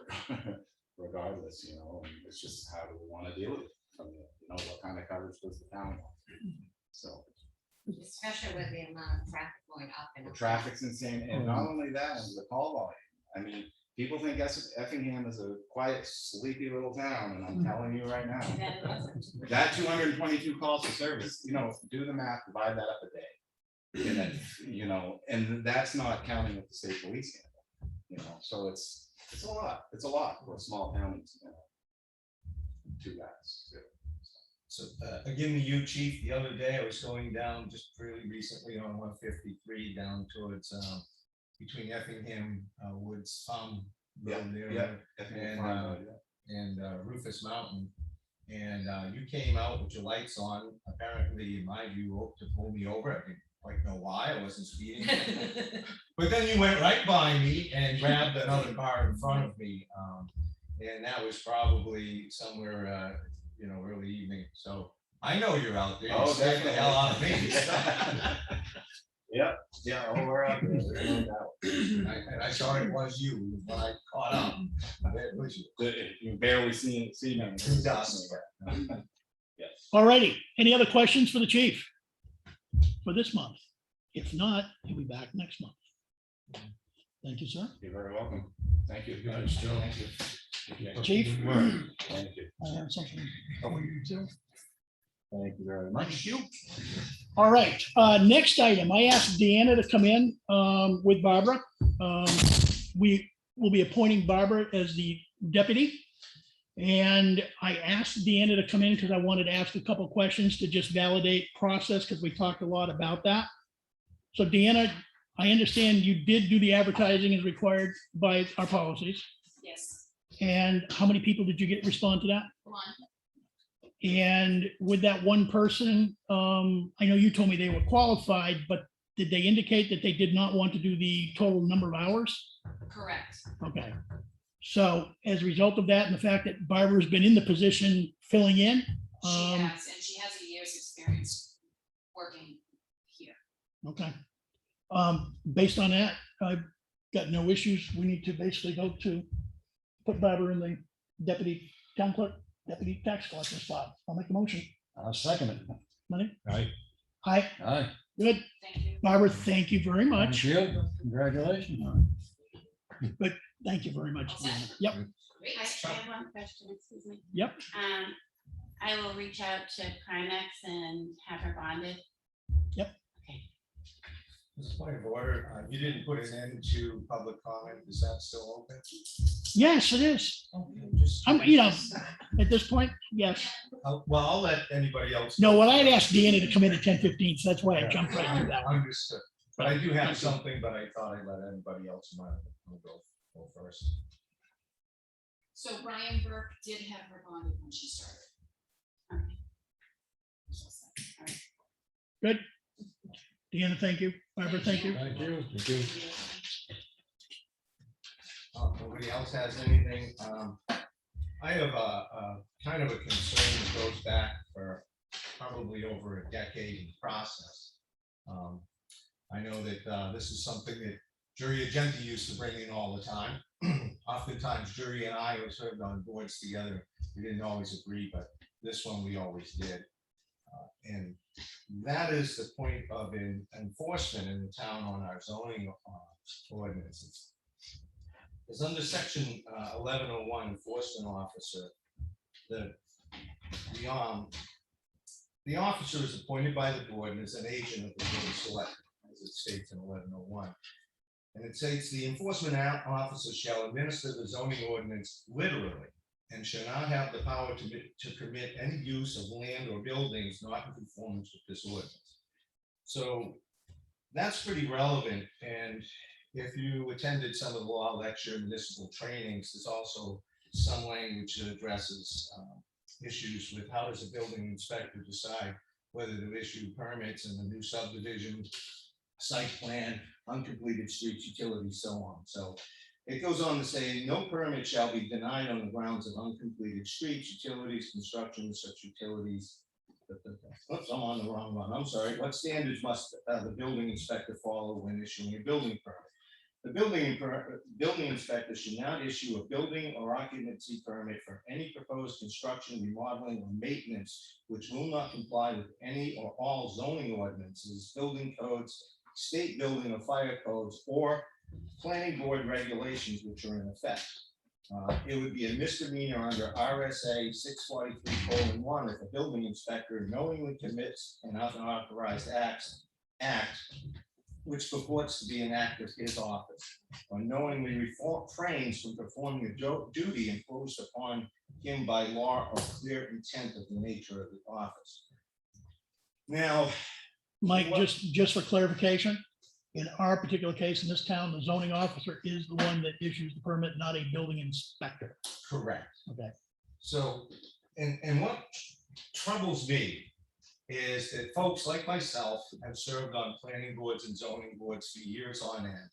regardless, and it's just how do we want to deal with it from what kind of coverage does the town want? So, Especially with the amount of traffic going up and The up. traffic's insane, and not only that, the call volume. I mean, people think Effingham is a quiet, sleepy little town, and I'm telling you right now, That it wasn't. that 222 calls for service, do the math, divide that up a day. And then, and that's not counting with the state police handle, so it's a lot for a small town. Two guys. So again, to you, chief, the other day I was going down just really recently on 153 down towards between Effingham Woods Farm Road there and Rufus Mountain. And you came out with your lights on, apparently in my view, to pull me over. I didn't quite know why, I wasn't speeding. But then you went right by me and grabbed another car in front of me. And that was probably somewhere, early evening. So I know you're out there. You scared the hell out of me. Yeah, we're out there. And I thought it was you when I caught up. It was you. You barely see me. Through dust. Yes. All righty. Any other questions for the chief for this month? If not, he'll be back next month. Thank you, sir. You're very welcome. Thank you. Thanks, Joe. Thank you. Chief, Thank you. I have something for you too. Thank you very much. All right, next item, I asked Deanna to come in with Barbara. We will be appointing Barbara as the deputy. And I asked Deanna to come in because I wanted to ask a couple questions to just validate process, because we talked a lot about that. So Deanna, I understand you did do the advertising as required by our policies. Yes, And how many people did you get respond to that? one. And with that one person, I know you told me they were qualified, but did they indicate that they did not want to do the total number of hours? Correct. Okay. So as a result of that and the fact that Barbara's been in the position filling in, She has, and she has a year's experience working here. okay. Based on that, I've got no issues. We need to basically go to put Barbara in the deputy town clerk, deputy tax collector spot. I'll make the motion. I'll second it. Money? Aye. Aye, Aye. good. Thank you. Barbara, thank you very much. Thank you. Congratulations. Thank you very much. All set. Deanna. Yep, I have one question, excuse me. yep. I will reach out to Primex and have her bonded. This point of order, you didn't put an end to public comment. Is that still open? Yes, it is. Okay, just. At this point, yes. Well, I'll let anybody else. No, well, I had asked Deanna to come in at 10:15, so that's why I jumped right to that one. Understood. But I do have something, but I thought I'd let anybody else know. I'll go first. So Brian Burke did have her bonded when she started. Good. Deanna, thank you. Barbara, thank you. Thank you. Thank you. Nobody else has anything. I have a kind of a concern that goes back for probably over a decade in process. I know that this is something that Jury Agenti used to bring in all the time. Oftentimes, Jury and I was served on boards together. We didn't always agree, but this one we always did. And that is the point of enforcement in the town on our zoning ordinances. Is under section 1101 enforcement officer, the officer is appointed by the board and is an agent of the board of selectmen, as it states in 1101. And it states the enforcement officer shall administer the zoning ordinance literally and shall not have the power to permit any use of land or buildings not in conformance with this ordinance. So that's pretty relevant. And if you attended some of the law lecture municipal trainings, there's also some language that addresses issues with how does a building inspector decide whether to issue permits in the new subdivision, site plan, uncompleted streets, utilities, so on. So it goes on to say, no permit shall be denied on the grounds of uncompleted streets, utilities, construction of such utilities. Oops, I'm on the wrong one. I'm sorry. What standards must the building inspector follow when issuing a building permit? The building inspector should not issue a building or occupancy permit for any proposed construction, remodeling, or maintenance which will not comply with any or all zoning ordinances, building codes, state building or fire codes, or planning board regulations which are in effect. It would be a misdemeanor under RSA 643:1 if a building inspector knowingly commits an unauthorized act which purports to be an act of his office, or knowingly refrains from performing a duty imposed upon him by law or clear intent of the nature of the office. Now, Mike, just for clarification, in our particular case, in this town, the zoning officer is the one that issues the permit, not a building inspector. correct. Okay. So, and what troubles me is that folks like myself have served on planning boards and zoning boards for years on end.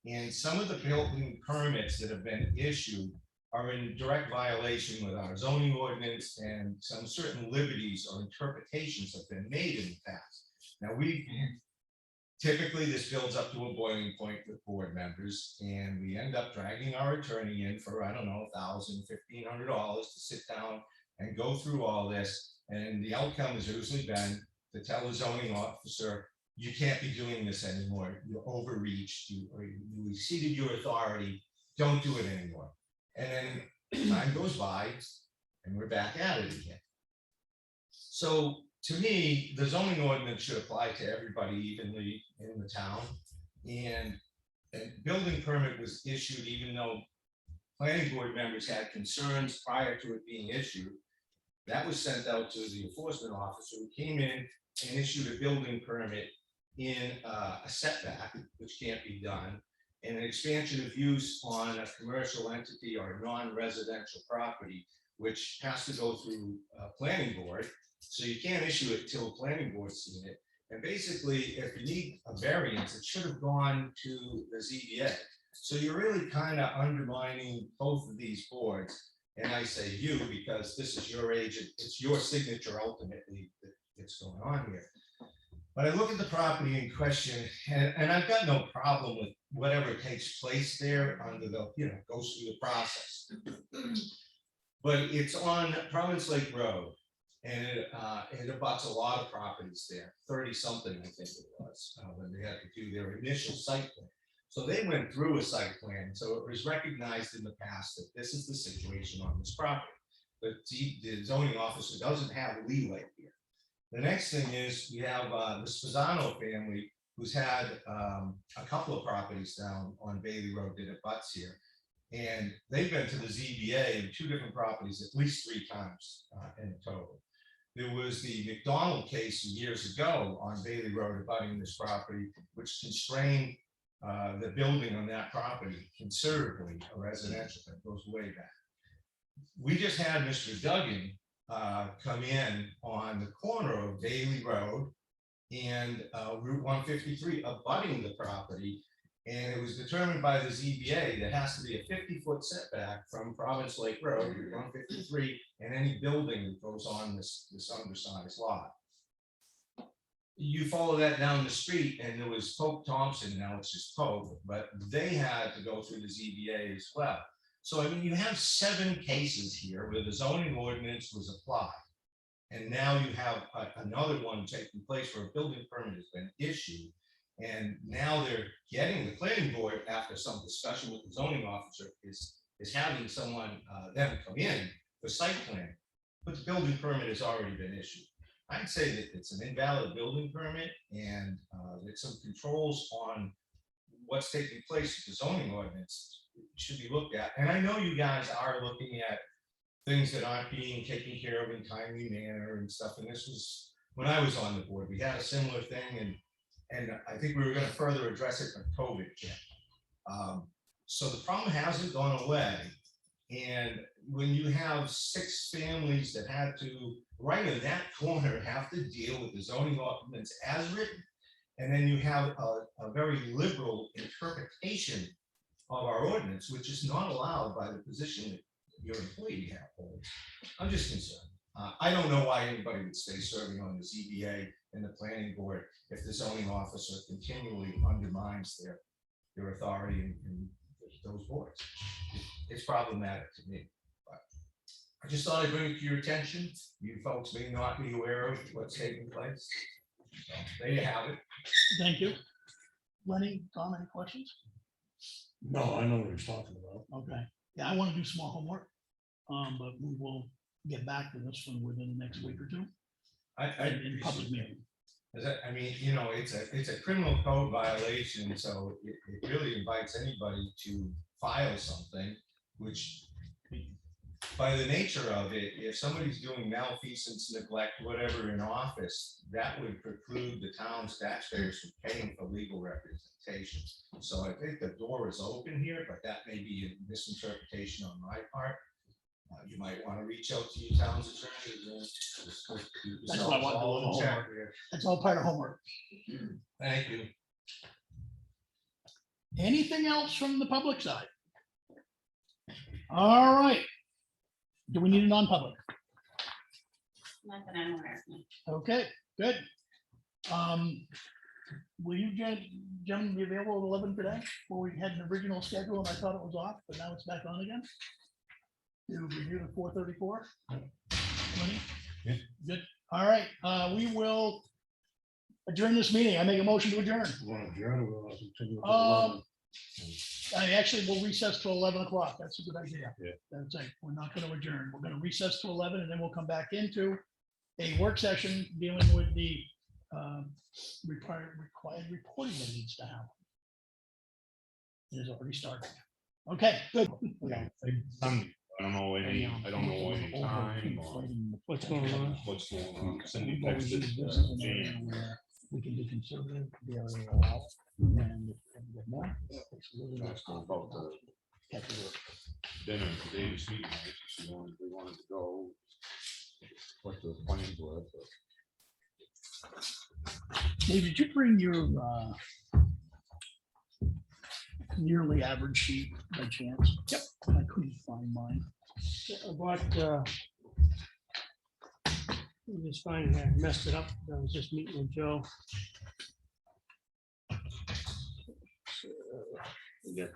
And some of the building permits that have been issued are in direct violation with our zoning ordinance, and some certain liberties or interpretations have been made in the past. Now, typically this builds up to a boiling point with board members, and we end up dragging our attorney in for, I don't know, $1,000, $1,500 to sit down and go through all this. And the outcome has usually been to tell the zoning officer, you can't be doing this anymore. You overreached, you exceeded your authority. Don't do it anymore. And then time goes by and we're back at it again. So to me, the zoning ordinance should apply to everybody evenly in the town. And a building permit was issued even though planning board members had concerns prior to it being issued. That was sent out to the enforcement officer who came in and issued a building permit in a setback, which can't be done, and an expansion of use on a commercial entity or a non-residential property, which has to go through a planning board. So you can't issue it till a planning board's seen it. And basically, if you need a variance, it should have gone to the ZBA. So you're really kind of undermining both of these boards. And I say you because this is your agent, it's your signature ultimately that's going on here. But I look at the property in question, and I've got no problem with whatever takes place there under the, goes through the process. But it's on Province Lake Road, and it abuts a lot of properties there, 30 something, I think it was, when they had to do their initial site plan. So they went through a site plan, so it was recognized in the past that this is the situation on this property. But the zoning officer doesn't have leeway here. The next thing is we have the Spezzano family who's had a couple of properties down on Bailey Road that abuts here. And they've been to the ZBA in 2 different properties at least 3 times in total. There was the McDonald case years ago on Bailey Road abutting this property, which constrained the building on that property considerably, a residential that goes way back. We just had Mr. Duggan come in on the corner of Bailey Road and Route 153 abutting the property. And it was determined by the ZBA that has to be a 50-foot setback from Province Lake Road, Route 153, and any building that goes on this undersized lot. You follow that down the street, and there was Pope Thompson, now it's just Pope, but they had to go through the ZBA as well. So, I mean, you have 7 cases here where the zoning ordinance was applied. And now you have another one taking place where a building permit has been issued. And now they're getting the planning board, after some discussion with the zoning officer, is having someone them come in for site plan, but the building permit has already been issued. I'd say that it's an invalid building permit, and that some controls on what's taking place with the zoning ordinance should be looked at. And I know you guys are looking at things that aren't being taken care of in a timely manner and stuff. And this was when I was on the board, we had a similar thing, and I think we were going to further address it when COVID hit. So the problem hasn't gone away. And when you have 6 families that had to, right in that corner, have to deal with the zoning ordinance as written, and then you have a very liberal interpretation of our ordinance, which is not allowed by the position that your employee holds, I'm just concerned. I don't know why anybody would stay serving on the ZBA and the planning board if the zoning officer continually undermines their authority in those boards. It's problematic to me, but I just thought I'd bring it to your attention. You folks may not be aware of what's taking place. So there you have it. Thank you. Lenny, Tom, any questions? No, I know what he's talking about. Okay, yeah, I want to do some more homework, but we will get back to this one within the next week or two in public meeting. I mean, you know, it's a criminal code violation, so it really invites anybody to file something, which by the nature of it, if somebody's doing malfeasance, neglect, whatever in office, that would preclude the town's taxpayers from paying for legal representation. So I think the door is open here, but that may be a misinterpretation on my part. You might want to reach out to your town's attorney. That's what I want to do, a little homework. That's all part of homework. Thank you. Anything else from the public side? All right. Do we need a non-public? Not that I'm aware of. Okay, good. Will you gentlemen be available at 11 today? Well, we had an original schedule and I thought it was off, but now it's back on again. To review the 434. Lenny? Yeah. Good. All right, we will adjourn this meeting. I make a motion to adjourn. I actually will recess till 11 o'clock. That's a good idea. Yeah. That's it. We're not going to adjourn. We're going to recess to 11 and then we'll come back into a work session dealing with the required reporting that needs to happen. It has already started. Okay, good. I don't know any time or What's going on? what's going on. Cindy We've always texted, used this as an area Jan. where we can be conservative, the area allow it, and if we can get more, it's really not About the catch it. dinner today, this meeting, we wanted to go. What the plans were. Dave, did you bring your yearly average sheet by chance? Yep. I couldn't find mine. I bought, just finding I messed it up. I was just meeting with Joe. So, we got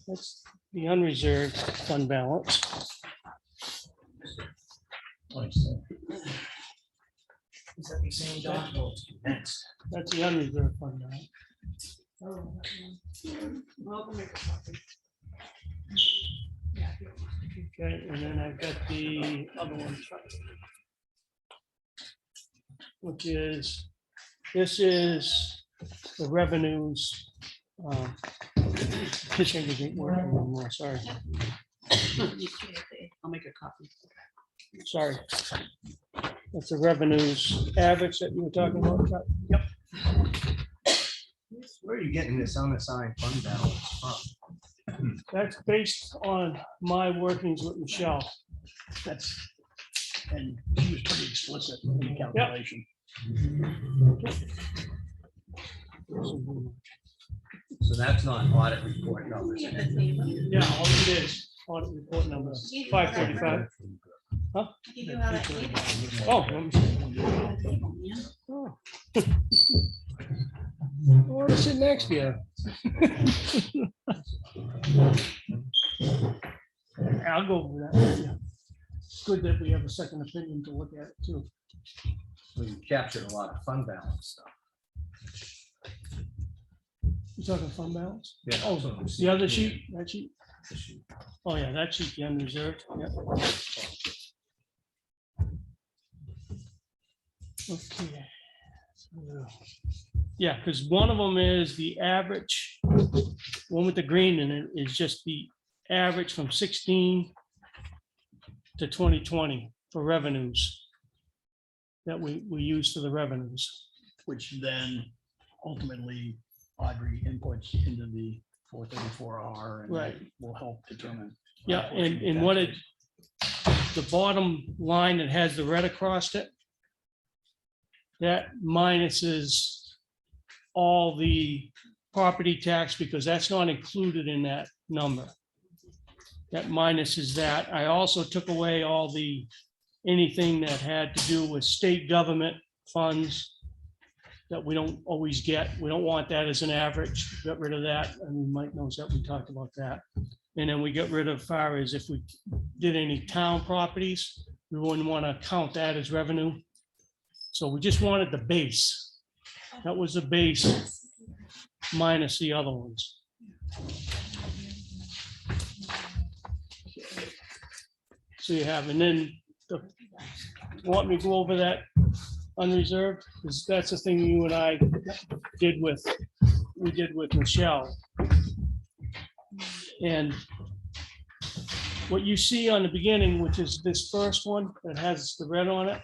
that's the unreserved fund balance. Is that the same document? Next. That's the unreserved fund balance. Well, we'll make a copy. Okay, and then I've got the other one. Which is, this is the revenues. This change ain't working anymore, sorry. I'll make a copy. Sorry. That's the revenues average that you were talking about. Chuck? Yep. Where are you getting this unassigned fund balance from? That's based on my workings with Michelle. That's, and she was pretty explicit in the calculation. So that's not audit report numbers. Yeah, all it is, audit report numbers, 545. Huh? Give you all that table. Oh. let me see. Oh. I want to sit next to you. I'll go over that. with you. It's good that we have a second opinion to look at it too. We captured a lot of fund balance stuff. You talking fund balance? Yeah. Oh, the other sheet, that sheet? Oh, yeah, that sheet, the unreserved. Yeah. Okay. So, yeah, because one of them is the average, one with the green in it is just the average from 16 to 2020 for revenues that we use for the revenues. Which then ultimately Audrey inputs into the 434R and Right. that will help determine. Yeah, and what it, the bottom line that has the red across it, that minuses all the property tax because that's not included in that number. That minuses that. I also took away all the, anything that had to do with state government funds that we don't always get. We don't want that as an average. Got rid of that. And Mike knows that we talked about that. And then we get rid of far as if we did any town properties, we wouldn't want to count that as revenue. So we just wanted the base. That was the base minus the other ones. So you have, and then want me to go over that unreserved? Because that's the thing you and I did with Michelle. And what you see on the beginning, which is this first one that has the red on it,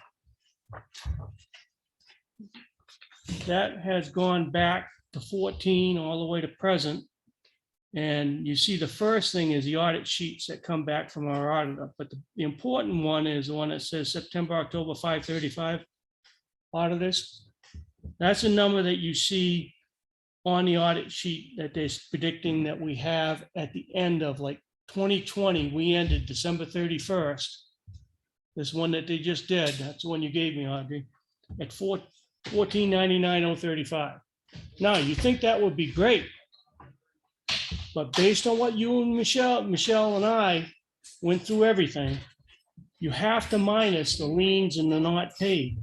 that has gone back to 14 all the way to present. And you see the first thing is the audit sheets that come back from our auditor. But the important one is the one that says September, October 535 auditors. That's a number that you see on the audit sheet that they're predicting that we have at the end of like 2020. We ended December 31st. This one that they just did, that's the one you gave me, Audrey, at $1499,035. Now, you think that would be great. But based on what you and Michelle and I went through everything, you have to minus the liens and the not paid.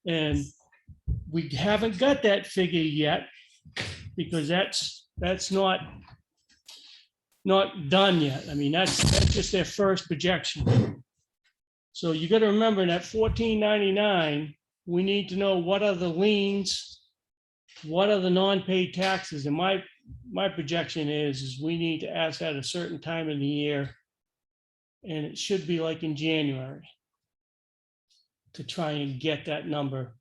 And we haven't got that figure yet because that's not done yet. I mean, that's just their first projection. So you got to remember that $1499, we need to know what are the liens, what are the non-paid taxes? And my projection is we need to ask that at a certain time in the year. And it should be like in January to try and get that number.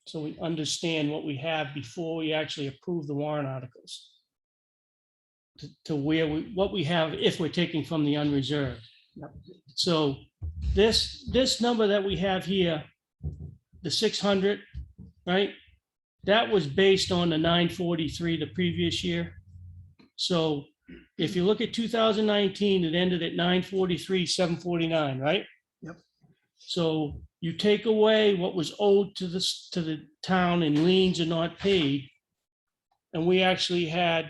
So we understand what we have before we actually approve the warrant articles. To where what we have if we're taking from the unreserved. So this number that we have here, the 600, right? That was based on the 943 the previous year. So if you look at 2019, it ended at 943, 749, right? Yep. So you take away what was owed to the town in liens and not paid. And we actually had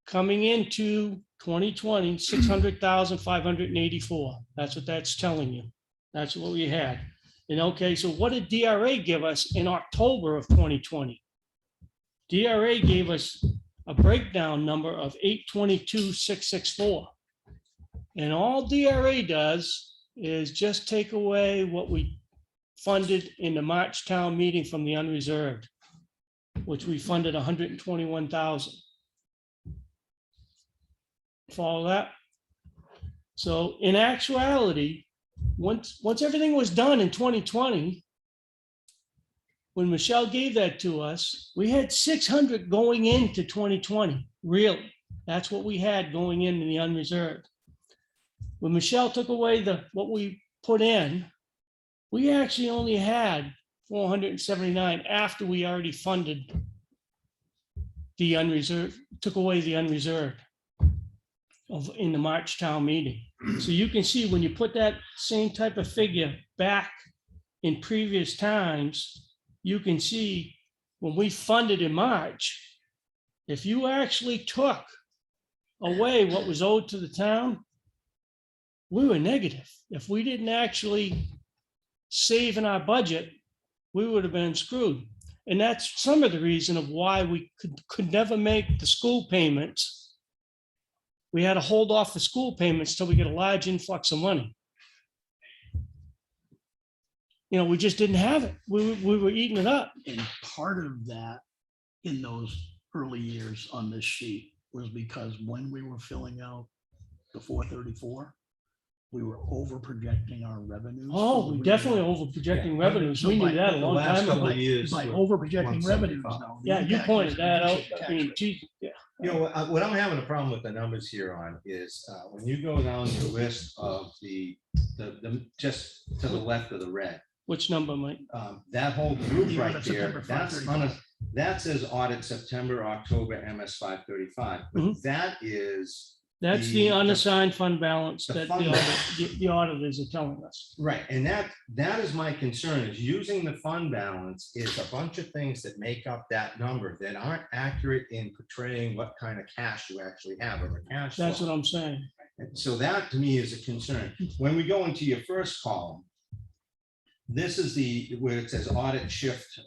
coming into 2020, 600,584. That's what that's telling you. That's what we had. And okay, so what did DRA give us in October of 2020? DRA gave us a breakdown number of 822,664. And all DRA does is just take away what we funded in the March town meeting from the unreserved, which we funded 121,000. Follow that? So in actuality, once everything was done in 2020, when Michelle gave that to us, we had 600 going into 2020, really. That's what we had going into the unreserved. When Michelle took away what we put in, we actually only had 479 after we already funded the unreserved, took away the unreserved in the March town meeting. So you can see when you put that same type of figure back in previous times, you can see when we funded in March, if you actually took away what was owed to the town, we were negative. If we didn't actually save in our budget, we would have been screwed. And that's some of the reason of why we could never make the school payments. We had to hold off the school payments till we get a large influx of money. You know, we just didn't have it. We were eating it up. And part of that in those early years on this sheet was because when we were filling out the 434, we were over projecting our revenues. Oh, we definitely over projecting revenues. We knew that a long time ago. By over projecting revenues. though, the Yeah, you impact pointed was that out. reducing I tax mean, rate. gee, yeah. You know, what I'm having a problem with the numbers here on is when you go down your list of the just to the left of the red, Which number, Mike? that whole group The right audit there, September that's on 535. that says audit September, October, MS 535. But Mhm. that is That's the the- unassigned fund balance the that fund the auditors are telling us. Right, and that is my concern, is using the fund balance is a bunch of things that make up that number that aren't accurate in portraying what kind of cash you actually have or a cash That's flow. what I'm saying. And so that to me is a concern. When we go into your first column, this is where it says audit shift.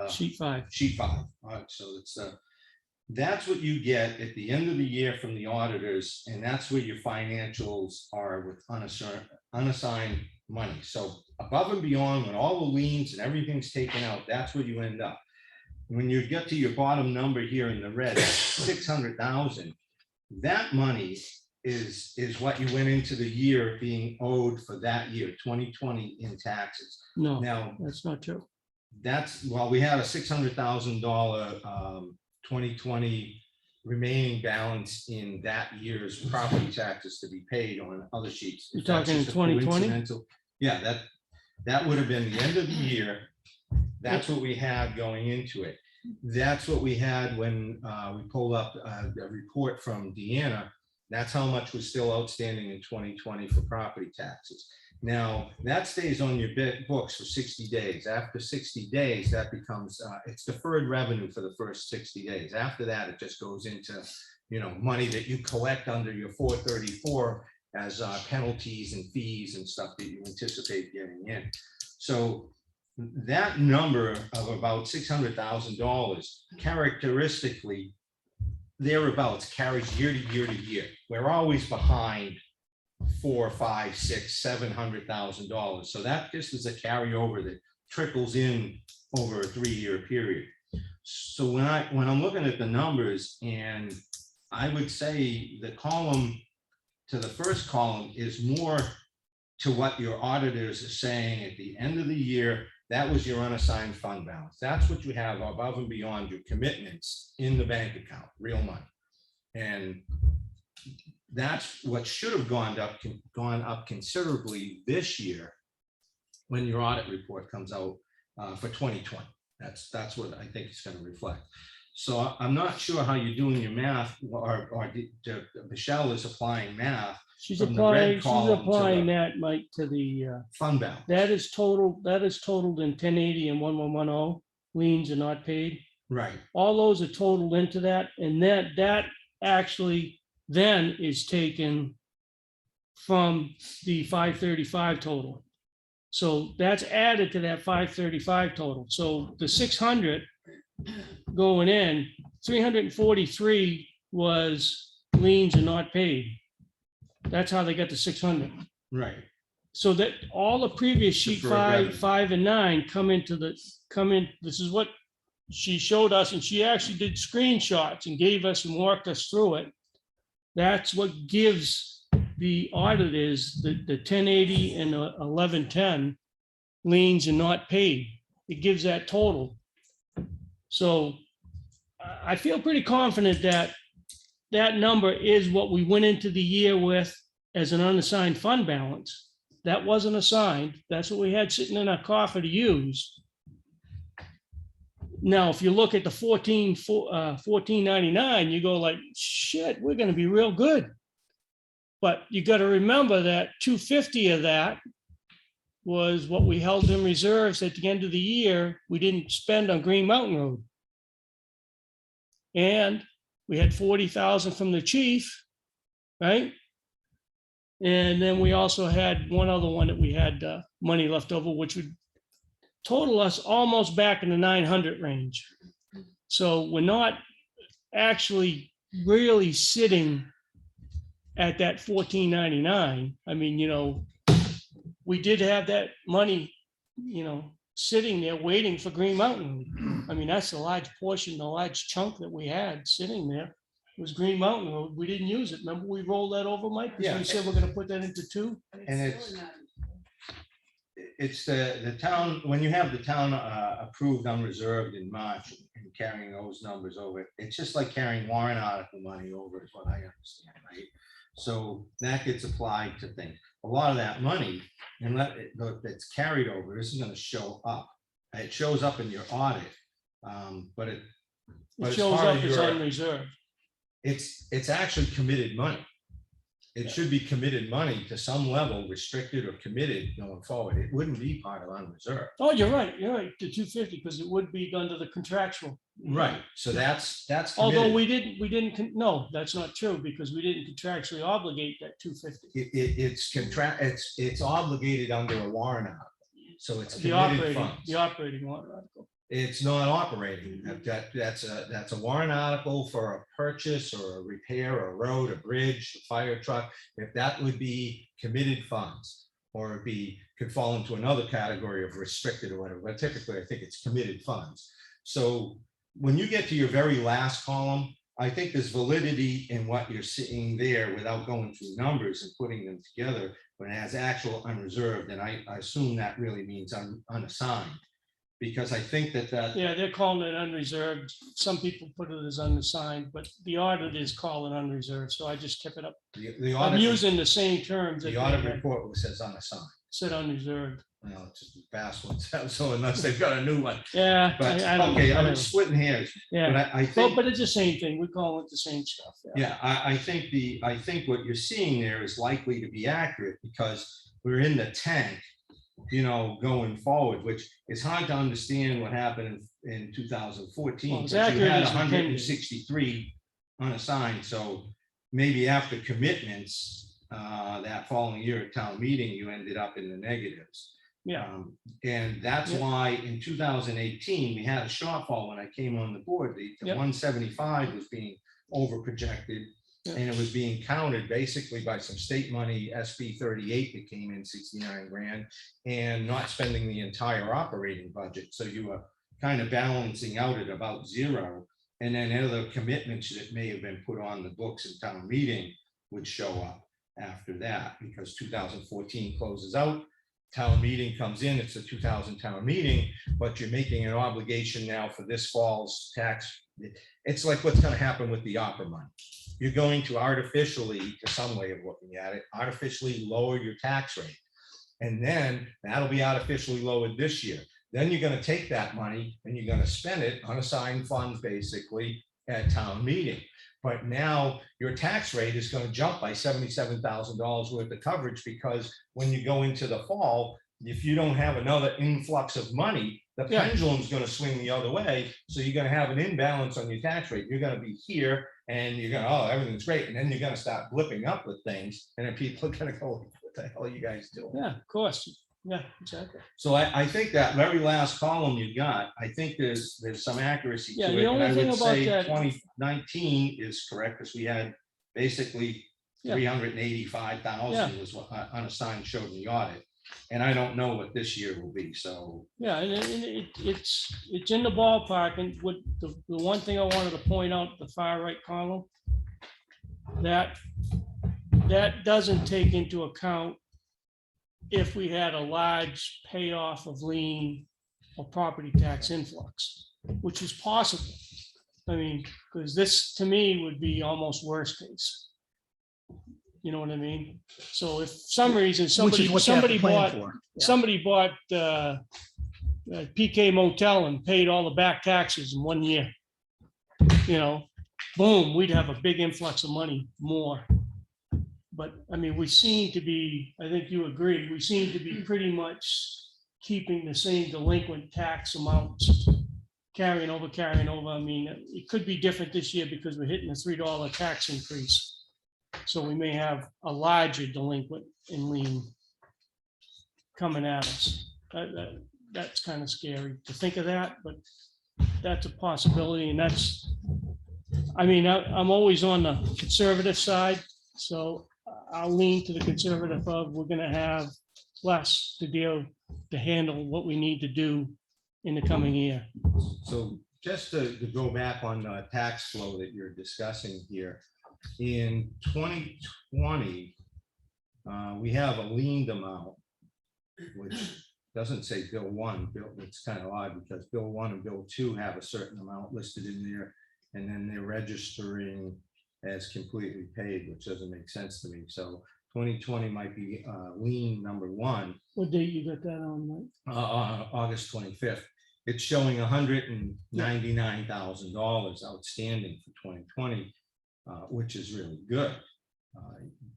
Sheet 5. Sheet 5. All right, so it's that's what you get at the end of the year from the auditors, and that's where your financials are with unassigned money. So above and beyond, when all the liens and everything's taken out, that's where you end up. When you get to your bottom number here in the red, 600,000, that money is what you went into the year being owed for that year, 2020 in taxes. No, Now, that's not true. well, we had a $600,000 2020 remaining balance in that year's property taxes to be paid on other sheets. You're If that's talking in just a 2020? coincidental- Yeah, that would have been the end of the year. That's what we had going into it. That's what we had when we pulled up a report from Deanna. That's how much was still outstanding in 2020 for property taxes. Now, that stays on your books for 60 days. After 60 days, that becomes, it's deferred revenue for the first 60 days. After that, it just goes into, money that you collect under your 434 as penalties and fees and stuff that you anticipate getting in. So that number of about $600,000 characteristically, thereabouts carries year to year to year. We're always behind $400,000, $500,000, $600,000, $700,000. So that just is a carryover that trickles in over a 3-year period. So when I'm looking at the numbers, and I would say the column to the first column is more to what your auditors are saying at the end of the year. That was your unassigned fund balance. That's what you have above and beyond your commitments in the bank account, real money. And that's what should have gone up considerably this year when your audit report comes out for 2020. That's what I think it's going to reflect. So I'm not sure how you're doing your math, or Michelle is applying math. She's from the red applying column to that, Mike, to the the fund balance. that is totaled in 1080 and 1110 liens are not paid. Right. All those are totaled into that, and that actually then is taken from the 535 total. So that's added to that 535 total. So the 600 going in, 343 was liens and not paid. That's how they got the 600. Right. So that all the previous sheet Deferred revenue. 5 and 9 come in. This is what she showed us, and she actually did screenshots and gave us and walked us through it. That's what gives the auditors the 1080 and 1110 liens and not paid. It gives that total. So I feel pretty confident that that number is what we went into the year with as an unassigned fund balance. That wasn't assigned. That's what we had sitting in our coffer to use. Now, if you look at the 1499, you go like, shit, we're going to be real good. But you got to remember that 250 of that was what we held in reserves at the end of the year. We didn't spend on Green Mountain Road. And we had 40,000 from the chief, right? And then we also had one other one that we had money left over, which would total us almost back in the 900 range. So we're not actually really sitting at that 1499. I mean, we did have that money, sitting there waiting for Green Mountain. I mean, that's a large portion, a large chunk that we had sitting there was Green Mountain Road. We didn't use it. Remember we rolled that over, Mike? Because Yeah. we said we're going to put that into 2. And it's the town, when you have the town approved unreserved in March and carrying those numbers over, it's just like carrying warrant article money over is what I understand, right? So that gets applied to things. A lot of that money, and that's carried over, isn't going to show up. It shows up in your audit, but It shows up as unreserved. it's actually committed money. It should be committed money to some level, restricted or committed going forward. It wouldn't be part of unreserved. Oh, you're right, the 250, because it would be under the contractual. Right, so that's Although committed. we didn't, no, that's not true, because we didn't contractually obligate that 250. It's obligated under a warrant article. So it's The committed funds. operating warrant article. It's not operating. That's a warrant article for a purchase or a repair, or a road, a bridge, a fire truck. If that would be committed funds, or could fall into another category of restricted or whatever, but typically I think it's committed funds. So when you get to your very last column, I think there's validity in what you're seeing there without going through numbers and putting them together, when it has actual unreserved, and I assume that really means unassigned. Because I think that Yeah, they're calling it unreserved. Some people put it as unassigned, but the auditors call it unreserved, so I just kept it up. the I'm audit, using the same terms. that the they audit had report says unassigned. Said unreserved. Well, it's just fast ones, so unless they've got a new one. Yeah. But, I don't know, okay, I'm whatever. splitting hairs. But Yeah, I think, but it's the same thing. We call it the same stuff. yeah, I think what you're seeing there is likely to be accurate, because we're in the tank, going forward, which is hard to understand what happened in 2014. Well, it's because you accurate had as it can be. 163 unassigned, so maybe after commitments, that following year at town meeting, you ended up in the negatives. Yeah. And that's Yeah. why in 2018, we had a shortfall when I came on the board. The Yep. 175 was being over projected. Yep. And it was being counted basically by some state money, SB 38 that came in 69 grand, and not spending the entire operating budget. So you were kind of balancing out at about zero. And then other commitments that may have been put on the books in town meeting would show up after that, because 2014 closes out. Town meeting comes in, it's a 2000 town meeting, but you're making an obligation now for this fall's tax. It's like what's going to happen with the opera money. You're going to artificially, to some way of looking at it, artificially lower your tax rate. And then that'll be artificially lowered this year. Then you're going to take that money and you're going to spend it on assigned funds, basically at town meeting. But now your tax rate is going to jump by $77,000 worth of coverage, because when you go into the fall, if you don't have another influx of money, the Yeah. pendulum's going to swing the other way. So you're going to have an imbalance on your tax rate. You're going to be here and you're going to, oh, everything's great. And then you're going to start blipping up with things. And then people are going to go, what the hell are you guys doing? Yeah, of course. Yeah, exactly. So I think that very last column you got, I think there's some accuracy Yeah, to the it. only And I thing would about say that- 2019 is correct, because we had basically Yeah. 385,000 was what unassigned showed in the audit. And I don't know what this year will be, so. Yeah, and it's in the ballpark, and with the one thing I wanted to point out, the far right column, that doesn't take into account if we had a large payoff of lien or property tax influx, which is possible. I mean, because this, to me, would be almost worst case. You know what I mean? So if some reason Which is what you have to plan for. Yeah. somebody bought PK Motel and paid all the back taxes in 1 year, boom, we'd have a big influx of money more. But I mean, we seem to be, I think you agree, we seem to be pretty much keeping the same delinquent tax amounts, carrying over. I mean, it could be different this year because we're hitting a $3 tax increase. So we may have a larger delinquent in lien coming at us. That's kind of scary to think of that, but that's a possibility. And that's, I mean, I'm always on the conservative side. So I'll lean to the conservative of, we're gonna have less to handle what we need to do in the coming year. So just to go back on tax flow that you're discussing here, in 2020, we have a liened amount, which doesn't say Bill 1. It's kind of odd because Bill 1 and Bill 2 have a certain amount listed in there, and then they're registering as completely paid, which doesn't make sense to me. So 2020 might be lien number 1. What date you got that on, Mike? August 25th. It's showing $199,000 outstanding for 2020, which is really good.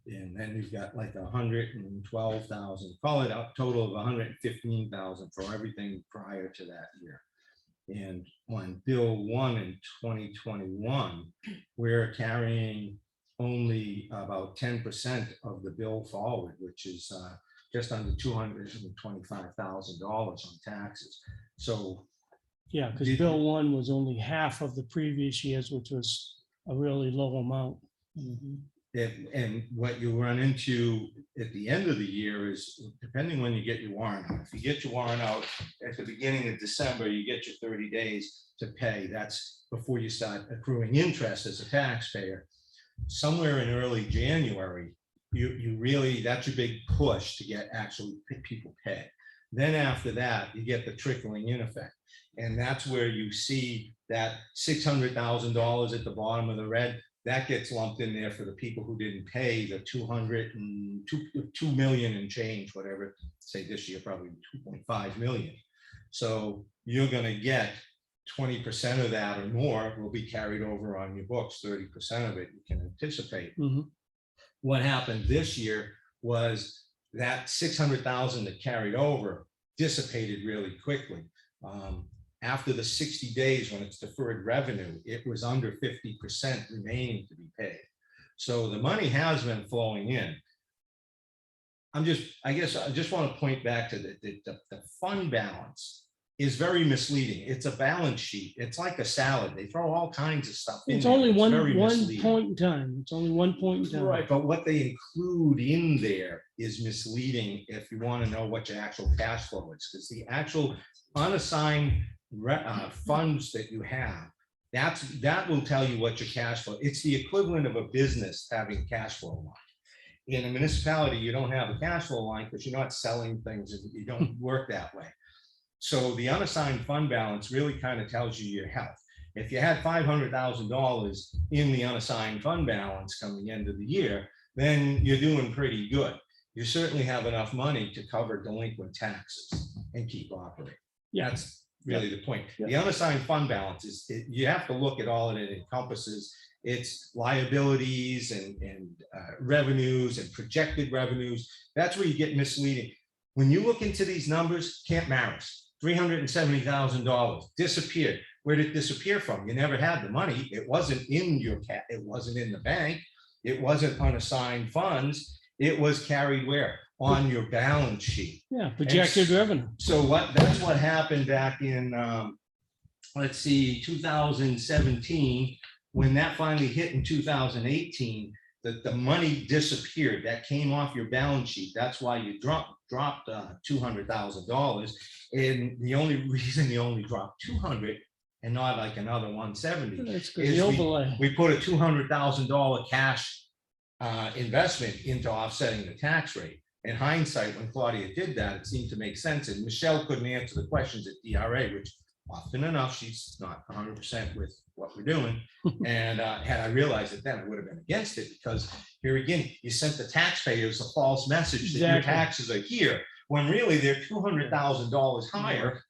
And then you've got like 112,000, call it a total of 115,000 for everything prior to that year. And on Bill 1 in 2021, we're carrying only about 10% of the bill forward, which is just under $225,000 on taxes. So Yeah, because Did- Bill 1 was only half of the previous years, which was a really low amount. and what you run into at the end of the year is, depending when you get your warrant out. If you get your warrant out at the beginning of December, you get your 30 days to pay. That's before you start accruing interest as a taxpayer. Somewhere in early January, you really, that's your big push to get actually people paid. Then after that, you get the trickling in effect. And that's where you see that $600,000 at the bottom of the red, that gets lumped in there for the people who didn't pay the 2 million and change, whatever, say this year, probably 2.5 million. So you're gonna get 20% of that or more will be carried over on your books, 30% of it you can anticipate. Mhm. What happened this year was that 600,000 that carried over dissipated really quickly. After the 60 days when it's deferred revenue, it was under 50% remaining to be paid. So the money has been flowing in. I guess I just want to point back to the fund balance is very misleading. It's a balance sheet. It's like a salad. They throw all kinds of stuff in. It's there. only very one misleading. point in time. It's only one point in time. Right, but what they include in there is misleading if you want to know what your actual cash flow is, because the actual unassigned funds that you have, that will tell you what your cash flow. It's the equivalent of a business having cash flow line. In a municipality, you don't have a cash flow line because you're not selling things and you don't work that way. So the unassigned fund balance really kind of tells you your health. If you had $500,000 in the unassigned fund balance coming into the year, then you're doing pretty good. You certainly have enough money to cover delinquent taxes and keep operating. Yeah. That's really the point. Yeah. The unassigned fund balance is, you have to look at all that it encompasses. It's liabilities and revenues and projected revenues. That's where you get misleading. When you look into these numbers, Camp Maris, $370,000 disappeared. Where did it disappear from? You never had the money. It wasn't in your it wasn't in the bank. It wasn't unassigned funds. It was carried where? On your balance sheet. Yeah, projected revenue. So that's what happened back in, let's see, 2017, when that finally hit in 2018, the money disappeared. That came off your balance sheet. That's why you dropped $200,000. And the only reason you only dropped 200 and not like another 170 That's good. is The overlay. we put a $200,000 cash investment into offsetting the tax rate. In hindsight, when Claudia did that, it seemed to make sense. And Michelle couldn't answer the questions at DRA, which often enough, she's not 100% with what we're doing. And had I realized it then, I would have been against it, because here again, you sent the taxpayers a false message that your Exactly. taxes are here, when really they're $200,000 higher.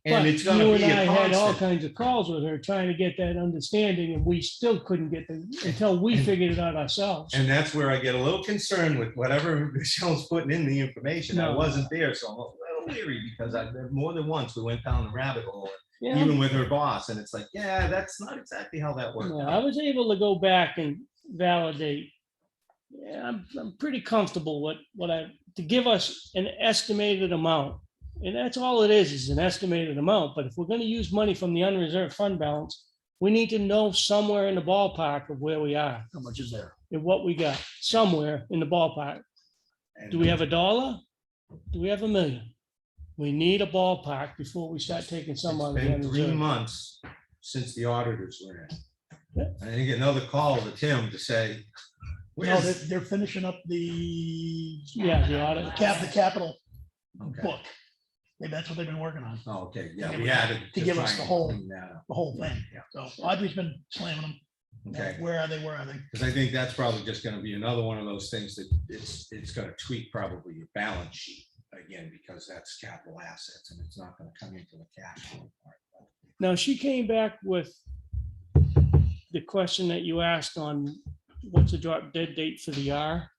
And But it's you gonna and be I a had all constant. kinds of calls with her trying to get that understanding, and we still couldn't get them until we figured it out ourselves. And that's where I get a little concerned with whatever Michelle's putting in the information. I No. wasn't there, so I'm a little leery, because I've more than once we went down the rabbit hole, Yeah, even with her boss, and it's like, yeah, that's not exactly how that worked no, out. I was able to go back and validate. Yeah, I'm pretty comfortable with to give us an estimated amount. And that's all it is an estimated amount. But if we're going to use money from the unreserved fund balance, we need to know somewhere in the ballpark of where we are How much is there? and what we got, somewhere in the ballpark. Do we have $1? Do we have $1 million? We need a ballpark before we start taking some out of It's the been 3 unreserved. months since the auditors were in. Yeah. I didn't get another call to Tim to say, No, where's, they're finishing up the Yeah, the audit. the capital okay, book. That's what they've been working on, oh, okay, yeah, we had To give us try the and whole- clean that up. the whole thing. Yeah. So Audrey's been slamming them. Okay. Where are they? Where are they? Because I think that's probably just gonna be another one of those things that it's gonna tweak probably your balance sheet again, because that's capital assets and it's not gonna come into the cash flow part. Now, she came back with the question that you asked on what's the drop dead date for the R?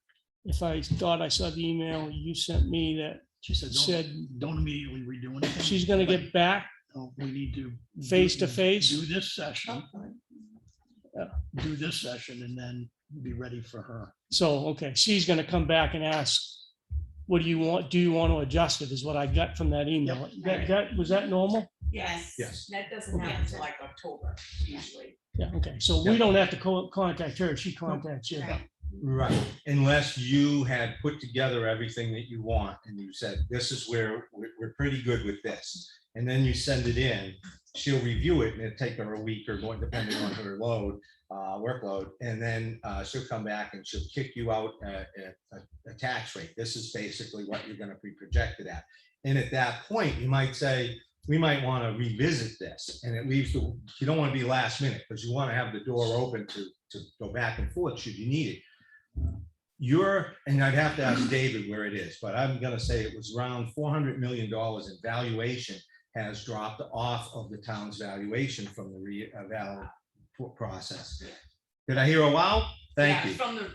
If I thought I saw the email you sent me that She said, said don't immediately redo anything. she's gonna but, get back we need to. face to face. Do this session. Do this session and then be ready for her. So, okay, she's gonna come back and ask, what do you want? Do you want to adjust it is what I got from that email. Was that normal? Yes. Yes. That doesn't happen until like October usually. Yeah, okay, so we don't have to contact her, she contacts you. Right. Right, unless you had put together everything that you want and you said, this is where we're pretty good with this. And then you send it in, she'll review it and it'll take her a week or more, depending on her workload. And then she'll come back and she'll kick you out a tax rate. This is basically what you're gonna be projected at. And at that point, you might say, we might want to revisit this. And it leaves you don't want to be last minute because you want to have the door open to go back and forth should you need it. And I'd have to ask David where it is, but I'm gonna say it was around $400 million in valuation has dropped off of the town's valuation from the reval process. Did I hear a wow? Thank you. From the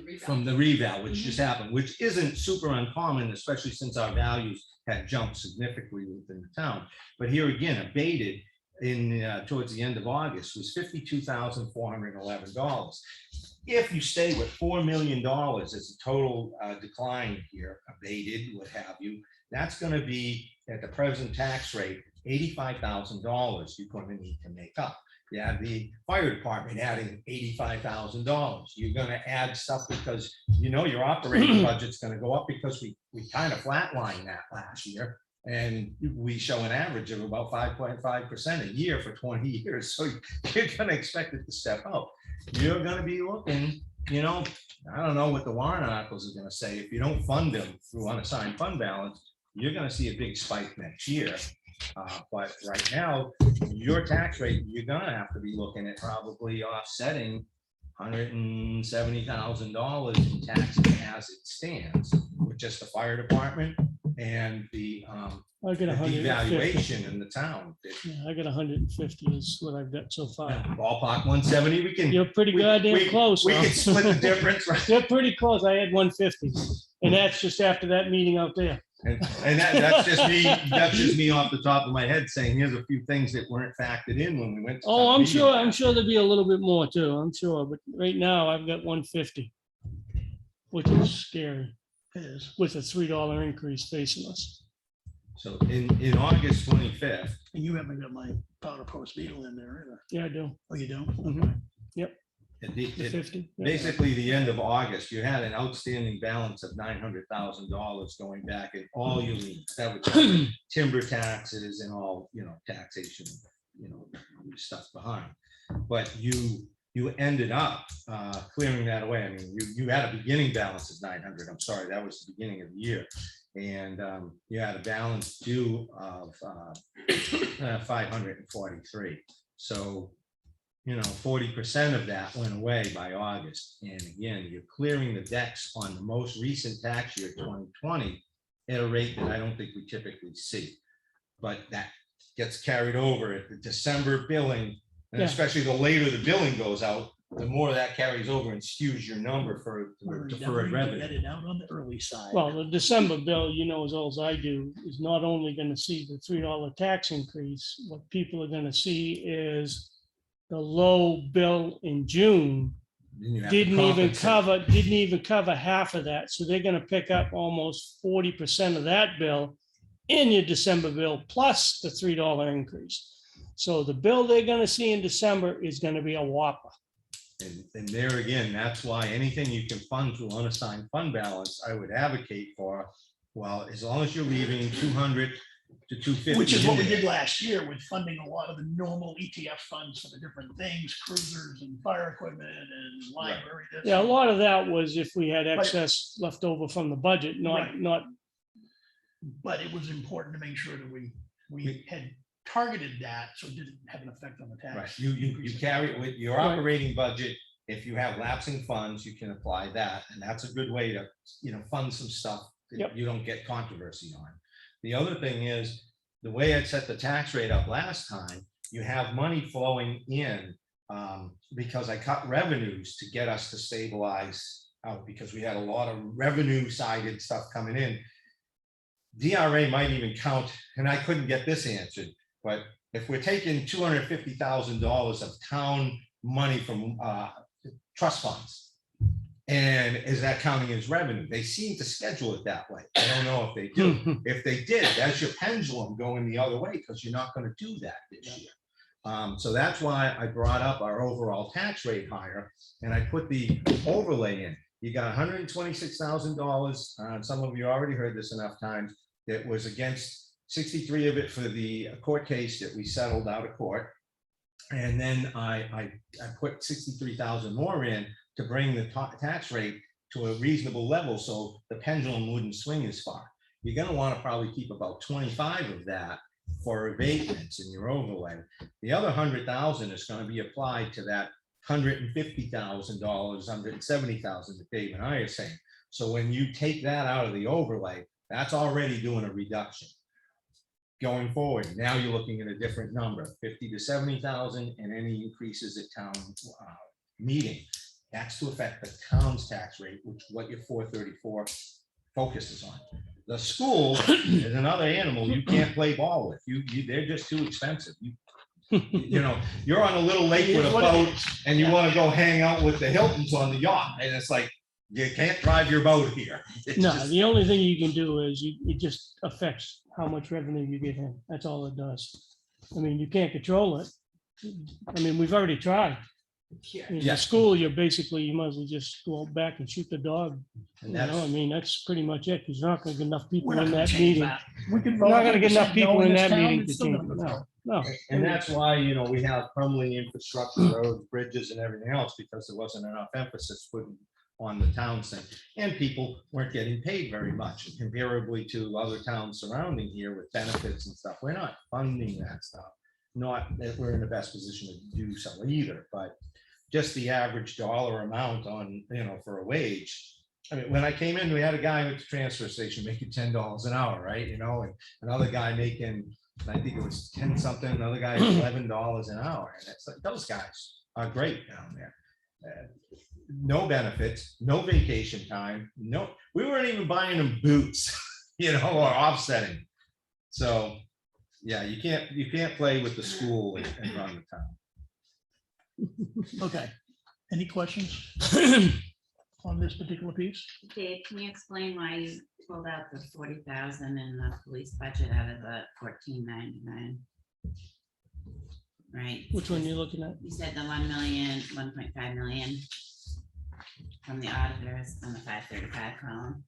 reval. From the reval, which just happened, which isn't super uncommon, especially since our values had jumped significantly within the town. But here again, abated towards the end of August was $52,411. If you stay with $4 million as a total decline here, abated, what have you, that's going to be at the present tax rate, $85,000 you're going to need to make up. You have the fire department adding $85,000. You're going to add stuff because your operating budget's going to go up because we kind of flatlined that last year. And we show an average of about 5.5% a year for 20 years. So you're going to expect it to step up. You're going to be looking, I don't know what the warrant articles are going to say. If you don't fund them through unassigned fund balance, you're going to see a big spike next year. But right now, your tax rate, you're going to have to be looking at probably offsetting $170,000 in taxes as it stands with just the fire department and the I got 150. devaluation in the town. Yeah, I got 150 is what I've got so far. Ballpark 170, we can. You're pretty goddamn close. We huh? can split the difference, right? You're pretty close. I had 150. And that's just after that meeting out there. And that's just me off the top of my head saying, here's a few things that weren't factored in when we went. To Oh, town I'm meeting. sure there'll be a little bit more too. I'm sure. But right now I've got 150, which is scary. It is. With a $3 increase facing us. So in August 25th, And you haven't got my powder post beetle in there either. Yeah, I do. Oh, you don't? Mhm. Yep. at The the 50. Yeah. basically the end of August, you had an outstanding balance of $900,000 going back in all your liens. That would cover timber taxes and all, taxation, stuff behind. But you ended up clearing that away. I mean, you had a beginning balance of 900. I'm sorry, that was the beginning of the year. And you had a balance due of 543. So 40% of that went away by August. And again, you're clearing the decks on the most recent tax year, 2020, at a rate that I don't think we typically see. But that gets carried over at the December billing, and Yeah. especially the later the billing goes out, the more that carries over and skews your number for deferred revenue. Get it out on the early side. Well, the December bill, as well as I do, is not only going to see the $3 tax increase. What people are going to see is the low bill in June Then you have to didn't even compensate. cover half of that. So they're going to pick up almost 40% of that bill in your December bill plus the $3 increase. So the bill they're going to see in December is going to be a whopper. And there again, that's why anything you can fund through unassigned fund balance, I would advocate for. Well, as long as you're leaving 200 to 250. Which is what we in there. did last year with funding a lot of the normal ETF funds for the different things, cruisers and fire equipment and library. this. Yeah, a lot of that was if we had excess left over from the budget, Right. not, But it was important to make sure that we had targeted that, so it didn't have an effect on the tax. Right, you carry it with your Right. operating budget. If you have lapsing funds, you can apply that, and that's a good way to, fund some stuff that Yep. you don't get controversy on. The other thing is, the way I set the tax rate up last time, you have money flowing in because I cut revenues to get us to stabilize out, because we had a lot of revenue sided stuff coming in. DRA might even count, and I couldn't get this answered, but if we're taking $250,000 of town money from trust funds, and is that counting as revenue? They seem to schedule it that way. I don't know if they do. If they did, that's your pendulum going the other way, because you're not going to do that this year. So that's why I brought up our overall tax rate higher, and I put the overlay in. You got $126,000. Some of you already heard this enough times. That was against 63 of it for the court case that we settled out of court. And then I put 63,000 more in to bring the tax rate to a reasonable level, so the pendulum wouldn't swing as far. You're going to want to probably keep about 25 of that for abatements in your overlay. The other 100,000 is going to be applied to that $150,000, $170,000 that Dave and I are saying. So when you take that out of the overlay, that's already doing a reduction. Going forward, now you're looking at a different number, 50 to 70,000, and any increases at town meeting. That's to affect the town's tax rate, which what your 434 focuses on. The school is another animal you can't play ball with. They're just too expensive. You know, you're on a little lake with a boat and you want to go hang out with the Hiltons on the yacht, and it's like, you can't drive your boat here. It's No, just- the only thing you can do is it just affects how much revenue you get in. That's all it does. I mean, you can't control it. I mean, we've already tried. In Yeah. the school, you might as well just go out back and shoot the dog. And You know, I that's, mean, that's pretty much it, because you're not gonna get enough people We're not in gonna that change meeting. that. We could You're vote not gonna get enough 100% people no in this that town, meeting it's to still change gonna it. go No, no. and that's why, you know, we have crumbling infrastructure, roads, bridges and everything else, because there wasn't enough emphasis put on the towns thing. And people weren't getting paid very much comparably to other towns surrounding here with benefits and stuff. We're not funding that stuff. Not that we're in the best position to do so either, but just the average dollar amount on, you know, for a wage. I mean, when I came in, we had a guy at the transfer station making $10 an hour, right? You know, and another guy making, I think it was 10 something, another guy $11 an hour. And it's like, those guys are great down there. No benefits, no vacation time, no, we weren't even buying them boots, you know, or offsetting. So, yeah, you can't play with the school and run the town. Okay. Any questions on this particular piece? Dave, can you explain why you pulled out the 40,000 in the police budget out of the 1499? Right. Which one are you looking at? You said the 1 million, 1.5 million from the auditors on the 535 column,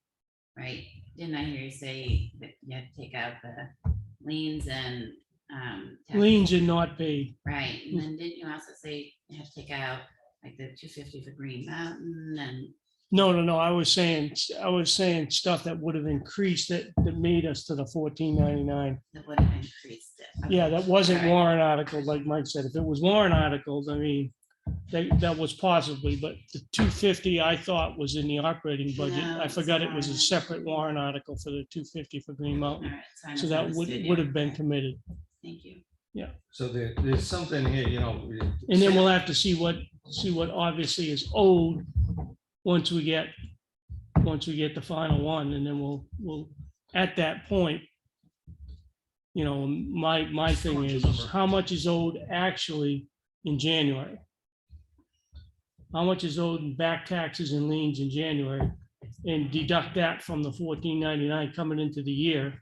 right? Didn't I hear you say that you had to take out the liens and taxes? Liens are not paid. Right, and then didn't you also say you have to take out like the 250 for Green Mountain and No, I was saying stuff that would have increased it, that made us to the 1499. that would have increased it? Yeah, Okay. that wasn't All right. warrant articles, like Mike said. If it was warrant articles, I mean, that was possibly, but the 250 I thought was in the operating budget. No, I it's forgot it was a not. separate warrant article for the 250 for Green All Mountain. right, I So that misunderstood you. would have been committed. Thank you. So there's something here, you know. And then we'll have to see what obviously is owed once we get the final one, and then we'll at that point, you know, my thing is how much is owed actually in January? How much is owed in back taxes and liens in January, and deduct that from the 1499 coming into the year.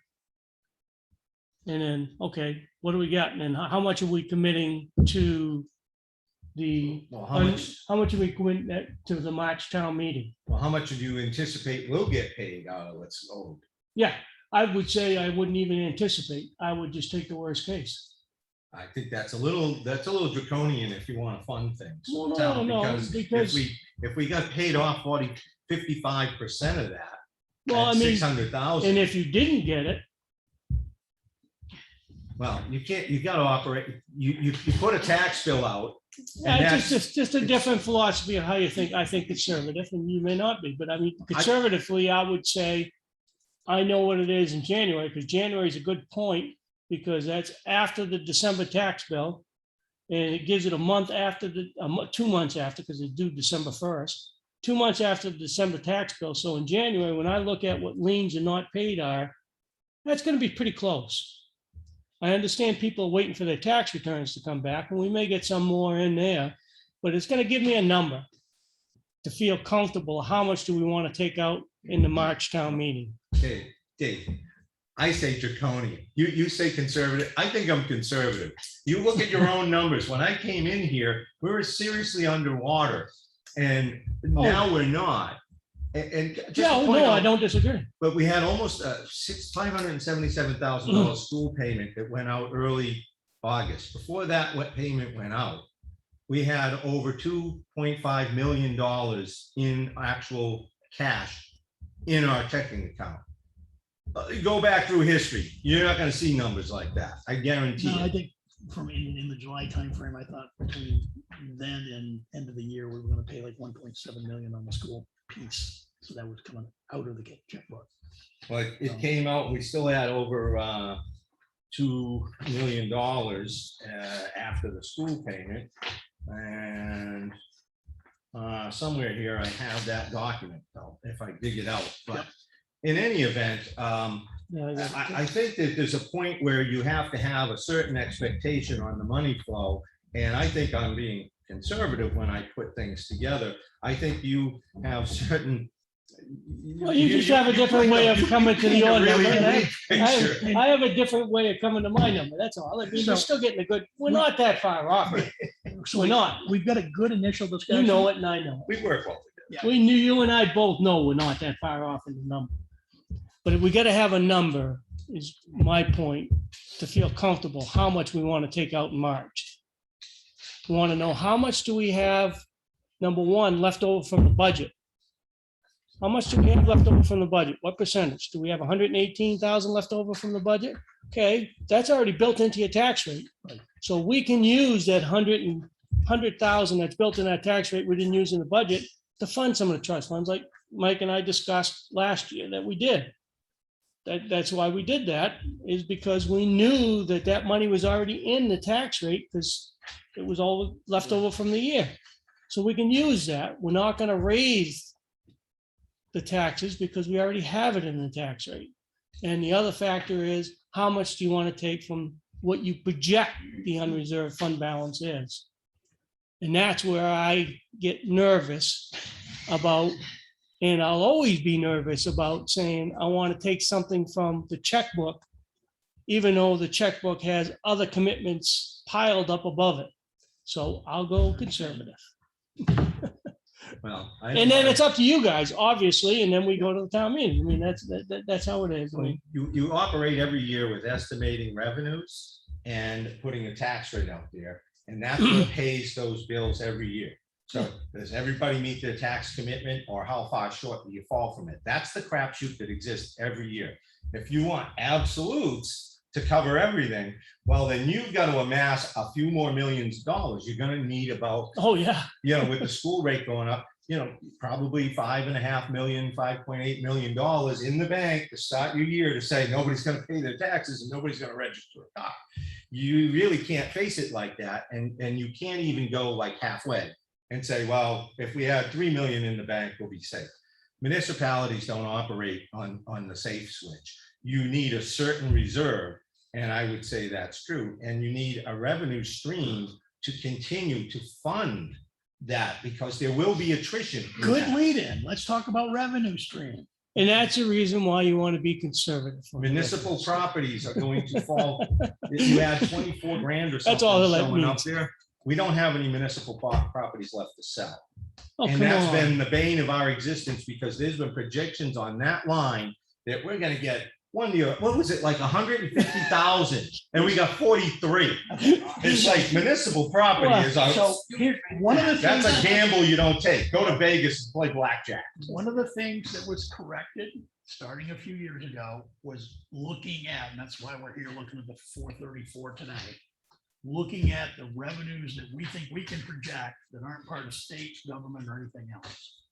And then, okay, what do we got? And then how much are we committing to the, Well, how much are we committing to the March town meeting? How much do you anticipate will get paid out of what's owed? Yeah, I would say I wouldn't even anticipate. I would just take the worst case. I think that's a little draconian if you want to fund things. No, for the town, no, because- if we got paid off 55% of that, Well, I that's mean, 600,000. and if you didn't get it, Well, you got to operate, you put a tax bill out. and it's that's- just a different philosophy of how you think. I think conservative, and you may not be, but I mean, conservatively, I would say I know what it is in January, because January is a good point, because that's after the December tax bill. And it gives it a month after 2 months after, because it's due December 1st, 2 months after the December tax bill. So in January, when I look at what liens and not paid are, that's gonna be pretty close. I understand people are waiting for their tax returns to come back, and we may get some more in there, but it's gonna give me a number to feel comfortable. How much do we want to take out in the March town meeting? Dave, I say draconian. You say conservative. I think I'm conservative. You look at your own numbers. When I came in here, we were seriously underwater, and now we're not. And just Yeah, to point no, I out, don't disagree. but we had almost $577,000 school payment that went out early August. Before that, what payment went out, we had over $2.5 million in actual cash in our checking account. Go back through history. You're not going to see numbers like that. I guarantee No, I you. think from in the July timeframe, I thought between then and end of the year, we were gonna pay like 1.7 million on the school piece. So that was coming out of the checkbook. But it came out, we still had over $2 million after the school payment. And somewhere here, I have that document, though, if I dig it out. But in any event, I think that there's a point where you have to have a certain expectation on the money flow. And I think I'm being conservative when I put things together. I think you have certain. Well, you just have a different way of coming to the paint a order. really And bleak picture. I have a different way of coming to my number. That's all. I mean, we're still getting a good, we're not that far off. So We're not. We've got a good initial discussion. You know it and I know it. We work well together. We knew, you and I both know we're not that far off in the number. But if we gotta have a number, is my point, to feel comfortable, how much we want to take out in March. We want to know how much do we have, number one, left over from the budget. How much do we have left over from the budget? What percentage? Do we have 118,000 left over from the budget? Okay, that's already built into your tax rate. So we can use that 100,000 that's built in that tax rate we didn't use in the budget to fund some of the trust funds like Mike and I discussed last year that we did. That's why we did that, is because we knew that that money was already in the tax rate because it was all left over from the year. So we can use that. We're not going to raise the taxes because we already have it in the tax rate. And the other factor is, how much do you want to take from what you project the unreserved fund balance is? And that's where I get nervous about, and I'll always be nervous about saying, I want to take something from the checkbook, even though the checkbook has other commitments piled up above it. So I'll go conservative. Well, And then it's up to you guys, obviously, and then we go to the town meeting. I mean, that's how it is. I mean, You operate every year with estimating revenues and putting a tax rate out there. And that's what pays those bills every year. So does everybody meet their tax commitment, or how far short do you fall from it? That's the crapshoot that exists every year. If you want absolutes to cover everything, well, then you've got to amass a few more millions of dollars. You're going to need about, oh, yeah. with the school rate going up, probably $5.5 million, $5.8 million in the bank to start your year to say nobody's going to pay their taxes and nobody's going to register a car. You really can't face it like that. And you can't even go like halfway and say, well, if we had 3 million in the bank, we'll be safe. Municipalities don't operate on the safe switch. You need a certain reserve, and I would say that's true. And you need a revenue stream to continue to fund that, because there will be attrition. Good lead in. Let's talk about revenue stream. And that's the reason why you want to be conservative. Municipal properties are going to fall. If you had 24 grand or something That's all that showing up means. there, we don't have any municipal properties left to sell. Oh, And come that's on. been the bane of our existence, because there's been projections on that line that we're gonna get one year, what was it, like 150,000, and we got 43. It's like municipal property is our, So here, one of the that's things, a gamble you don't take. Go to Vegas and play blackjack. one of the things that was corrected starting a few years ago was looking at, and that's why we're here looking at the 434 today. Looking at the revenues that we think we can project that aren't part of state government or anything else.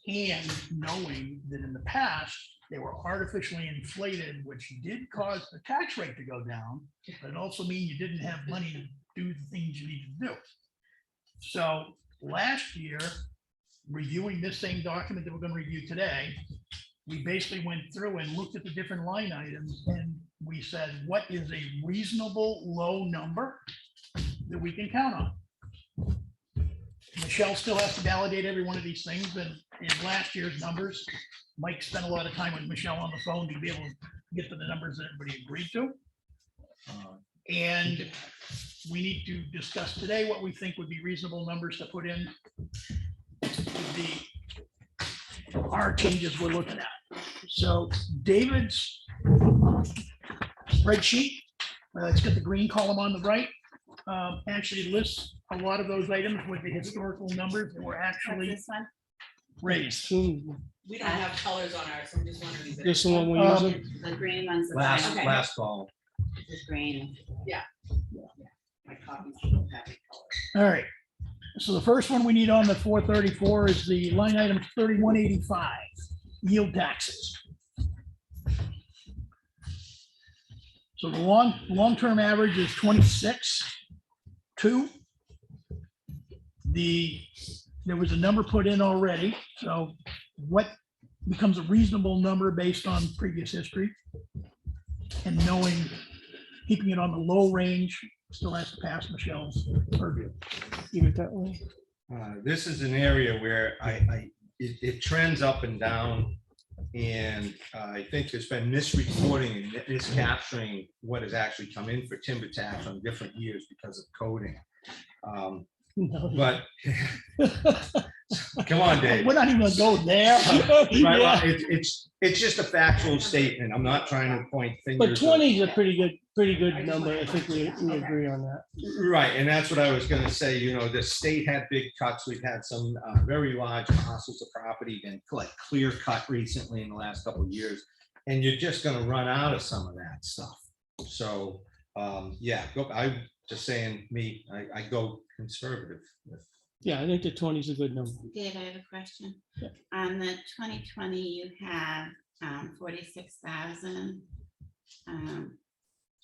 And knowing that in the past, they were artificially inflated, which did cause the tax rate to go down, but it also means you didn't have money to do the things you need to do. So last year, reviewing this same document that we're gonna review today, we basically went through and looked at the different line items and we said, what is a reasonable low number that we can count on? Michelle still has to validate every one of these things, and in last year's numbers, Mike spent a lot of time with Michelle on the phone to be able to get to the numbers that everybody agreed to. And we need to discuss today what we think would be reasonable numbers to put in our changes we're looking at. So David's spreadsheet, it's got the green column on the right, actually lists a lot of those items with the historical numbers that were What's actually this one? raised. We don't have colors on ours, so I'm just wondering. if it- This is the one we're using. The green one's the Last, final. Okay. last call. This is green. My copies don't have any color. All right. So the first one we need on the 434 is the line item 3185, yield taxes. So the long-term average is 26.2. There was a number put in already. So what becomes a reasonable number based on previous history? And knowing, keeping it on the low range, still has to pass Michelle's purview. Keep it that way. This is an area where it trends up and down. And I think there's been misreporting and miscapturing what has actually come in for timber tax on different years because of coding. But come on, Dave. We're not even gonna go there. Right, well, Yeah. it's just a factual statement. I'm not trying to point fingers. But 20 is a pretty good number. I think we agree on that. Right, and that's what I was gonna say, you know, the state had big cuts. We've had some very large parcels of property been like clear cut recently in the last couple of years. And you're just gonna run out of some of that stuff. So, yeah, I'm just saying, I go conservative with. Yeah, I think the 20 is a good number. Dave, I have a question. Yeah. On the 2020, you have 46,000.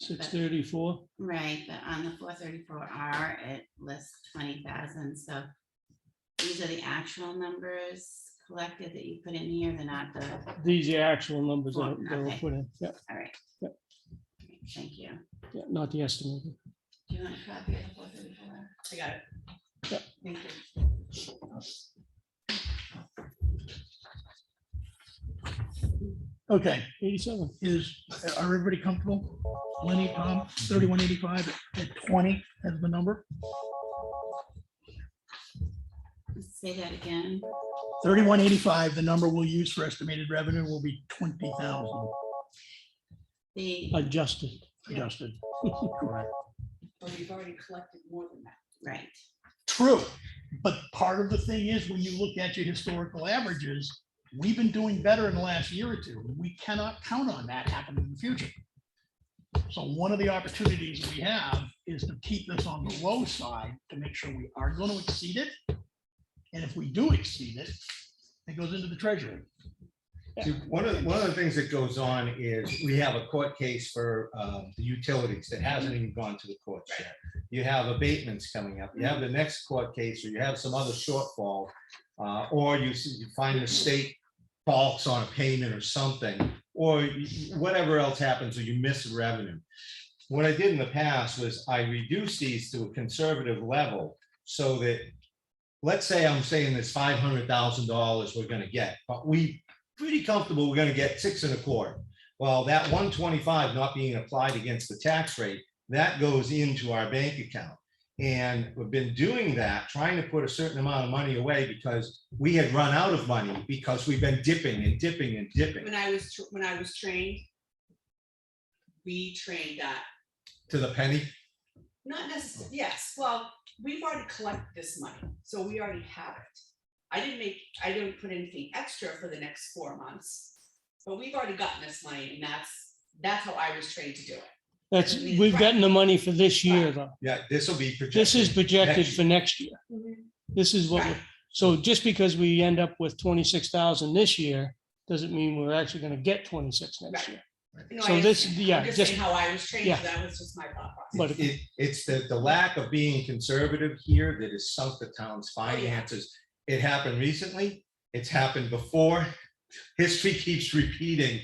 634. Right, but on the 434R, it lists 20,000. So these are the actual numbers collected that you put in here. They're not the, These are the actual numbers that were Okay. put in. Yeah, all right. Yep. Thank you. yeah, not the estimate. Do you want a copy of the 434? I got it. Yep. Thank you. Okay, 87. are everybody comfortable? Lenny, Tom, 3185 at 20 as the number. Say that again. 3185, the number we'll use for estimated revenue will be 20,000 The, Adjusted. adjusted. But we've already collected more than that. right. True, but part of the thing is when you look at your historical averages, we've been doing better in the last year or two. We cannot count on that happening in the future. So one of the opportunities we have is to keep this on the low side to make sure we are going to exceed it. And if we do exceed it, it goes into the treasury. See, one of the things that goes on is we have a court case for the utilities that hasn't even gone to the courts yet. You have abatements coming up. You have the next court case, or you have some other shortfall, or you find the state balks on a payment or something, or whatever else happens, or you miss revenue. What I did in the past was I reduced these to a conservative level so that, let's say I'm saying there's $500,000 we're gonna get, but we pretty comfortable we're gonna get 6 1/4. Well, that 125 not being applied against the tax rate, that goes into our bank account. And we've been doing that, trying to put a certain amount of money away because we had run out of money because we've been dipping and dipping and dipping When I was trained, we trained that, to the penny. not necessarily, yes, well, we've already collected this money, so we already have it. I didn't put anything extra for the next 4 months, but we've already gotten this money, and that's how I was trained to do it. We've gotten the money for this year, though. Yeah, this will be projected. This is projected next for next year. This is what, so just because we end up with 26,000 this year, doesn't mean we're actually gonna get 26 next Right. year. No, So I this- understand. yeah, I'm just just- saying how I was trained, yeah. that was just my thought process. But It's the lack of being conservative here that has sunk the town's Oh, yeah. finances. It happened recently, it's happened before. History keeps repeating,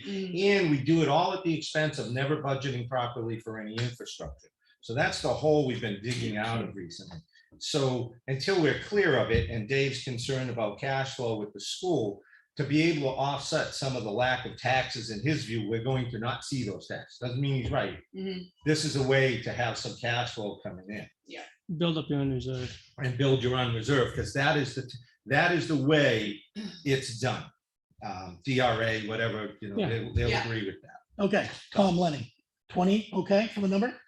and we do it all at the expense of never budgeting properly for any infrastructure. So that's the hole we've been digging out of recently. So until we're clear of it, and Dave's concerned about cash flow with the school, to be able to offset some of the lack of taxes in his view, we're going to not see those taxes. Doesn't mean he's right. Mhm. This is a way to have some cash flow coming in build up your own reserve. and build your own reserve, because that is the way it's done. DRA, whatever, Yeah. they'll Yeah. agree with that. Okay, Tom Lenny, 20, okay, for the number?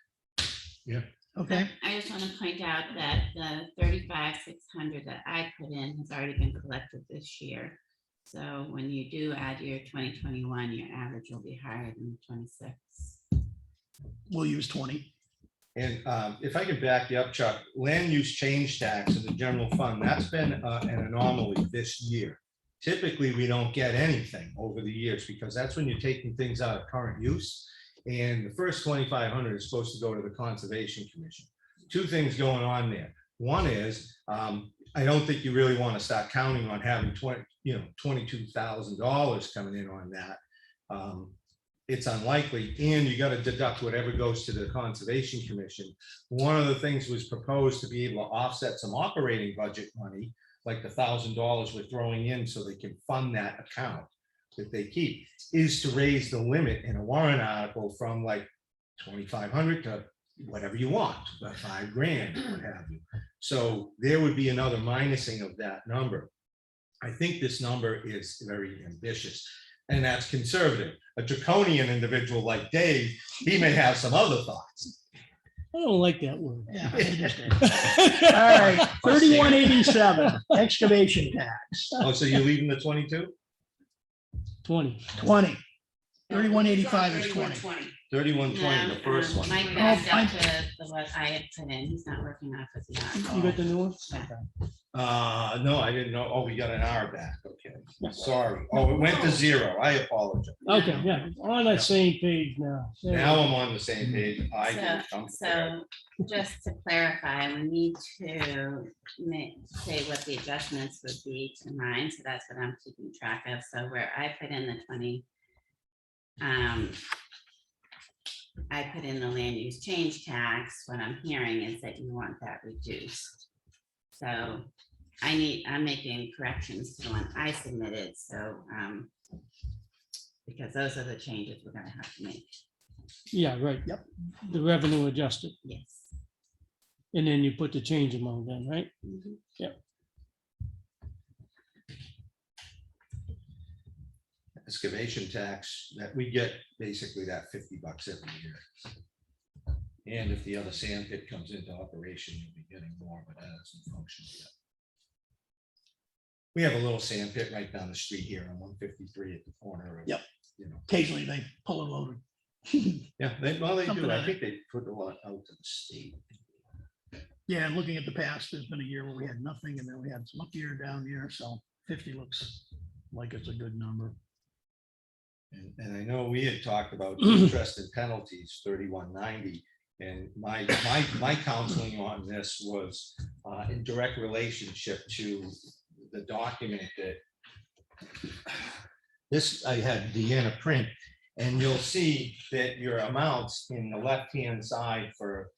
Yeah. Okay, I just want to point out that the 35,600 that I put in has already been collected this year. So when you do add your 2021, your average will be higher than 26. we'll use 20. And if I can back you up, Chuck, land use change tax in the general fund, that's been an anomaly this year. Typically, we don't get anything over the years because that's when you're taking things out of current use. And the first 2,500 is supposed to go to the Conservation Commission. Two things going on there. One is, I don't think you really want to start counting on having $22,000 coming in on that. It's unlikely, and you got to deduct whatever goes to the Conservation Commission. One of the things was proposed to be able to offset some operating budget money, like the $1,000 we're throwing in so they can fund that account that they keep, is to raise the limit in a warrant article from like 2,500 to whatever you want, about $5,000, what have you. So there would be another minusing of that number. I think this number is very ambitious, and that's conservative. A draconian individual like Dave, he may have some other thoughts. I don't like that word. Yeah, I understand. All right, 3187, excavation tax, Oh, so you're leaving the 22? 20. 20. 3185 is 20. 3120, the first one. Mike Oh, backed fine. up to what I had put in. He's not working off of the You got the new one? No, I didn't know. Oh, we got an hour back. Okay, sorry. Oh, it went to 0. I apologize. Okay, yeah, on that same page now. There we Now go. I'm on the same page. I can come. So just to clarify, we need to say what the adjustments would be to mine, so that's what I'm keeping track of. So where I put in the 20, I put in the land use change tax, what I'm hearing is that you want that reduced. So I'm making corrections to the one I submitted, so, because those are the changes we're gonna have to make, Yeah, right. Yep. The revenue adjusted, yes. and then you put the change amount then, right? Excavation tax that we get basically that $50 every year. And if the other sand pit comes into operation, you'll be getting more, but that hasn't functioned yet. We have a little sand pit right down the street here on 153 at the corner of. Yep. You know, Occasionally they pull a load. yeah, they do. Something I like think they put a lot out to the state. Yeah, and looking at the past, there's been a year where we had nothing and then we had some up year, down year, so 50 looks like it's a good number. And I know we had talked about interest and penalties, 3190. And my counseling on this was in direct relationship to the document that this, I had Deanna print, and you'll see that your amounts in the left-hand side for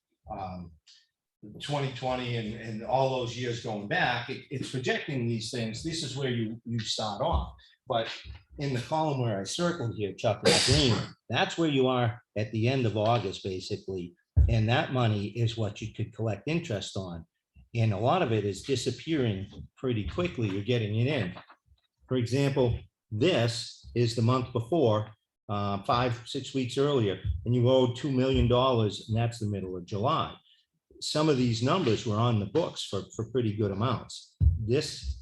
2020 and all those years going back, it's projecting these things. This is where you start off. But in the column where I circled here, Chuck, in green, that's where you are at the end of August, basically. And that money is what you could collect interest on. And a lot of it is disappearing pretty quickly. You're getting it in. For example, this is the month before, 5-6 weeks earlier, and you owed $2 million, and that's the middle of July. Some of these numbers were on the books for pretty good amounts. This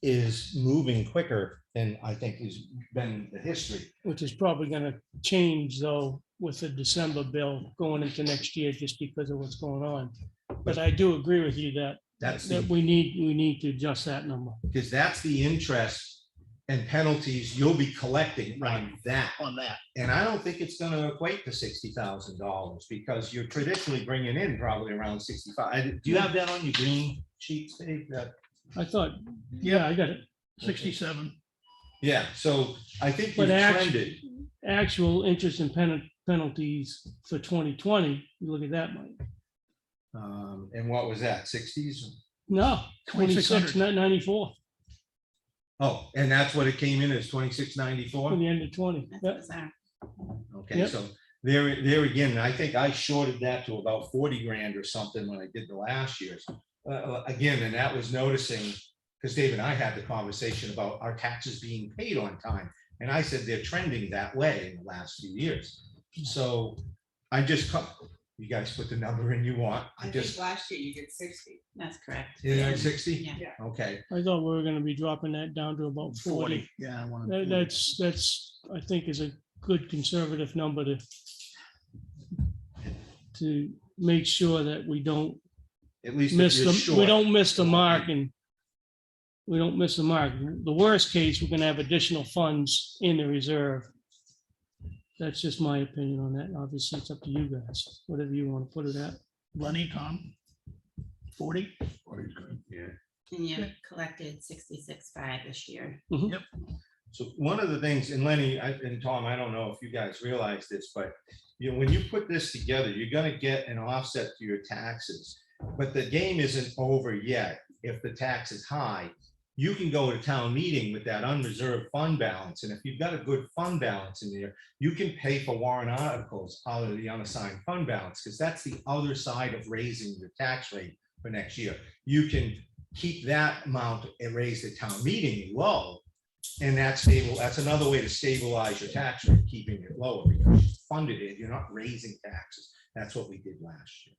is moving quicker than I think has been the history. Which is probably gonna change though with the December bill going into next year just because of what's going on. But I do agree with you that That's we need to adjust that number. because that's the interest and penalties you'll be collecting on that. On that. And I don't think it's gonna equate to $60,000 because you're traditionally bringing in probably around 65. Do you have that on your green sheets, Dave? I thought, yeah, I got it. 67. Yeah, so I think But you've actually, trended. actual interest and penalties for 2020, you look at that money. And what was that, 60s? No, 2600. 2694 Oh, and that's what it came in as, for 2694? the end of 20. That's Yep. bizarre. Okay, Yep. so there again, I think I shorted that to about 40 grand or something when I did the last year's. Again, and that was noticing, because Dave and I had the conversation about our taxes being paid on time. And I said they're trending that way in the last few years. So I just, you guys put the number in you want. I think Just, last year you did 60. That's correct. yeah, 60? Yeah. Okay, I thought we were gonna be dropping that down to about 40. Yeah. I wanna- That's, I think is a good conservative number to make sure that we don't at least if miss you're the, short. we don't miss the mark and we don't miss the mark. The worst case, we're gonna have additional funds in the reserve. That's just my opinion on that. Obviously, it's up to you guys, whatever you want to put it at. Lenny, Tom? 40? Yeah. And you collected 66.5 this year. So one of the things, and Lenny and Tom, I don't know if you guys realize this, but you know, when you put this together, you're gonna get an offset to your taxes. But the game isn't over yet. If the tax is high, you can go to town meeting with that unreserved fund balance. And if you've got a good fund balance in there, you can pay for warrant articles out of the unassigned fund balance, because that's the other side of raising your tax rate for next year. You can keep that amount and raise the town meeting low. And that's stable. That's another way to stabilize your tax rate, keeping it lower, because you funded it. You're not raising taxes. That's what we did last year.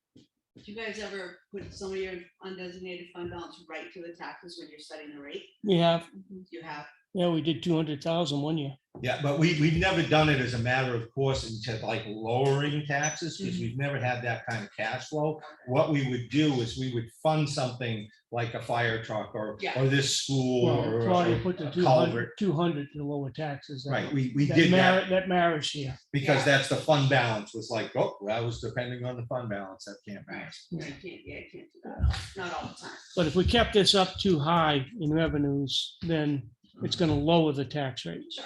Do you guys ever put some of your undesignated fund balance right to the taxes when you're setting the rate? We have, You have. yeah, we did 200,000 one year. Yeah, but we've never done it as a matter of course into like lowering taxes, because we've never had that kind of cash flow. What we would do is we would fund something like a fire truck or this school Well, or Claudia put the a 200, culvert. 200 to lower taxes. Right, we did that That marriage here. because that's the fund balance was like, oh, that was depending on the fund balance, that can't pass. You can't do that. Not all the time. But if we kept this up too high in revenues, then it's gonna lower the tax rate. Sure.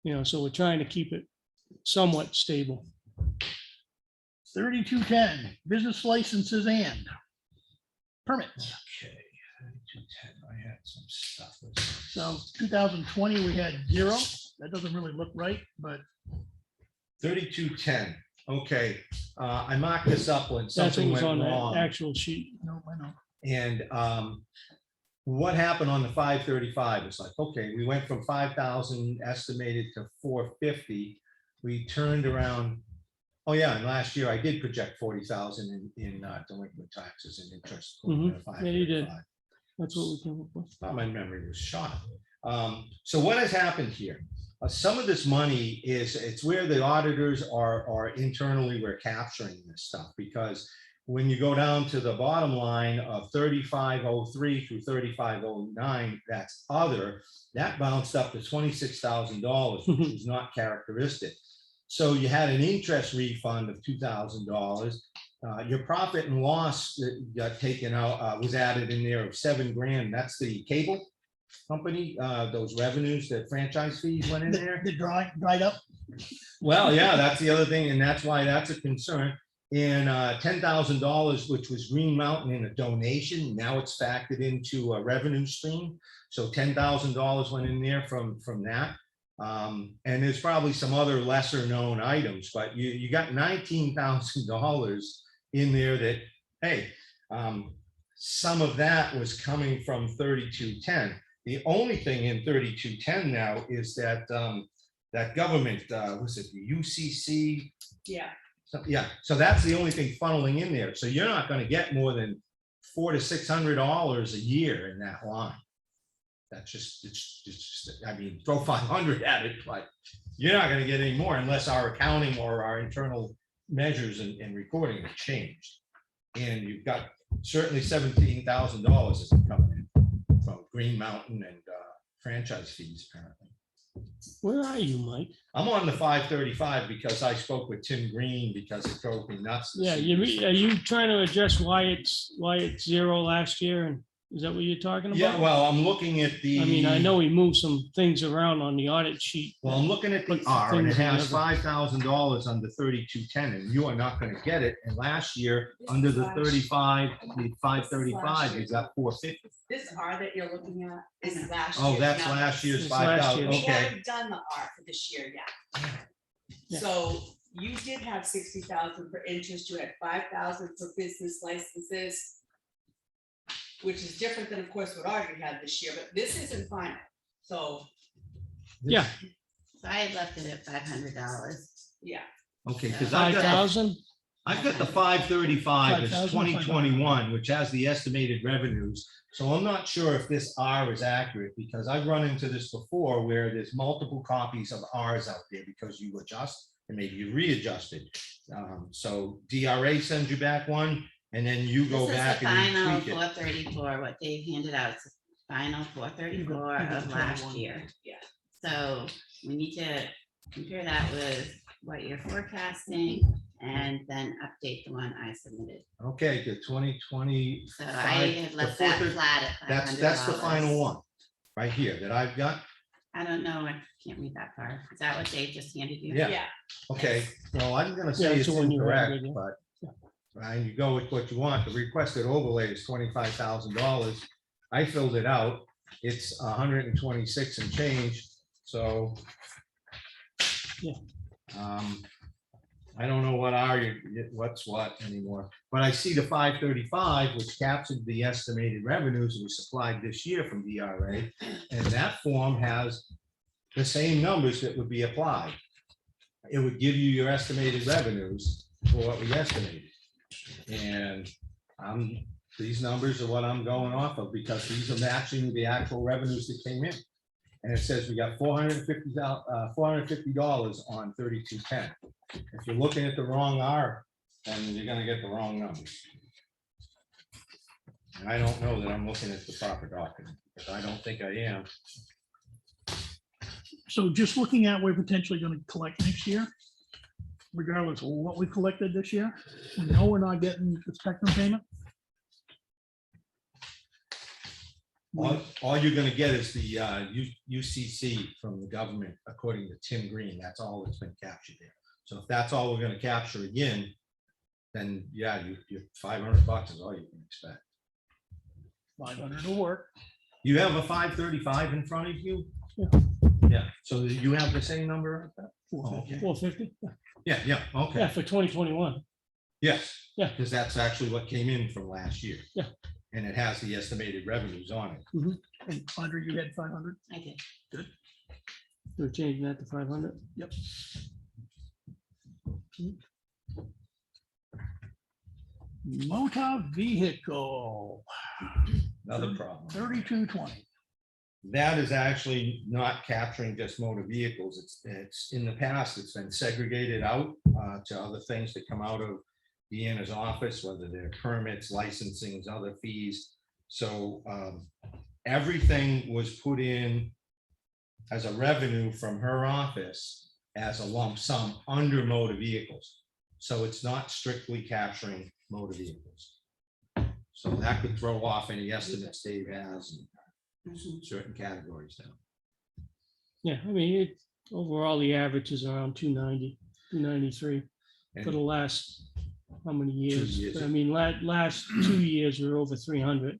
You know, so we're trying to keep it somewhat stable. 3210, business licenses and permits. Okay. 210, I had some stuff. So 2020, we had 0. That doesn't really look right, but 3210, okay, I marked this up when That something thing was went on wrong. that actual sheet. no, I know. And what happened on the 535? It's like, okay, we went from 5,000 estimated to 450. We turned around. Oh yeah, and last year I did project 40,000 in delinquent taxes and interest. Yeah, you did. That's what we came up with. Thought my memory was shot. So what has happened here? Some of this money it's where the auditors are internally, we're capturing this stuff, because when you go down to the bottom line of 3503 through 3509, that's other, that bounced up to $26,000, which is not characteristic. So you had an interest refund of $2,000. Your profit and loss that got taken out was added in there of $7,000. That's the cable company, those revenues, that franchise fees went in there. The dried up. Well, yeah, that's the other thing, and that's why that's a concern. And $10,000, which was Green Mountain in a donation, now it's factored into a revenue stream. So $10,000 went in there from that. And there's probably some other lesser known items, but you got $19,000 in there that, hey, some of that was coming from 3210. The only thing in 3210 now is that that government, was it the UCC? Yeah. So, yeah, so that's the only thing funneling in there. So you're not going to get more than $400 to $600 a year in that line. That's just, it's just, I mean, throw 500 at it, but you're not going to get any more unless our accounting or our internal measures and recording have changed. And you've got certainly $17,000 is coming in from Green Mountain and franchise fees apparently. Where are you, Mike? I'm on the 535 because I spoke with Tim Green because it drove me nuts. to Yeah, see this. are you trying to address why it's zero last year? And is that what you're talking about? Yeah, well, I'm looking at the. I mean, I know we moved some things around on the audit sheet. Well, I'm looking at the Put some R and it things has together. $5,000 under 3210 and you are not gonna get it. And last year, under the 35, the 535, you got 450. This R that you're looking at is last. Oh, year's that's numbers. last year's It's last 5,000, year's. We okay. haven't done the R for this year yet. Yeah. So you did have 60,000 for interest, you had 5,000 for business licenses, which is different than, of course, what Audrey had this year, but this isn't final. So, Yeah, So I had left it at $500. yeah, Okay, because 5,000. I've got the 535 as 5,000, 2021, which has the estimated revenues. So I'm not sure if this R is accurate because I've run into this before where there's multiple copies of Rs out there because you adjust and maybe you readjust it. So DRA sends you back one and then you go This is back the and you final tweak it. 434, what Dave handed out, it's the final 434 of last year. Yeah. So we need to compare that with what you're forecasting and then update the one I submitted. Okay, the 2020. So I had left that flat at $500. That's the final one right here that I've got. I don't know, I can't read that far. Is that what Dave just handed you? Yeah. yeah. Okay, well, I'm gonna Yeah, say it's it's the one you have, incorrect, yeah. but Ryan, you go with what you want. The requested overlay is $25,000. I filled it out. It's 126 and change, so. Yeah. I don't know what's what anymore, but I see the 535, which captured the estimated revenues we supplied this year from DRA. And that form has the same numbers that would be applied. It would give you your estimated revenues for what we estimated. And these numbers are what I'm going off of because these are matching the actual revenues that came in. And it says we got $450 on 3210. If you're looking at the wrong R, then you're gonna get the wrong numbers. And I don't know that I'm looking at the proper document, because I don't think I am. So just looking at, we're potentially gonna collect next year, regardless of what we collected this year. We know we're not getting the spectrum payment. All you're gonna get is the UCC from the government, according to Tim Green. That's all that's been captured there. So if that's all we're gonna capture again, then yeah, you're $500 is all you can expect. 500 will work. You have a 535 in front of you? Yeah. Yeah, so you have the same number? Oh, okay. 450. Yeah, Yeah, okay, for 2021. yes. Yeah. Because that's actually what came in from last year. Yeah. And it has the estimated revenues on it. And Audrey, you had 500? I did. We're changing that to 500. Yep. Motor vehicle, Another problem. 3220. That is actually not capturing just motor vehicles. It's in the past, it's been segregated out to other things that come out of Deanna's office, whether they're permits, licensings, other fees. So everything was put in as a revenue from her office as a lump sum under motor vehicles. So it's not strictly capturing motor vehicles. So that could throw off any estimates Dave has in certain categories now. Yeah, I mean, overall, the average is around 290, 293 for the last, how many years? years. I mean, last 2 years, we're over 300,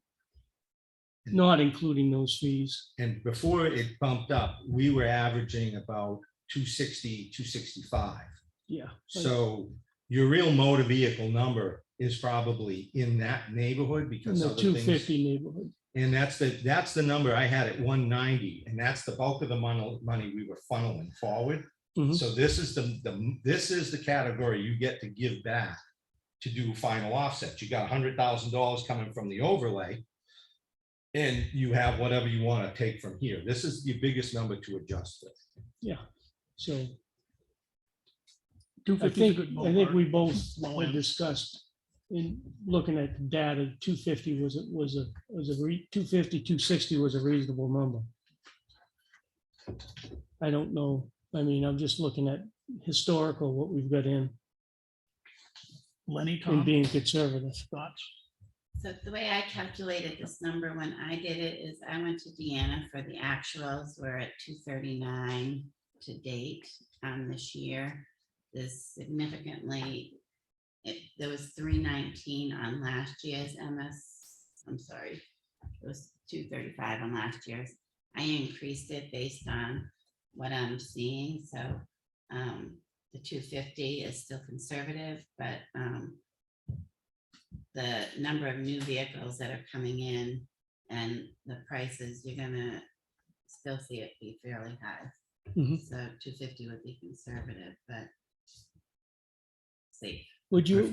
not including those fees. And before it bumped up, we were averaging about 260, 265. Yeah. So your real motor vehicle number is probably in that neighborhood In because the other things. 250 neighborhood. And that's the number I had at 190, and that's the bulk of the money we were funneling forward. Mhm. So this is this is the category you get to give back to do final offsets. You got $100,000 coming from the overlay. And you have whatever you want to take from here. This is the biggest number to adjust with. Yeah, so I 250 is a think, good I think ballpark. we both Low had end. discussed in looking at the data, 250 was a 250, 260 was a reasonable number. I don't know. I mean, I'm just looking at historical, what we've got in Lenny, and Tom, being conservative. thoughts? So the way I calculated this number when I did it is I went to Deanna for the actuals. We're at 239 to date this year. This significantly, there was 319 on last year's I'm sorry, it was 235 on last year's. I increased it based on what I'm seeing, so the 250 is still conservative, but the number of new vehicles that are coming in and the prices, you're gonna still see it be fairly high. Mhm. So 250 would be conservative, but safe. Would you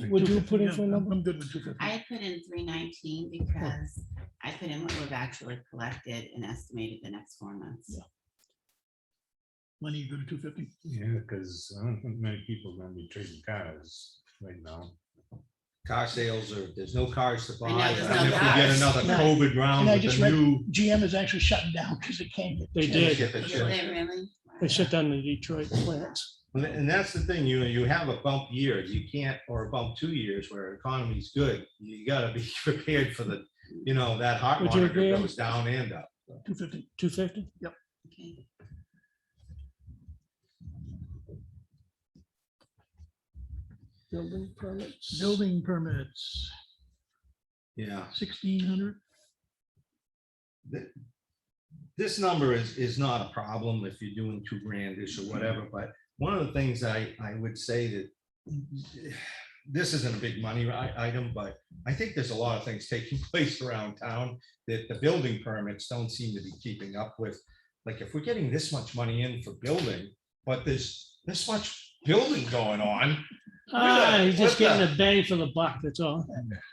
put in Yeah, for a number? I'm good with 250. I put in 319 because I put in what we've actually collected and estimated the next 4 months. Yeah. Lenny, you go to 250? Yeah, because I don't think many people are gonna be trading cars right now. Car sales are, there's no cars to buy. I know, there's And no if we get cars. another No. COVID round And I with just the read new. GM is actually shutting down because it can't get. They chips. did. Did they really? They shut down the Detroit plants. And that's the thing, you have a bump year, you can't, or a bump 2 years where economy's good. You gotta be prepared for the, that heart Would you monitor agree? goes down and up. 250. 250? Okay. Building permits. Building permits, Yeah. 1,600. This number is not a problem if you're doing $2,000-ish or whatever, but one of the things I would say that this isn't a big money item, but I think there's a lot of things taking place around town that the building permits don't seem to be keeping up with. Like if we're getting this much money in for building, but there's this much building going on. He's just what the- getting a bang for the buck, that's all.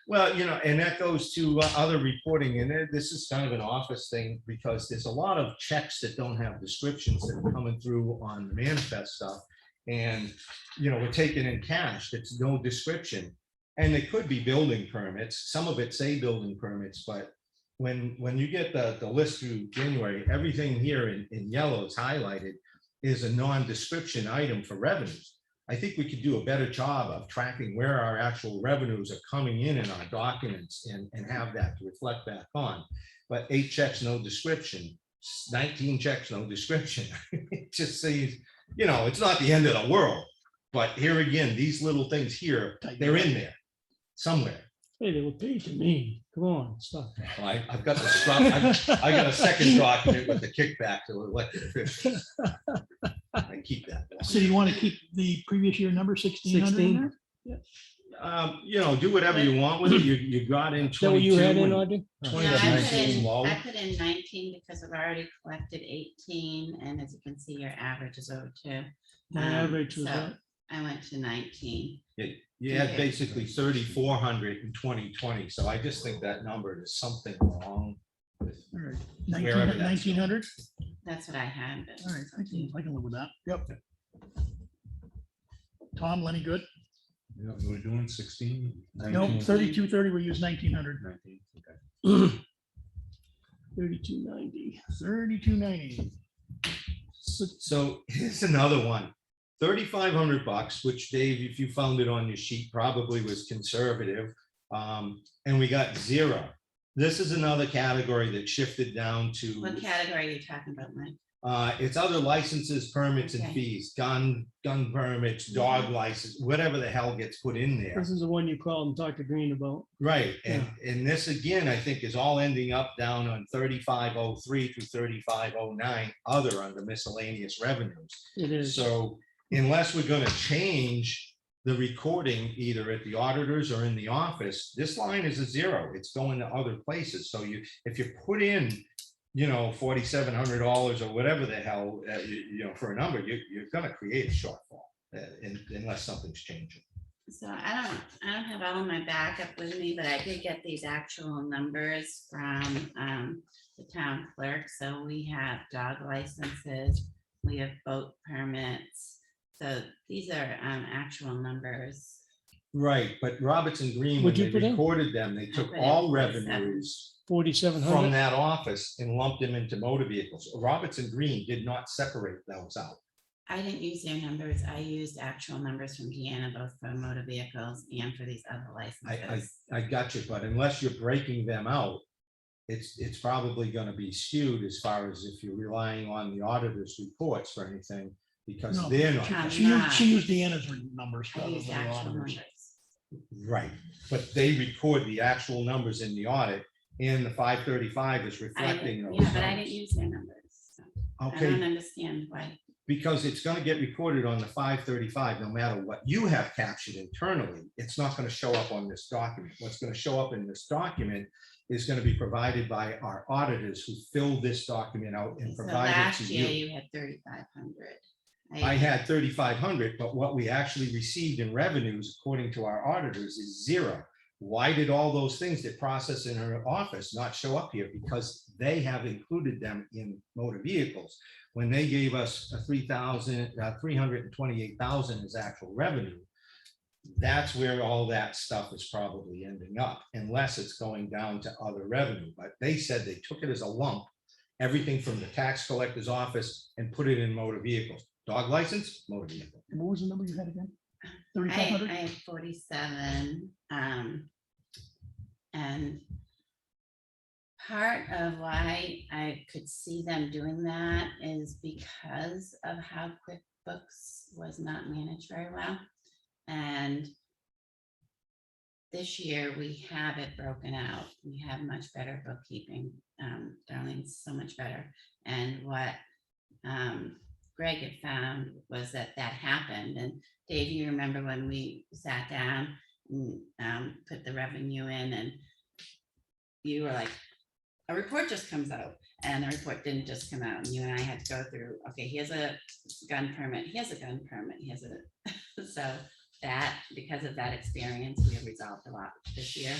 Well, and that goes to other reporting, and this is kind of an office thing, because there's a lot of checks that don't have descriptions that are coming through on the manifest stuff. And, we're taking in cash, that's no description. And it could be building permits, some of it say building permits, but when you get the list through January, everything here in yellow is highlighted is a non-description item for revenues. I think we could do a better job of tracking where our actual revenues are coming in our documents and have that to reflect back on. But 8 checks, no description, 19 checks, no description. It just says, it's not the end of the world. But here again, these little things here, they're in there somewhere. Hey, they were paid to me. Come on, stop. Well, I've got the stuff, I got a second document with the kickback to elected officials. I keep that. So you want to keep the previous year number 1,600 in there? Do whatever you want with it. You got in Is that what you 22 had in, and Audrey? 20 Yeah, was I nice put and in, low. I put in 19 because I've already collected 18, and as you can see, your average is over 2. My average was so that. I went to 19. You had basically 3,400 in 2020, so I just think that number is something wrong with. All right, Wherever that's 1,900. That's what I had. But All right, I can live with that. Yep. Tom, Lenny, good? Yeah, we're doing 16. No, 3230, we use 1,900. 19, okay. 3290. 3290. So here's another one. $3,500, which Dave, if you found it on your sheet, probably was conservative. And we got 0. This is another category that shifted down to. what category are you talking about, Mike? It's other licenses, permits and Okay. fees, gun permits, dog license, whatever the hell gets put in there. This is the one you called and talked to Green about. Right, and this again, I think is all ending up down on 3503 through 3509, other under miscellaneous revenues. It is. So unless we're gonna change the recording either at the auditors or in the office, this line is a 0. It's going to other places. So if you put in, $4,700 or whatever the hell, for a number, you're gonna create a shortfall unless something's changing. So I don't have all of my backup with me, but I did get these actual numbers from the town clerk. So we have dog licenses, we have boat permits. So these are actual numbers Right, but Robertson Green, when What'd you they put in? recorded them, they took put in all 47. revenues 4,700. from that office and lumped them into motor vehicles. Robertson Green did not separate those out. I didn't use their numbers. I used actual numbers from Deanna, both for motor vehicles and for these other licenses. I got you, but unless you're breaking them out, it's probably gonna be skewed as far as if you're relying on the auditor's reports for anything, because No, they're not. I'm She used Deanna's numbers I rather used than the actual auditors. numbers. Right, but they record the actual numbers in the audit, and the 535 is I reflecting didn't- those Yeah, but I didn't numbers. use their numbers. So I Okay, don't understand why. because it's gonna get recorded on the 535, no matter what you have captured internally, it's not gonna show up on this document. What's gonna show up in this document is gonna be provided by our auditors who fill this document out and So provide it last to year you. you had 3,500. I had 3,500, but what we actually received in revenues, according to our auditors, is zero. Why did all those things that process in our office not show up here? Because they have included them in motor vehicles. When they gave us a 328,000 as actual revenue, that's where all that stuff is probably ending up, unless it's going down to other revenue. But they said they took it as a lump, everything from the tax collector's office, and put it in motor vehicles. Dog license, motor vehicle. And what was the number you had again? I 3,500? had 47. And part of why I could see them doing that is because of how QuickBooks was not managed very well. And this year we have it broken out. We have much better bookkeeping. Darlene's so much better. And what Greg had found was that happened. And Dave, you remember when we sat down and put the revenue in, and you were like, a report just comes out, and the report didn't just come out. And you and I had to go through, okay, here's a gun permit, here's a gun permit, here's a, so that, because of that experience, we have resolved a lot this year.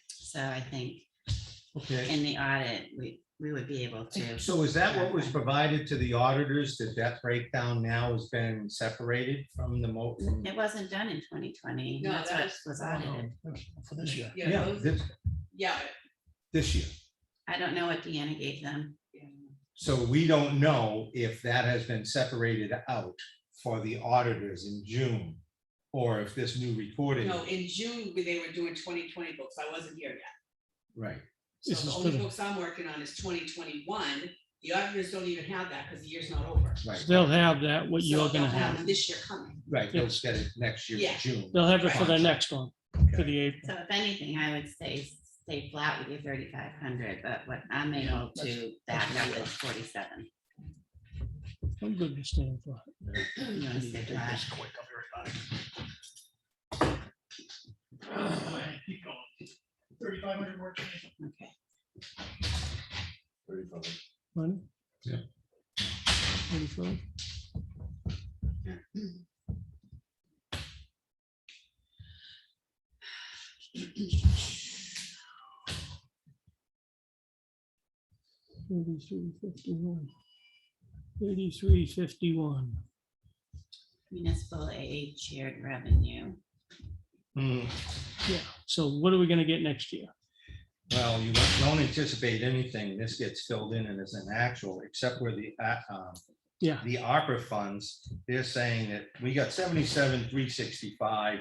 So I think Okay. in the audit, we would be able to. So is that what was provided to the auditors, that that breakdown now has been separated from the It wasn't done in 2020. No, That's that what was audited. For this year. Yeah, Yeah, this year. I don't know what Deanna gave them. So we don't know if that has been separated out for the auditors in June, or if this new recording. no, in June, they were doing 2020 books. I wasn't here yet. Right. So This the is only for the- books I'm working on is 2021. The auditors don't even have that because the year's not over. Right, They'll have that, what So you're they'll gonna have have. This year coming. right, they'll get it next year, Yeah. June. They'll have it for the next one, for the April. So if anything, I would say stay flat with your 3,500, but what I'm able to back up is 47. I'm good to stand for. You wanna stay flat? Quick, I'll be right back. Keep going. 3,500 works. Okay. Money? Yeah. 35? $33.51. $33.51. Municipal aid shared revenue. Hmm. Yeah, so what are we gonna get next year? Well, you don't anticipate anything. This gets filled in and is an actual, except where the Yeah. the ARPA funds, they're saying that we got 77,365.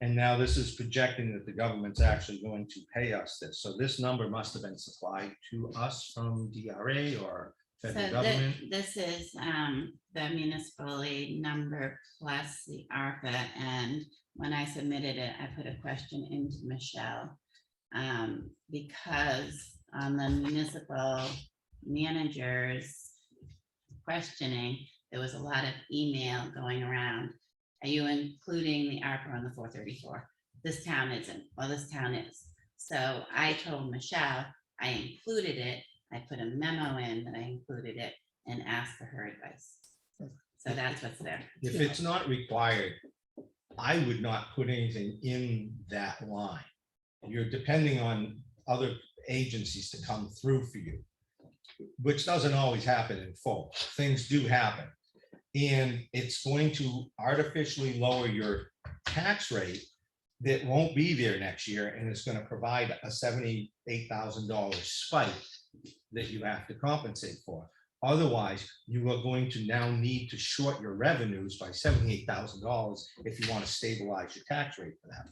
And now this is projecting that the government's actually going to pay us this. So this number must have been supplied to us from DRA or So federal government. this is the municipal aid number plus the ARPA. And when I submitted it, I put a question into Michelle. Because on the municipal managers questioning, there was a lot of email going around. Are you including the ARPA on the 434? This town isn't, well, this town is. So I told Michelle, I included it. I put a memo in that I included it and asked for her advice. So that's what's there. If it's not required, I would not put anything in that line. You're depending on other agencies to come through for you, which doesn't always happen in full. Things do happen. and it's going to artificially lower your tax rate that won't be there next year, and it's gonna provide a $78,000 spike that you have to compensate for. Otherwise, you are going to now need to short your revenues by $78,000 if you want to stabilize your tax rate for that.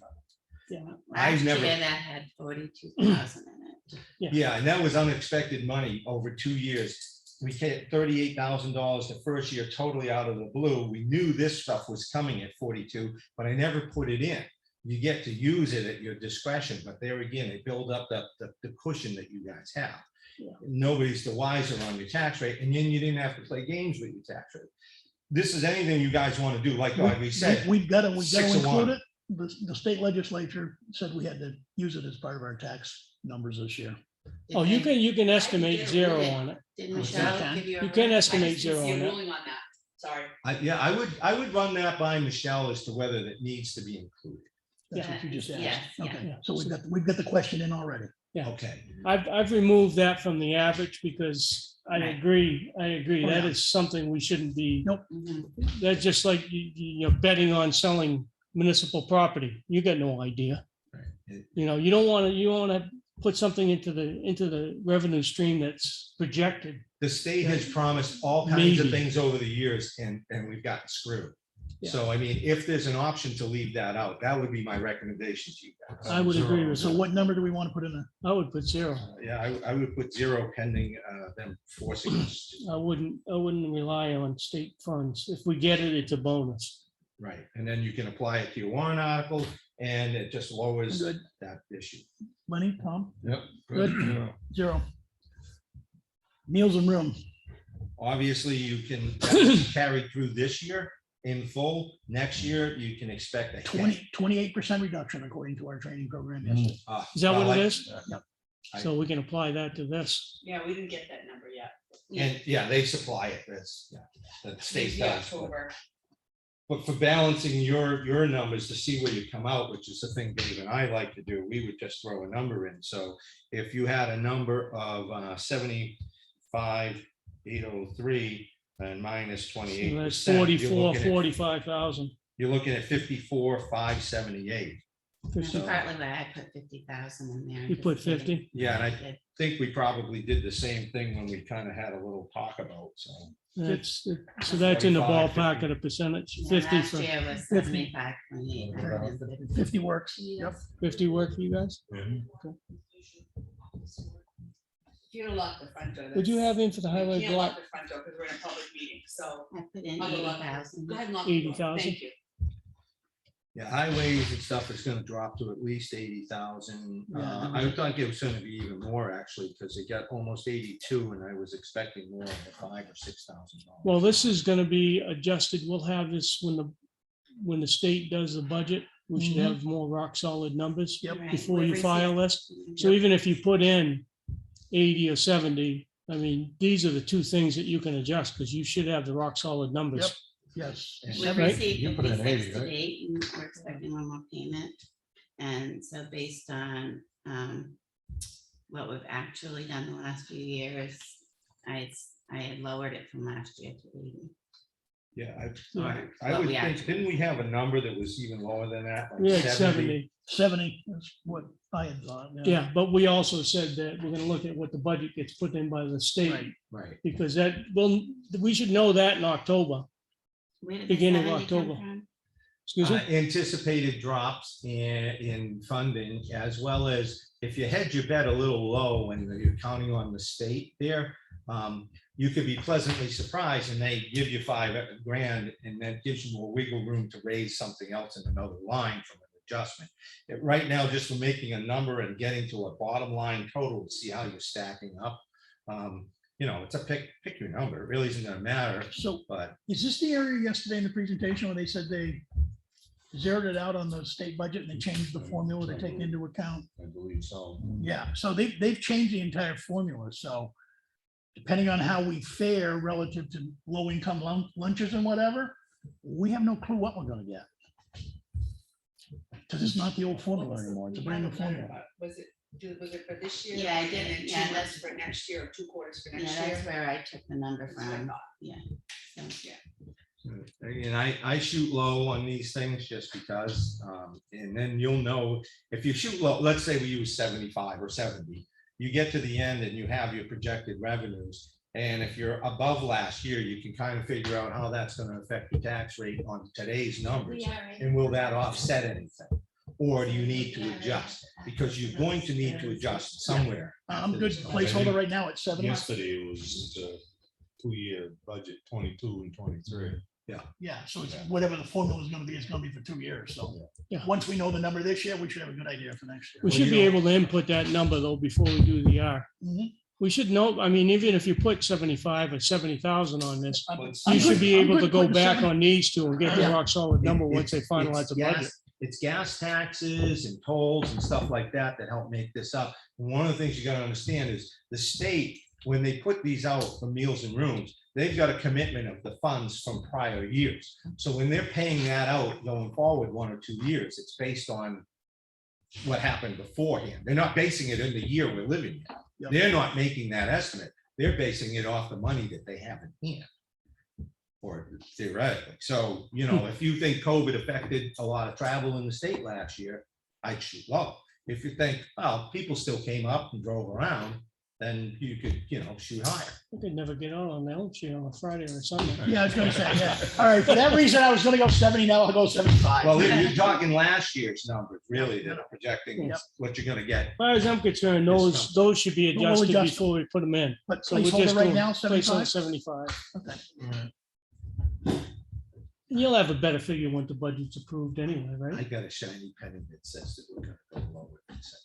I've Last never- year that had 42,000 in it. Yeah, and that was unexpected money over 2 years. We get $38,000 the first year totally out of the blue. We knew this stuff was coming at 42, but I never put it in. You get to use it at your discretion, but there again, it build up the cushion that you guys have. Nobody's the wiser on your tax rate, and then you didn't have to play games with your tax rate. This is anything you guys want to do, like we said. We've got to 6 of 1. include it. The state legislature said we had to use it as part of our tax numbers this year. Oh, you can estimate did it, zero did it. on it. Did You Michelle can. give you? a You can ruling? estimate I just didn't zero see on a that. ruling on that, sorry. I would run that by Michelle as to whether that needs to be included. That's what you just asked. Yes, yeah. Okay, yeah. So we've got the question in already. Yeah. Okay. I've removed that from the average because I Right. agree, Oh, that yeah. is something we shouldn't be. Nope. Mhm. That's just like you're betting on selling municipal property. You got no idea. Right. You know, you want to put something into the revenue stream that's projected. The state has promised all kinds of Maybe. things over the years, and we've gotten screwed. So, I mean, if there's an option to leave that out, that would be my recommendation to you guys. I would agree with So that. what number do we want to put in there? I would put zero. Yeah, I would put 0 pending them forcing us to. I wouldn't rely on state funds. If we get it, it's a bonus. Right, and then you can apply it to your warrant article, and it just lowers Good. that issue. Money, Tom? Yep. Good. Zero. Meals and room. Obviously, you can that was carried through this year in full. Next year, you can expect a hit. 28% reduction according to our training program. yesterday. Is that Well, what it I- is? So we can apply that to this. Yeah, we didn't get that number yet. And yeah, they supply it, that's, the state Maybe does. but- October. But for balancing your numbers to see where you come out, which is the thing Dave and I like to do, we would just throw a number in. So if you had a number of 75,803 and minus So 28%. that's 45,000. You're looking at 54,578. That's So- partly why I put 50,000 in there. You put just to get it 50? Yeah, and I did. think we probably did the same thing when we kind of had a little talk about, so. That's, so that's in the 45, ballpark 50. of the percentage. Yeah, 50 last for year was 50. 75.8. 50 works. Yep. 50 work for you guys? If you lock the front door. Would you that's- have in for the You highway can't block? lock the front door because we're in a public meeting, so. I put in I'll go lock it. 80,000. Go ahead and lock the door. 80,000? Thank you. Yeah, highways and stuff is gonna drop to at least 80,000. I thought it was gonna be even more actually, because it got almost 82 and I was expecting more than $5,000 or $6,000. Well, this is gonna be adjusted. We'll have this when the state does the budget. We should Mhm. have more rock solid numbers Yep. Right, before we you received- file this. Mhm. So even if you put in 80 or 70, I mean, these are the two things that you can adjust because you should have the rock solid numbers. Yep. Yes. We Right? received You put in 80, 56 to right? date, and we're expecting one more payment. And so based on what we've actually done the last few years, I had lowered it from last year to 80. Yeah, Or I what would we think, actually- didn't we have a number that was even lower than that? like Yeah, it's 70. 70 is what I had thought. Yeah, but we also said that we're gonna look at what the budget gets put in by the state. Right. Right. Because we should know that in October. Where did the Beginning of 70 come October. from? Excuse me? Anticipated drops in funding, as well as if you hedge your bet a little low and you're counting on the state there, you could be pleasantly surprised and they give you $5,000 and that gives you more wiggle room to raise something else in another line from an adjustment. Right now, just for making a number and getting to a bottom line total to see how you're stacking up, it's a pick your number. It really isn't gonna matter, So but is this the area yesterday in the presentation where they said they zeroed it out on the state budget and they changed the formula to take into account? I believe so. Yeah, so they've changed the entire formula, so depending on how we fare relative to low-income lunches and whatever, we have no clue what we're gonna get. Because it's not the old formula anymore, it's a brand new formula. Was it for this year? Yeah, I and did, then yeah, 2 months that's- for next year, or 2 quarters for Yeah, next that's year? where I took the number That's what I from. thought. Yeah. So, And I shoot low on these things just because, and then you'll know, if you shoot low, let's say we use 75 or 70, you get to the end and you have your projected revenues. And if you're above last year, you can kind of figure out how that's gonna affect your tax rate on today's numbers. And will that offset anything? Or do you need to adjust? Because you're going to need to adjust somewhere. I'm good placeholder right now at 70. Yesterday was the 2-year budget, 22 and 23. Yeah, so it's whatever the formula is gonna be, it's gonna be for 2 years, so. Yeah. Once we know the number this year, we should have a good idea for next year. We should be able to input that number though before we do the R. Mhm. We should know, I mean, even if you put 75 or 70,000 on this, I'm you should good- be I'm able good to go putting back 70. on these two and get the Yeah. rock solid number once they finalize the budget. It's gas taxes and tolls and stuff like that that help make this up. And one of the things you gotta understand is the state, when they put these out for meals and rooms, they've got a commitment of the funds from prior years. So when they're paying that out going forward 1 or 2 years, it's based on what happened beforehand. They're not basing it in the year we're living in. Yep. They're not making that estimate. They're basing it off the money that they have in hand. Or theoretically. So, you know, if you think COVID affected a lot of travel in the state last year, I'd shoot low. If you think, well, people still came up and drove around, then you could, you know, shoot higher. We could never get out on Elm Street on a Friday or Sunday. Yeah, I was gonna say, yeah. All right, for that reason, I was gonna go 70, now I'll go 75. Well, you're talking last year's numbers, really, that are projecting Yep. what you're gonna get. As far as I'm concerned, those should be We'll adjusted adjust before we put them in. But So we're placeholder just right doing now, placeholder 75? 75. Okay. And you'll have a better figure when the budget's approved anyway, I right? got a shiny penny that says that we're gonna go lower than 70.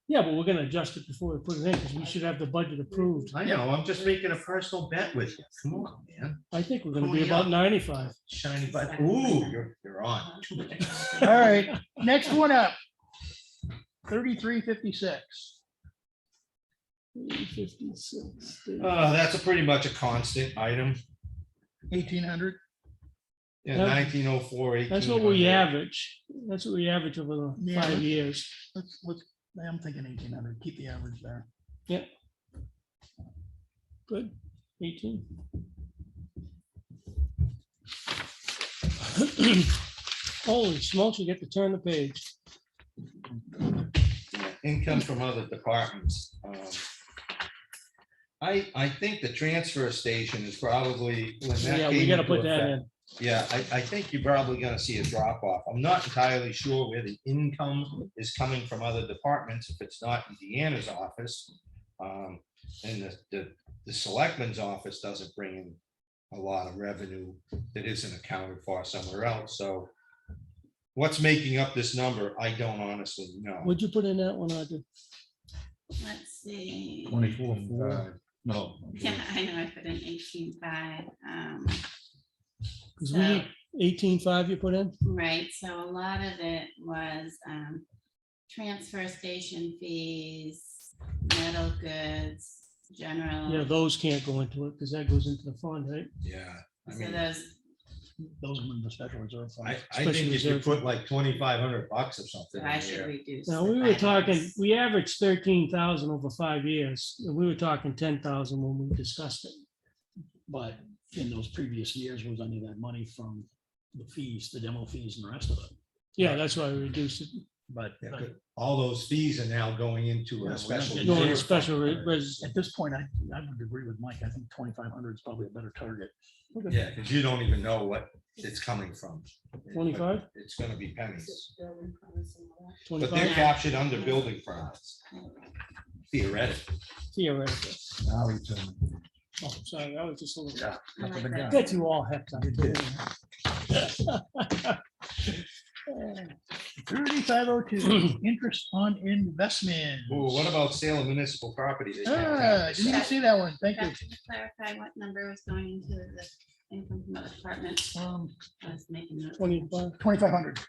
Yeah, but we're gonna adjust it before we put it in, because we should have the budget approved. I know, I'm just making a personal bet with you. Come on, man. I think we're gonna be Pony about up. 95. Shiny button. Ooh, you're on. All right, next one up. 3356. 56. That's a pretty much a constant item. 1800. Yeah, That- 1904. That's what we average. That's what we average over the Yeah, 5 let's- years. Let's, I'm thinking 1800, keep the average there. Good. 18. Holy smokes, you get to turn the page. Income from other departments. I think the transfer station is probably, when that Yeah, we came gotta into put that effect, in. yeah, I think you're probably gonna see a drop off. I'm not entirely sure where the income is coming from other departments, if it's not in Deanna's office. And the selectman's office doesn't bring in a lot of revenue that isn't accounted for somewhere else, so. What's making up this number, I don't honestly know. Would you put in that one, Audrey? Let's see. 24. No. Yeah, I know, I put in 18.5. Because we need 18.5 you put in? Right, so a lot of it was transfer station fees, metal goods, general. Yeah, those can't go into it because that goes into the fund, right? Yeah, I So mean, Those are in the special reserve fund. I Especially think if you reserve. put like $2,500 or something I in should there. reduce. Now, the we were talking, finance. we averaged 13,000 over 5 years, and we were talking 10,000 when we discussed it. But in those previous years, was any of that money from the fees, the demo fees and the rest of it? Yeah, that's why we reduced it. But Yeah, but all those fees are now going into Yeah, we're a not special. getting Going to reserve special fund. res. at this point, I would agree with Mike. I think 2,500 is probably a better target. Yeah, because you don't even know what it's coming from. 25? It's gonna be pennies, but 25 they're captured under building permits. Theoretically. theoretically. Now we turn. Oh, sorry, I was just a little. Yeah. I like Up that. and Get you all hepped up. 3502, interest on investment. Ooh, what about sale of municipal property? They can't Ah, tax. didn't even see that one. Thank you. Beth, can you clarify what number was going into the income from other departments? I was making notes. 25. 2,500.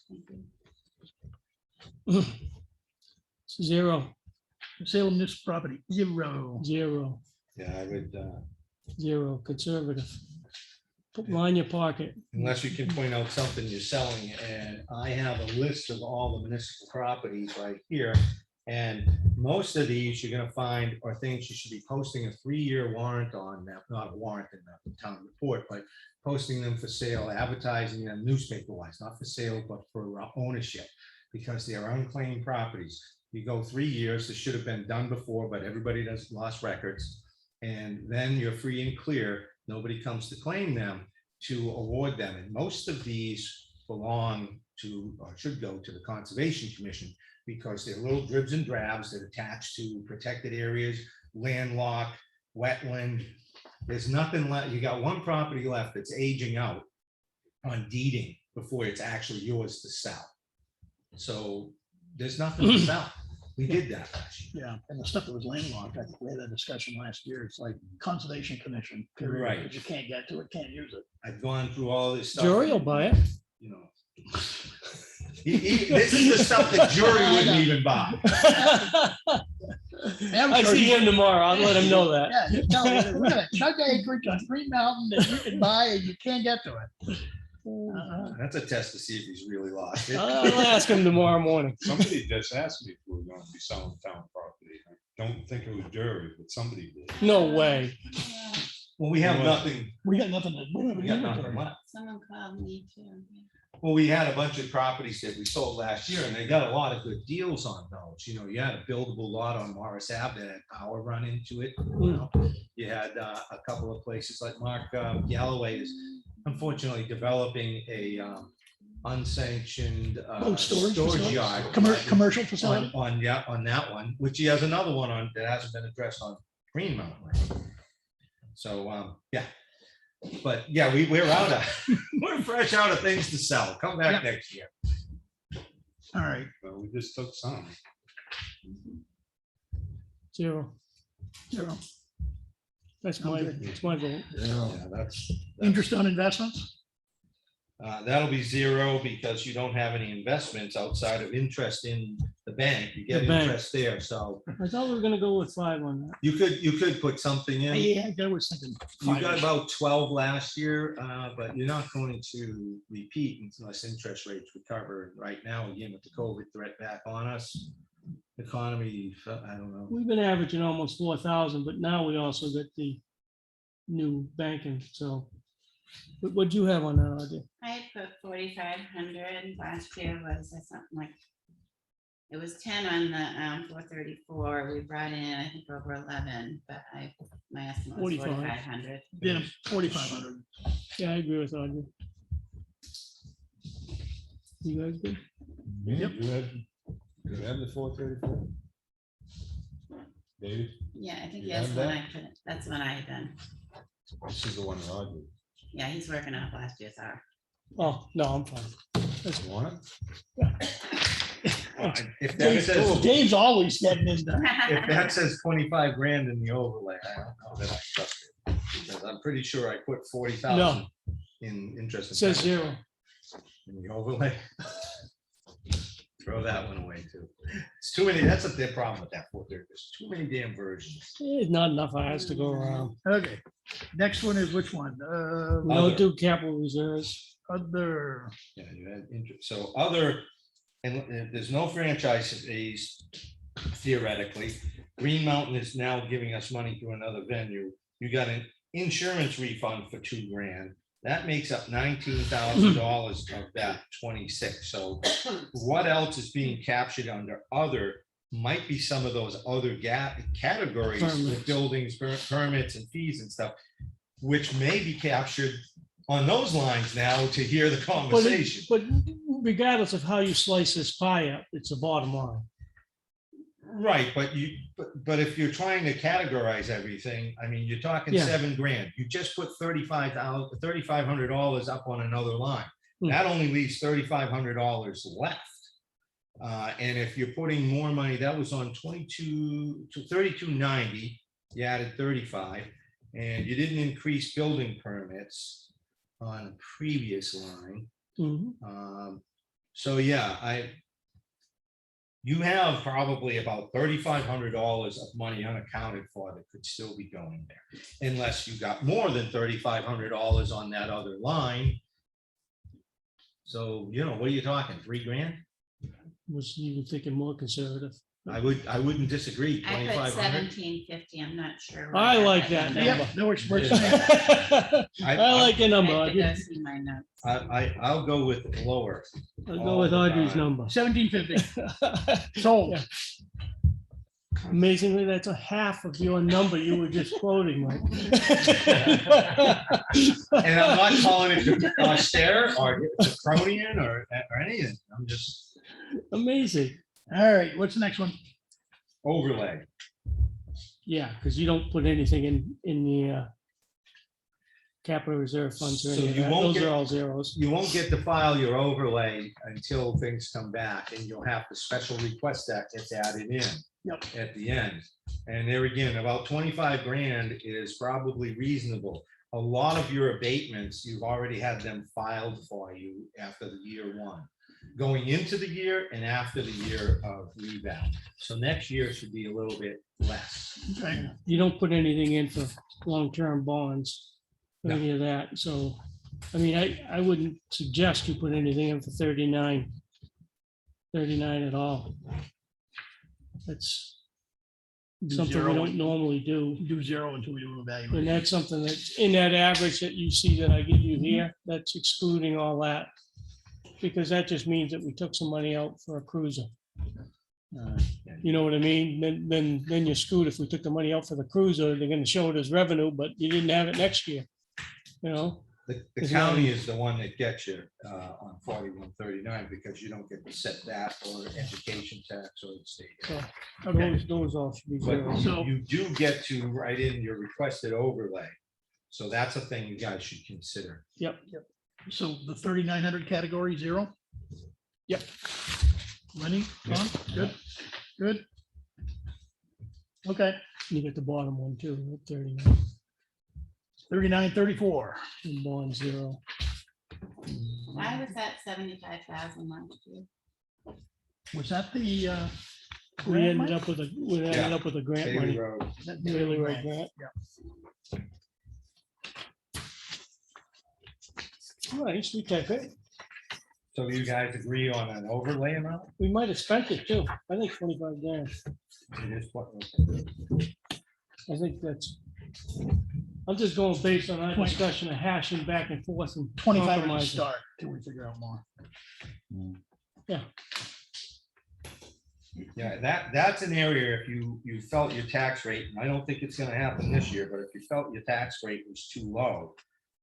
Thank you. Zero, Sale of this property, 0. zero, Yeah, I would, zero, conservative. Put line in your pocket. unless you can point out something you're selling, and I have a list of all the municipal properties right here. And most of these you're gonna find are things you should be posting a 3-year warrant on, now, not a warrant in the town report, but posting them for sale, advertising them newspaper wise, not for sale, but for ownership, because they are unclaimed properties. You go 3 years, this should have been done before, but everybody does lost records. And then you're free and clear. Nobody comes to claim them to award them. And most of these belong to, or should go to the Conservation Commission, because they're little dribs and drabs that attach to protected areas, landlocked, wetland. There's nothing left. You got one property left that's aging out on deeding before it's actually yours to sell. So there's nothing to sell. We did that last year. Yeah, and the stuff that was landlocked, I think we had that discussion last year. It's like Conservation Commission, period. Right. Because you can't get to it, can't use it. I've gone through all this stuff. Jury will buy it. You know. This is the stuff that jury wouldn't even buy. I see him tomorrow. I'll let him know that. Yeah, you tell me, we're gonna chunk acreage on Green Mountain that you can buy and you can't get to it. That's a test to see if he's really lost it. I'll ask him tomorrow morning. Somebody just asked me if we were going to be selling town property. I don't think it was jury, but somebody did. No way. Well, we have nothing. We got nothing to. We got nothing left. Someone called me too. Well, we had a bunch of properties that we sold last year, and they got a lot of good deals on those. You know, you had a buildable lot on Morris Ave that had power run into it. You know, you had a couple of places like Mark Galloway is unfortunately developing a unsanctioned storage storage facility? yard. Commercial facility? On that one, which he has another one on that hasn't been addressed on Green Mountain Lane. So, yeah. But yeah, we're out of, we're fresh out of things to sell. Come back next year. All right. Well, we just took some. Zero. That's my vote. Yeah, that's. Interest on investments? That'll be zero because you don't have any investments outside of interest in the bank. You get The bank. interest there, so I thought we were gonna go with 5 on that. you could put something in. Yeah, I was thinking. You got about 12 last year, but you're not going to repeat unless interest rates recover. Right now, again, with the COVID threat back on us, economy, I don't know. We've been averaging almost 4,000, but now we also got the new banking, so. What'd you have on that, Audrey? I had put 4,500. Last year was something like, it was 10 on the 434. We brought in, I think, over 11, but my estimate was 45. 4,500. Yeah, 4,500. Yeah, I agree with Audrey. You guys good? Yep. You had the 434? David? Yeah, I think You that's have what that? I put, that's what I had done. This is the one that I did. Yeah, he's working off last year's hour. Oh, no, I'm fine. You want If that says, Dave's always getting his done. if that says 25 grand in the overlay, I don't know that I trust it. Because I'm pretty sure I put 40,000 No. in interest. It says 0. In the overlay. Throw that one away too. It's too many, that's their problem with that 430. There's too many damn versions. There's not enough eyes to go around. Okay, next one is which one? We don't do capital reserves. Other, Yeah, you had interest. So other, and there's no franchise fees theoretically. Green Mountain is now giving us money through another venue. You got an insurance refund for $2 grand. That makes up $19,000 of that 26. So what else is being captured under other might be some of those other categories Permits. with buildings, permits and fees and stuff, which may be captured on those lines now to hear the conversation. But regardless of how you slice this pie up, it's a bottom line. Right, but if you're trying to categorize everything, I mean, you're talking Yeah. $7 grand. You just put $3,500 up on another line. Hmm. That only leaves $3,500 left. And if you're putting more money, that was on 3290, you added 35, and you didn't increase building permits on a previous line. Mhm. So yeah, you have probably about $3,500 of money unaccounted for that could still be going there. Unless you got more than $3,500 on that other line. So, you know, what are you talking, $3 grand? Was even thinking more conservative. I wouldn't disagree, I put 2,500. 1750, I'm not sure. where I got like that number. number. Yep, no, we're saying, I like the number. I could go see my notes. I'll go with lower. I'll go with Audrey's number. 1750, sold. Yeah. Amazingly, that's a half of your number you were just quoting, Mike. And I'm not calling it austere or draconian or anything. I'm just Amazing. All right, what's the next one? overlay. Yeah, because you don't put anything in the capital reserve funds or So any of you that. won't Those get- are all zeros. You won't get to file your overlay until things come back, and you'll have the special request that gets added in. Yep. At the end. And there again, about 25 grand is probably reasonable. A lot of your abatements, you've already had them filed for you after the year one. Going into the year and after the year of rebound. So next year should be a little bit less. Okay, You don't put anything in for long-term bonds, or any of that. So, I mean, I wouldn't suggest you put anything in for 39 at all. That's Do something zero. we don't normally do. do zero until we do an And evaluation. that's something that's in that average that you see that I give you here, that's excluding all that. Because that just means that we took some money out for a cruiser. You know what I mean? Then you're screwed if we took the money out for the cruiser, they're gonna show it as revenue, but you didn't have it next year. You know, The It's not- county is the one that gets you on 4139 because you don't get to set that or education tax or the state. so Okay, those all should be But zero. So- you do get to write in your requested overlay. So that's a thing you guys should consider. so the 3,900 category, zero? Yep. Lenny, Tom, good? Okay, You get the bottom one too, 39, 3934. and bond zero. Why was that 75,000 last year? Was that the? We grant ended money? up with a grant Bailey money. Road. That Bailey Road grant, grant. Nice, we take it. So you guys agree on an overlay amount? We might have spent it too. I think 25 grand. It is what- I think that's. I'm just going based on our discussion of hashing back and forth and 25 to compromising. start till we figure out more. Yeah, that's an area, if you felt your tax rate, and I don't think it's gonna happen this year, but if you felt your tax rate was too low,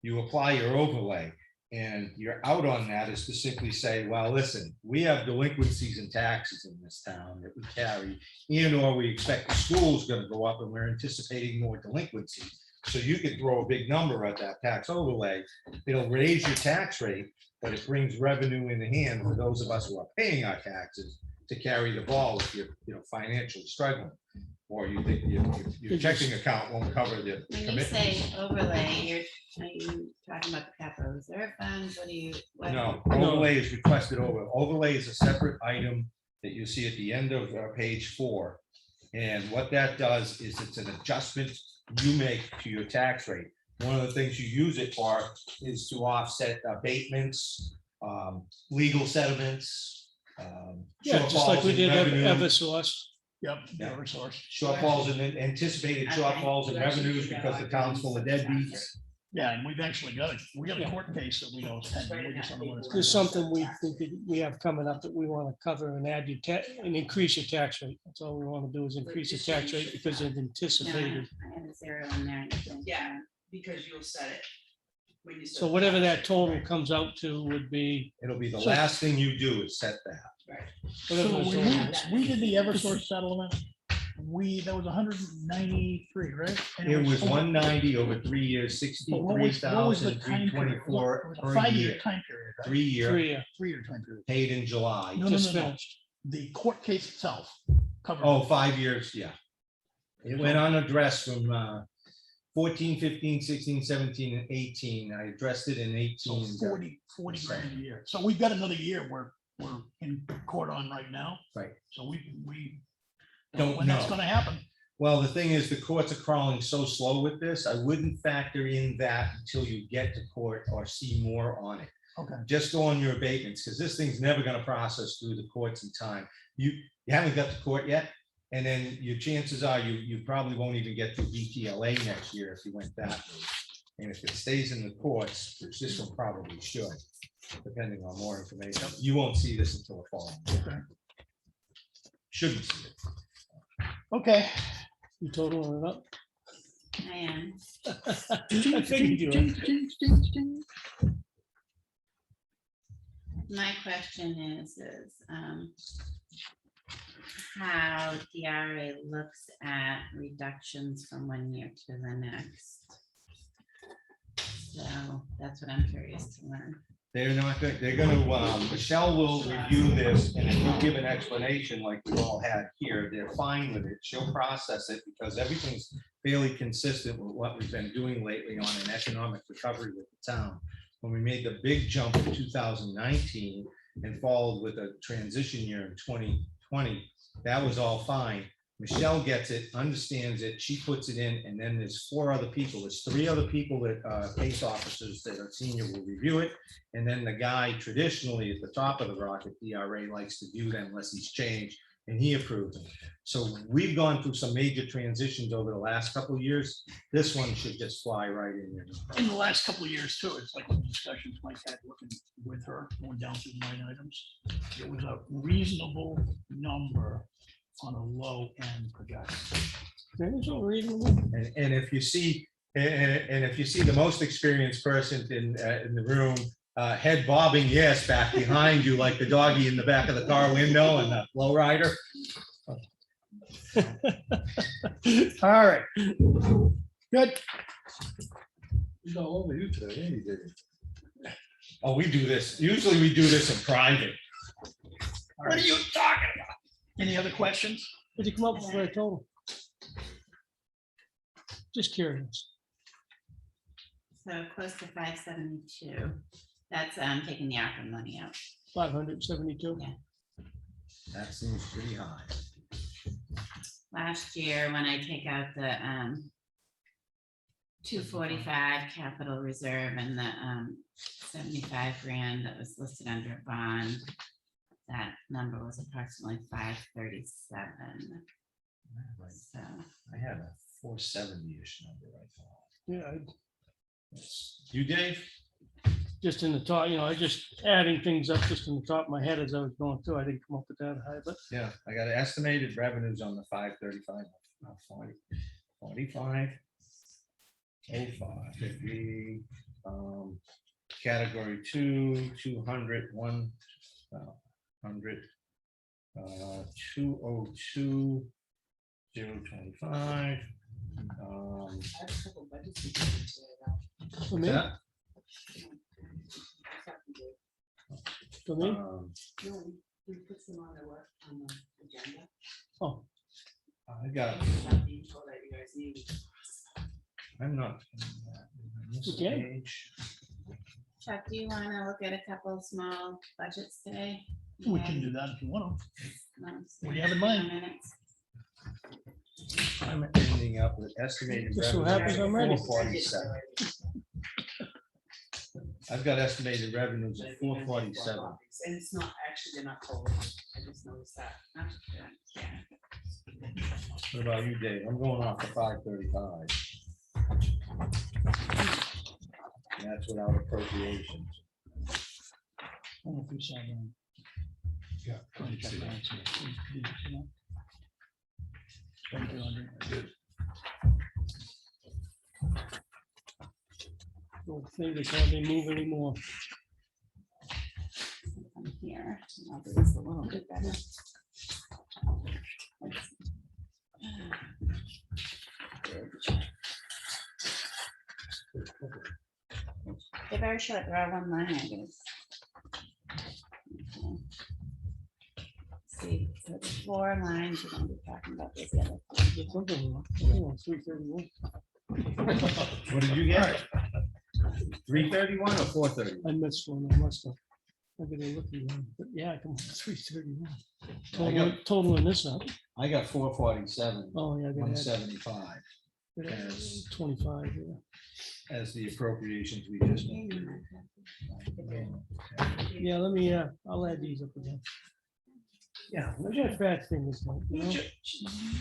you apply your overlay, and you're out on that is to simply say, well, listen, we have delinquencies and taxes in this town that we carry, and or we expect the school's gonna go up and we're anticipating more delinquency. So you could throw a big number at that tax overlay, it'll raise your tax rate, but it brings revenue in the hand for those of us who are paying our taxes to carry the ball if you're, financially struggling. Or you think your checking account won't cover the When you commitments. say overlay, are you talking about the capital reserve funds? What do you? what- No, overlay is requested over. Overlay is a separate item that you see at the end of page 4. And what that does is it's an adjustment you make to your tax rate. One of the things you use it for is to offset abatements, legal settlements. Yeah, just like we shortfalls in did have revenue, Eversource. Yep, Yeah. every source. Shortfalls and anticipated Okay. shortfalls in You actually revenues do that because the like town's this. full of deadbeats. Yeah, and we've actually got a Yeah. court case that we know is pending. We just don't know when it's gonna There's be. something we think that we have coming up that we want to cover and add and increase your tax rate. That's all we want to do is increase your tax rate because of No, anticipated. I have a zero in there. I think. Yeah. Because you'll set it. when you set So the whatever tax that rate. total comes out to would be. It'll be the So- last thing you do is set that. whatever So the when total is. we did the Eversource settlement, that was 193, right? And It was over- 190 over 3 years, but what was the time period? 63,324 It was a per 5-year year. time period, right? 3 year, 3-year, 3-year time period. paid in July. No, just no. finished. The court case itself covered. Oh, 5 years, yeah. It went unaddressed from 14, 15, 16, 17, and 18. I addressed it in So 18. 40 grand a year. So we've got another year we're in court on right now. Right. So we Don't when that's know. gonna happen. Well, the thing is, the courts are crawling so slow with this. I wouldn't factor in that until you get to court or see more on it. Okay. Just go on your abatements, because this thing's never gonna process through the courts in time. You you haven't got to court yet. And then your chances are you probably won't even get to DTLA next year if you went that route. And if it stays in the courts, which this one probably should, depending on more information, you won't see this until the fall. Shouldn't see it. Okay. You totaling it up? I am. I figured you would. My question is how DRA looks at reductions from one year to the next. So that's what I'm curious to learn. They're not going, they're gonna, Michelle will review this, and if you give an explanation like we all had here, they're fine with it. She'll process it because everything's fairly consistent with what we've been doing lately on an economic recovery with the town. When we made the big jump in 2019 and followed with a transition year in 2020, that was all fine. Michelle gets it, understands it, she puts it in, and then there's 4 other people, there's 3 other people that, case officers that are senior will review it. And then the guy traditionally at the top of the rock at DRA likes to view them unless he's changed, and he approves them. So we've gone through some major transitions over the last couple of years. This one should just fly right in there. In the last couple of years too, it's like the discussions Mike had looking with her, going down through line items. It was a reasonable number on a low end projection. That is all reasonable. And if you see, and if you see the most experienced person in the room, head bobbing yes back behind you like the doggy in the back of the car window and the lowrider. All right. Good. He's all over you today, ain't he, David? Oh, we do this. Usually we do this in private. What are you talking about? Any other questions? Did you come up with a total? Just curious. So close to 572. That's taking the ARPA money out. 572. Yeah. That seems pretty high. Last year, when I take out the 245 capital reserve and the 75 grand that was listed under bond, that number was approximately 537. So I had a 470-ish number, I thought. Yeah, You, Dave? just in the top, I just adding things up just in the top of my head as I was going through. I didn't come up with that high, but Yeah, I got estimated revenues on the 535, 40, 45, 05, 50, category 2, 200, 100, 202, 025. for me, that, for me, We put some on the work on the agenda. oh, I got, Some info that you guys need. I'm not. Okay. Chuck, do you want to look at a couple of small budgets today? We can do that if you want to. No, What do you have in mind? minutes. I'm ending up with estimated Just so revenues happens of I'm ready. 447. I've got estimated revenues of 447. And it's not, actually, they're not total. I just noticed that. Yeah. What about you, Dave? I'm going off the 535. And that's without appropriations. I don't know if you saw that. Yeah. Go ahead, check that out. Did you see that? 2200. little thing that can't move anymore. From here, I'll do this a little bit better. They're very short, they're all one line items. Okay. See, so the 4 lines, we're gonna be talking about this other. There's something wrong. Oh, 331. What did you get? 331 or 430? I missed one, I must have. I gotta look again, but yeah, I come 331. Total in this up. I got 447, Oh, yeah, I gotta add- 175 gotta add Yes. 25, yeah. as the appropriations we just made. Yeah, let me, I'll add these up again. Yeah, where's that fat thing is, like, you know?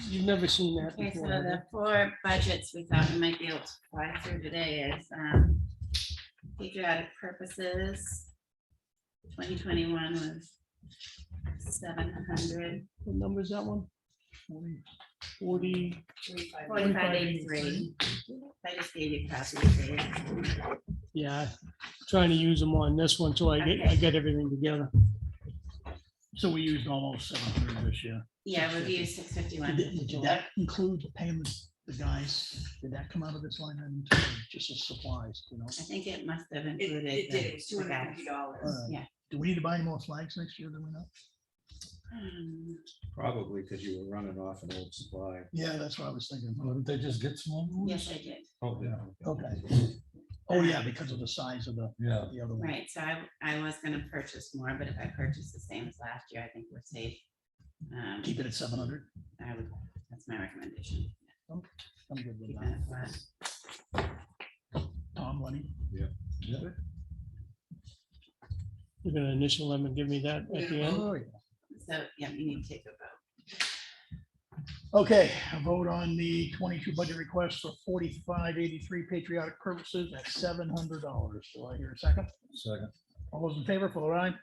You've never seen that Okay, so before. have you? the four budgets we thought we might be able to fly through today is, patriotic purposes. 2021 was 700, What number is that one? 40, 4583. I just gave you copies. Dave. yeah, trying to use them on this one, so I get everything together. So we used almost 700 this year. Yeah, review 651. Did that include paying the guys? Did that come out of this line item too, or just as supplies, you know? I think it must have It included. did, it was the guys. $250. Yeah. Do we need to buy any more flags next year, do we not? Probably because you were running off an old supply. Yeah, that's what I was thinking. Didn't they just get some more? Yes, I did. Oh, yeah. Okay. Oh, yeah, because of the size of the Yeah. other one. Right, so I was gonna purchase more, but if I purchase the same as last year, I think we're safe. Keep it at 700. I would, that's my recommendation. I'm good with Keep that. it flat. Tom, Lenny? You're gonna initial them and give me that at the end? Oh, yeah. So, yeah, you need to take a vote. Okay, a vote on the 22 budget request for 4583 patriotic purposes at $700. Do I hear a second? Second. All those in favor, for the line?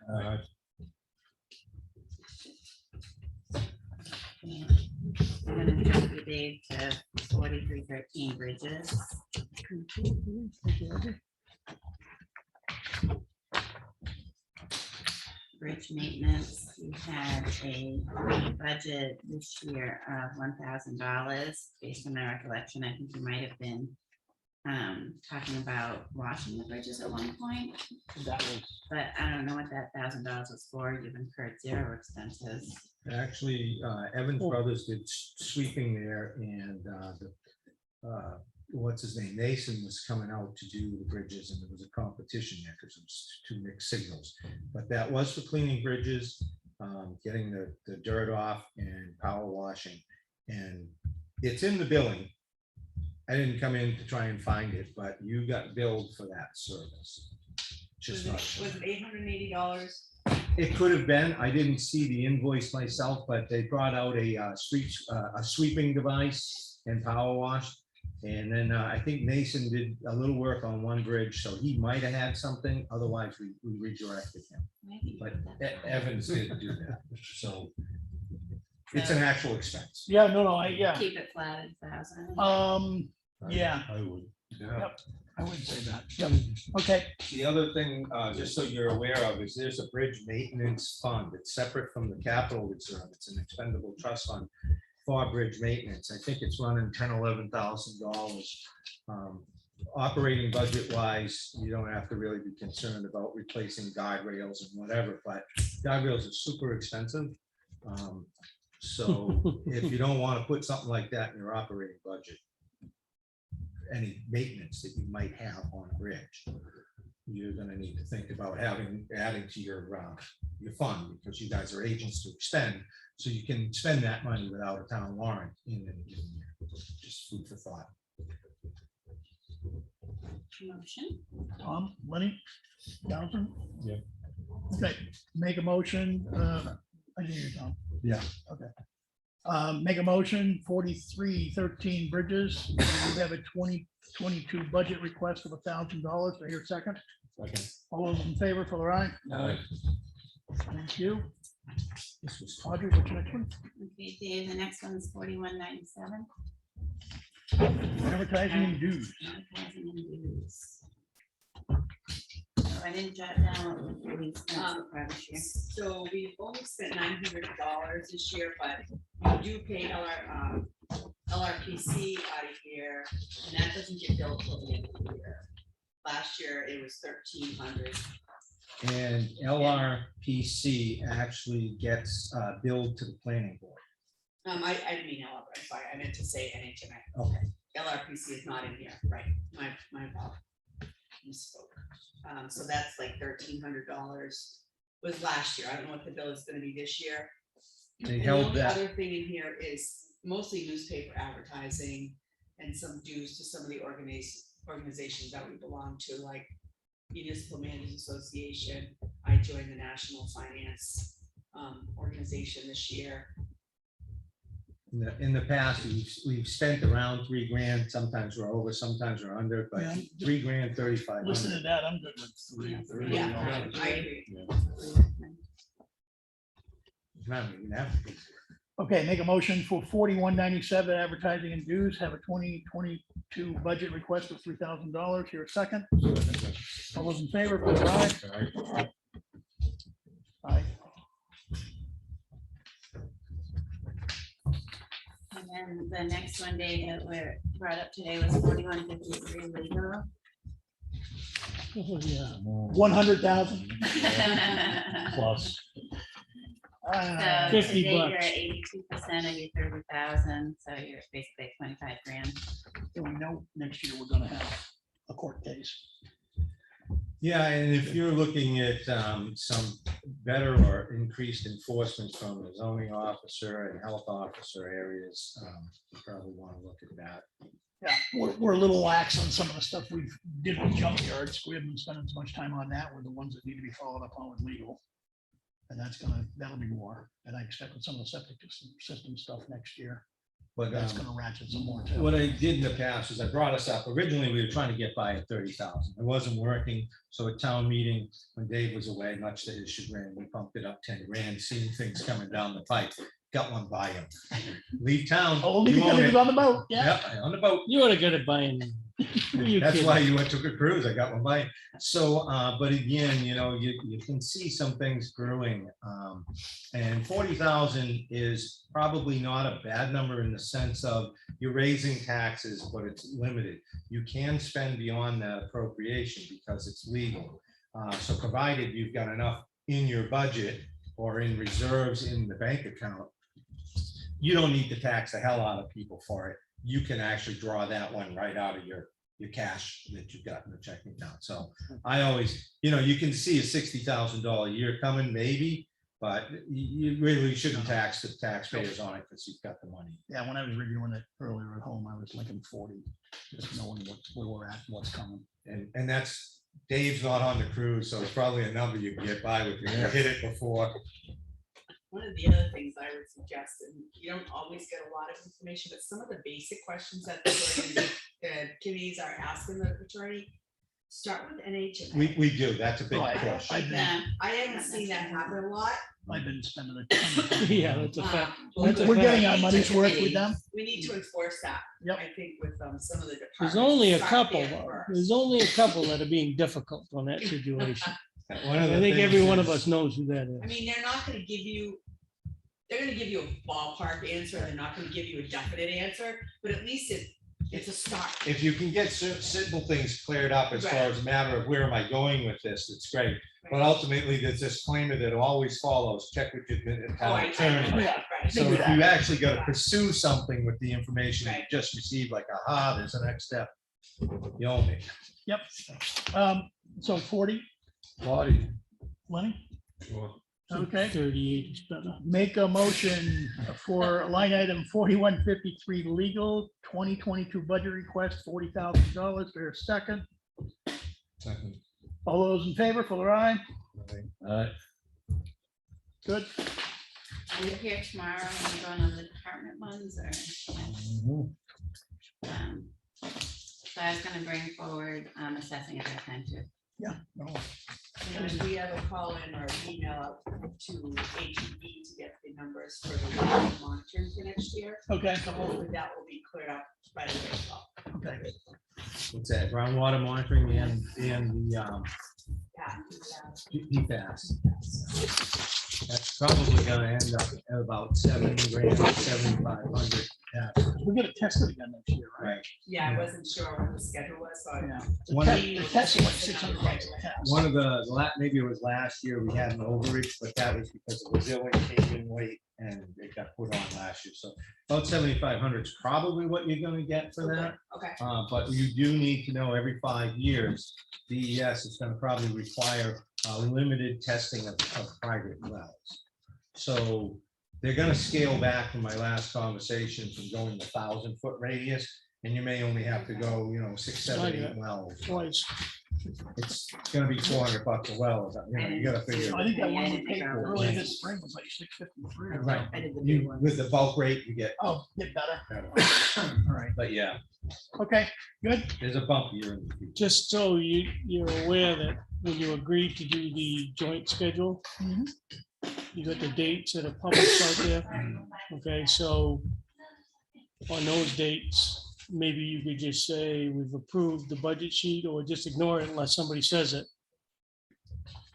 I'm gonna jump you, Dave, to 4313 bridges. Bridge maintenance, we had a budget this year of $1,000. Based on my recollection, I think you might have been talking about washing the bridges at one point, That was, but I don't know what that $1,000 was for. You've incurred zero expenses. Actually, Evans Brothers did sweeping there and what's his name, Nason was coming out to do the bridges and there was a competition there because it was two mixed signals. But that was for cleaning bridges, getting the dirt off and power washing. And it's in the billing. I didn't come in to try and find it, but you got billed for that service. Just not sure. Was it $880? It could have been. I didn't see the invoice myself, but they brought out a sweeping device and power wash. And then I think Mason did a little work on one bridge, so he might have had something. Otherwise, we redirected him. Maybe. But Evans did do that. So it's an actual expense. yeah, no, yeah. Keep it flat at 1,000. Yeah, I would. Yep. I wouldn't say that. Yep. Okay, The other thing, just so you're aware of, is there's a bridge maintenance fund. It's separate from the capital reserve. It's an expendable trust fund for bridge maintenance. I think it's running $10,000–11,000. Operating budget wise, you don't have to really be concerned about replacing guardrails and whatever, but guardrails are super expensive. So if you don't want to put something like that in your operating budget, any maintenance that you might have on a bridge, you're gonna need to think about adding to your fund, because you guys are agents to expend, so you can spend that money without a town warrant in any given year. Just food for thought. Motion. Tom, Lenny, Jonathan? Yeah. Okay, make a motion. I didn't hear Tom. Yeah. Okay. Make a motion, 4313 bridges. We have a 2022 budget request of $1,000. Do I hear a second? Second. All those in favor, for the line? Aye. Thank you. This was Audrey, what's your next one? Okay, Dave, the next one's 4197. Advertising and dues. Advertising and dues. So I didn't jot down what we spent so far this year. So we've only spent $900 this year, but we do pay LRPC out of here, and that doesn't get billed till the end of the year. Last year, it was $1,300. And LRPC actually gets billed to the planning board. I didn't mean LRPC, I'm sorry, I meant to say NHMA. Okay. LRPC is not in here, right, my fault. Misspoke. So that's like $1,300 was last year. I don't know what the bill is gonna be this year. They And the held only that. other thing in here is mostly newspaper advertising and some dues to some of the organizations that we belong to, like Municipal Managers Association. I joined the National Finance organization this year. In the past, we've spent around $3,000. Sometimes we're over, sometimes we're under, but Yeah. $3,000, Listen to 3,500. that, I'm good with three. Yeah, I agree. Not even that. Okay, make a motion for 4197 advertising and dues, have a 2022 budget request of $3,000. Here a second. All those in favor, please aye. Aye. And then the next one, Dave, that were brought up today was 4153 legal. Oh, yeah. 100,000. Plus. So 50 today you're bucks. at 82% of your 30,000, so you're basically 25 grand. Do we know next year we're gonna have a court case? Yeah, and if you're looking at some better or increased enforcement from the zoning officer and health officer areas, you probably want to look at that. Yeah, we're a little lax on some of the stuff we did with junkyards. We haven't been spending as much time on that. We're the ones that need to be followed up on with legal. And that'll be more. And I expect with some of the septic system stuff next year, But that's gonna ratchet some more too. what I did in the past is I brought us up. Originally, we were trying to get by at 30,000. It wasn't working. So at town meeting, when Dave was away, much to his chagrin, we bumped it up 10 grand, seeing things coming down the pipe. Got one by him. Leave town. Only you because own it was it. on the boat, yeah. Yep, on the boat. You would have got it buying. That's why you went to a cruise. I got one by. So, but again, you can see some things brewing. And 40,000 is probably not a bad number in the sense of you're raising taxes, but it's limited. You can spend beyond that appropriation because it's legal. So provided you've got enough in your budget or in reserves in the bank account, you don't need to tax the hell out of people for it. You can actually draw that one right out of your cash that you've got in the checking account. So I always, you can see a $60,000 a year coming maybe, but you really shouldn't tax the taxpayers on it because you've got the money. Yeah, when I was reviewing it earlier at home, I was thinking 40, just knowing where we're at, what's coming. And that's, Dave's not on the cruise, so it's probably a number you can get by with. You hit it before. One of the other things I would suggest, and you don't always get a lot of information, but some of the basic questions that the committees are asking the attorney, start with NH. We do, that's a big Right. push. I've been, I haven't seen that happen a lot. I've been spending a ton of time. Yeah, that's a fact. We're getting our money's worth with them. We need to enforce that. Yep. I think with some of the departments. There's only a Start couple, there though. first. There's only a couple that are being difficult on that situation. One of the I think every things one of is- us knows who that I is. mean, they're not gonna give you, they're gonna give you a ballpark answer, they're not gonna give you a definite answer, but at least it's a start. If you can get simple things cleared up as far as a matter of where am I going with this, it's great. But ultimately, there's this disclaimer that always follows, check with your town attorney. Right. So if you actually got to pursue something with the information you Right. just received, like, aha, there's a next step. You own it. Yep. So 40, 40. Lenny? Sure. Okay. 38 is better. Make a motion for line item 4153 legal, 2022 budget request, $40,000. There's a second. Second. All those in favor, Fuller, aye. Good. Are you here tomorrow and you're going on the department ones or? So I was gonna bring forward assessing at that time too. Yeah. No. And if we have a call in or email out to HEB to get the numbers for the monitoring for next year. Okay. So hopefully that will be cleared up right away as well. Okay. What's that, groundwater monitoring and the Yeah. PFAS? That's probably gonna end up at about 70 grand, 7,500. Yeah, We get it tested again next year, right? right. Yeah, I wasn't sure what the schedule was, so. Yeah. One- The test is like $600 a test. One of maybe it was last year, we had an overreach, but that was because the billing came in late and it got put on last year. So about 7,500 is probably what you're gonna get for that. Okay. But you do need to know every 5 years, DES is gonna probably require limited testing of private wells. So they're gonna scale back from my last conversation from going 1,000-foot radius, and you may only have to go, 6, 7, 8 wells. Twice. it's gonna be $400 a well, you know, you gotta figure. I think that one we paid early this spring was like 653. Right, I did the you, big ones. with the bulk rate, you get Oh, get better. better. All right, But yeah, okay, good. there's a bump year in the future. Just so you're aware that when you agreed to do the joint schedule, Mhm. you got the dates that are published out there. Okay, so on those dates, maybe you could just say we've approved the budget sheet or just ignore it unless somebody says it.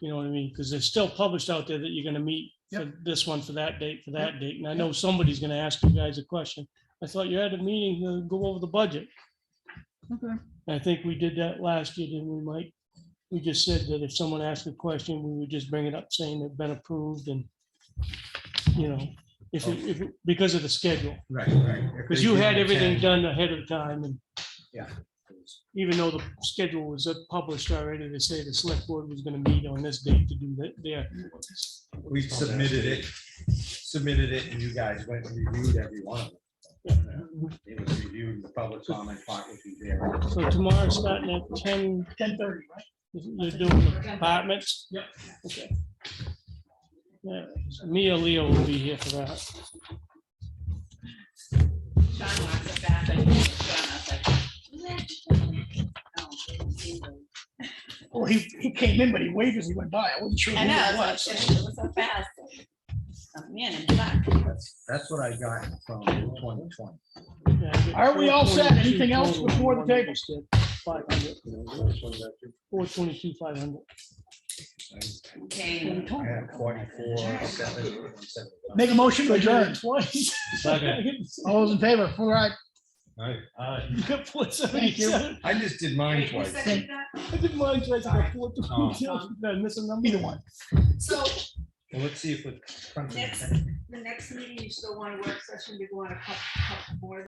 You know what I mean? Because they're still published out there that you're gonna meet for this one, for that date, for that date. And I know somebody's gonna ask you guys a question. I thought you had a meeting to go over the budget. Okay. I think we did that last year, didn't we, Mike? We just said that if someone asked a question, we would just bring it up saying it's been approved and, you know, because of the schedule. Right, right. If Because they you had didn't everything attend, done ahead of time and Yeah. even though the schedule was published already, they say the select board was gonna meet on this date to do that there. We submitted it, and you guys went and reviewed every one of them. It was reviewed, the public comment part would be there. So tomorrow starting at 10:30, right? you're doing the departments? Yep. Okay. Yeah, me or Leo will be here for that. Sean walks it back, I think, Sean, I was like. "Oh, didn't see them." Well, he came in, but he waved as he went by. I wasn't sure. I who know, it it's like, was. it was so fast. Oh, man, in black. That's what I got from 2020. Yeah, I get Are we all set? 422 Anything else total, before the one table? just did 500. 422, 500. Okay. I had 44, 7. Make a motion to adjourn. Twice. Second. All those in favor? All right. You got 477. I just did mine Who twice. seconded that? I did mine twice. I got 422. Did I miss a number? Either one. So Well, let's see if it. the next meeting, you still want a work session to go on a couple more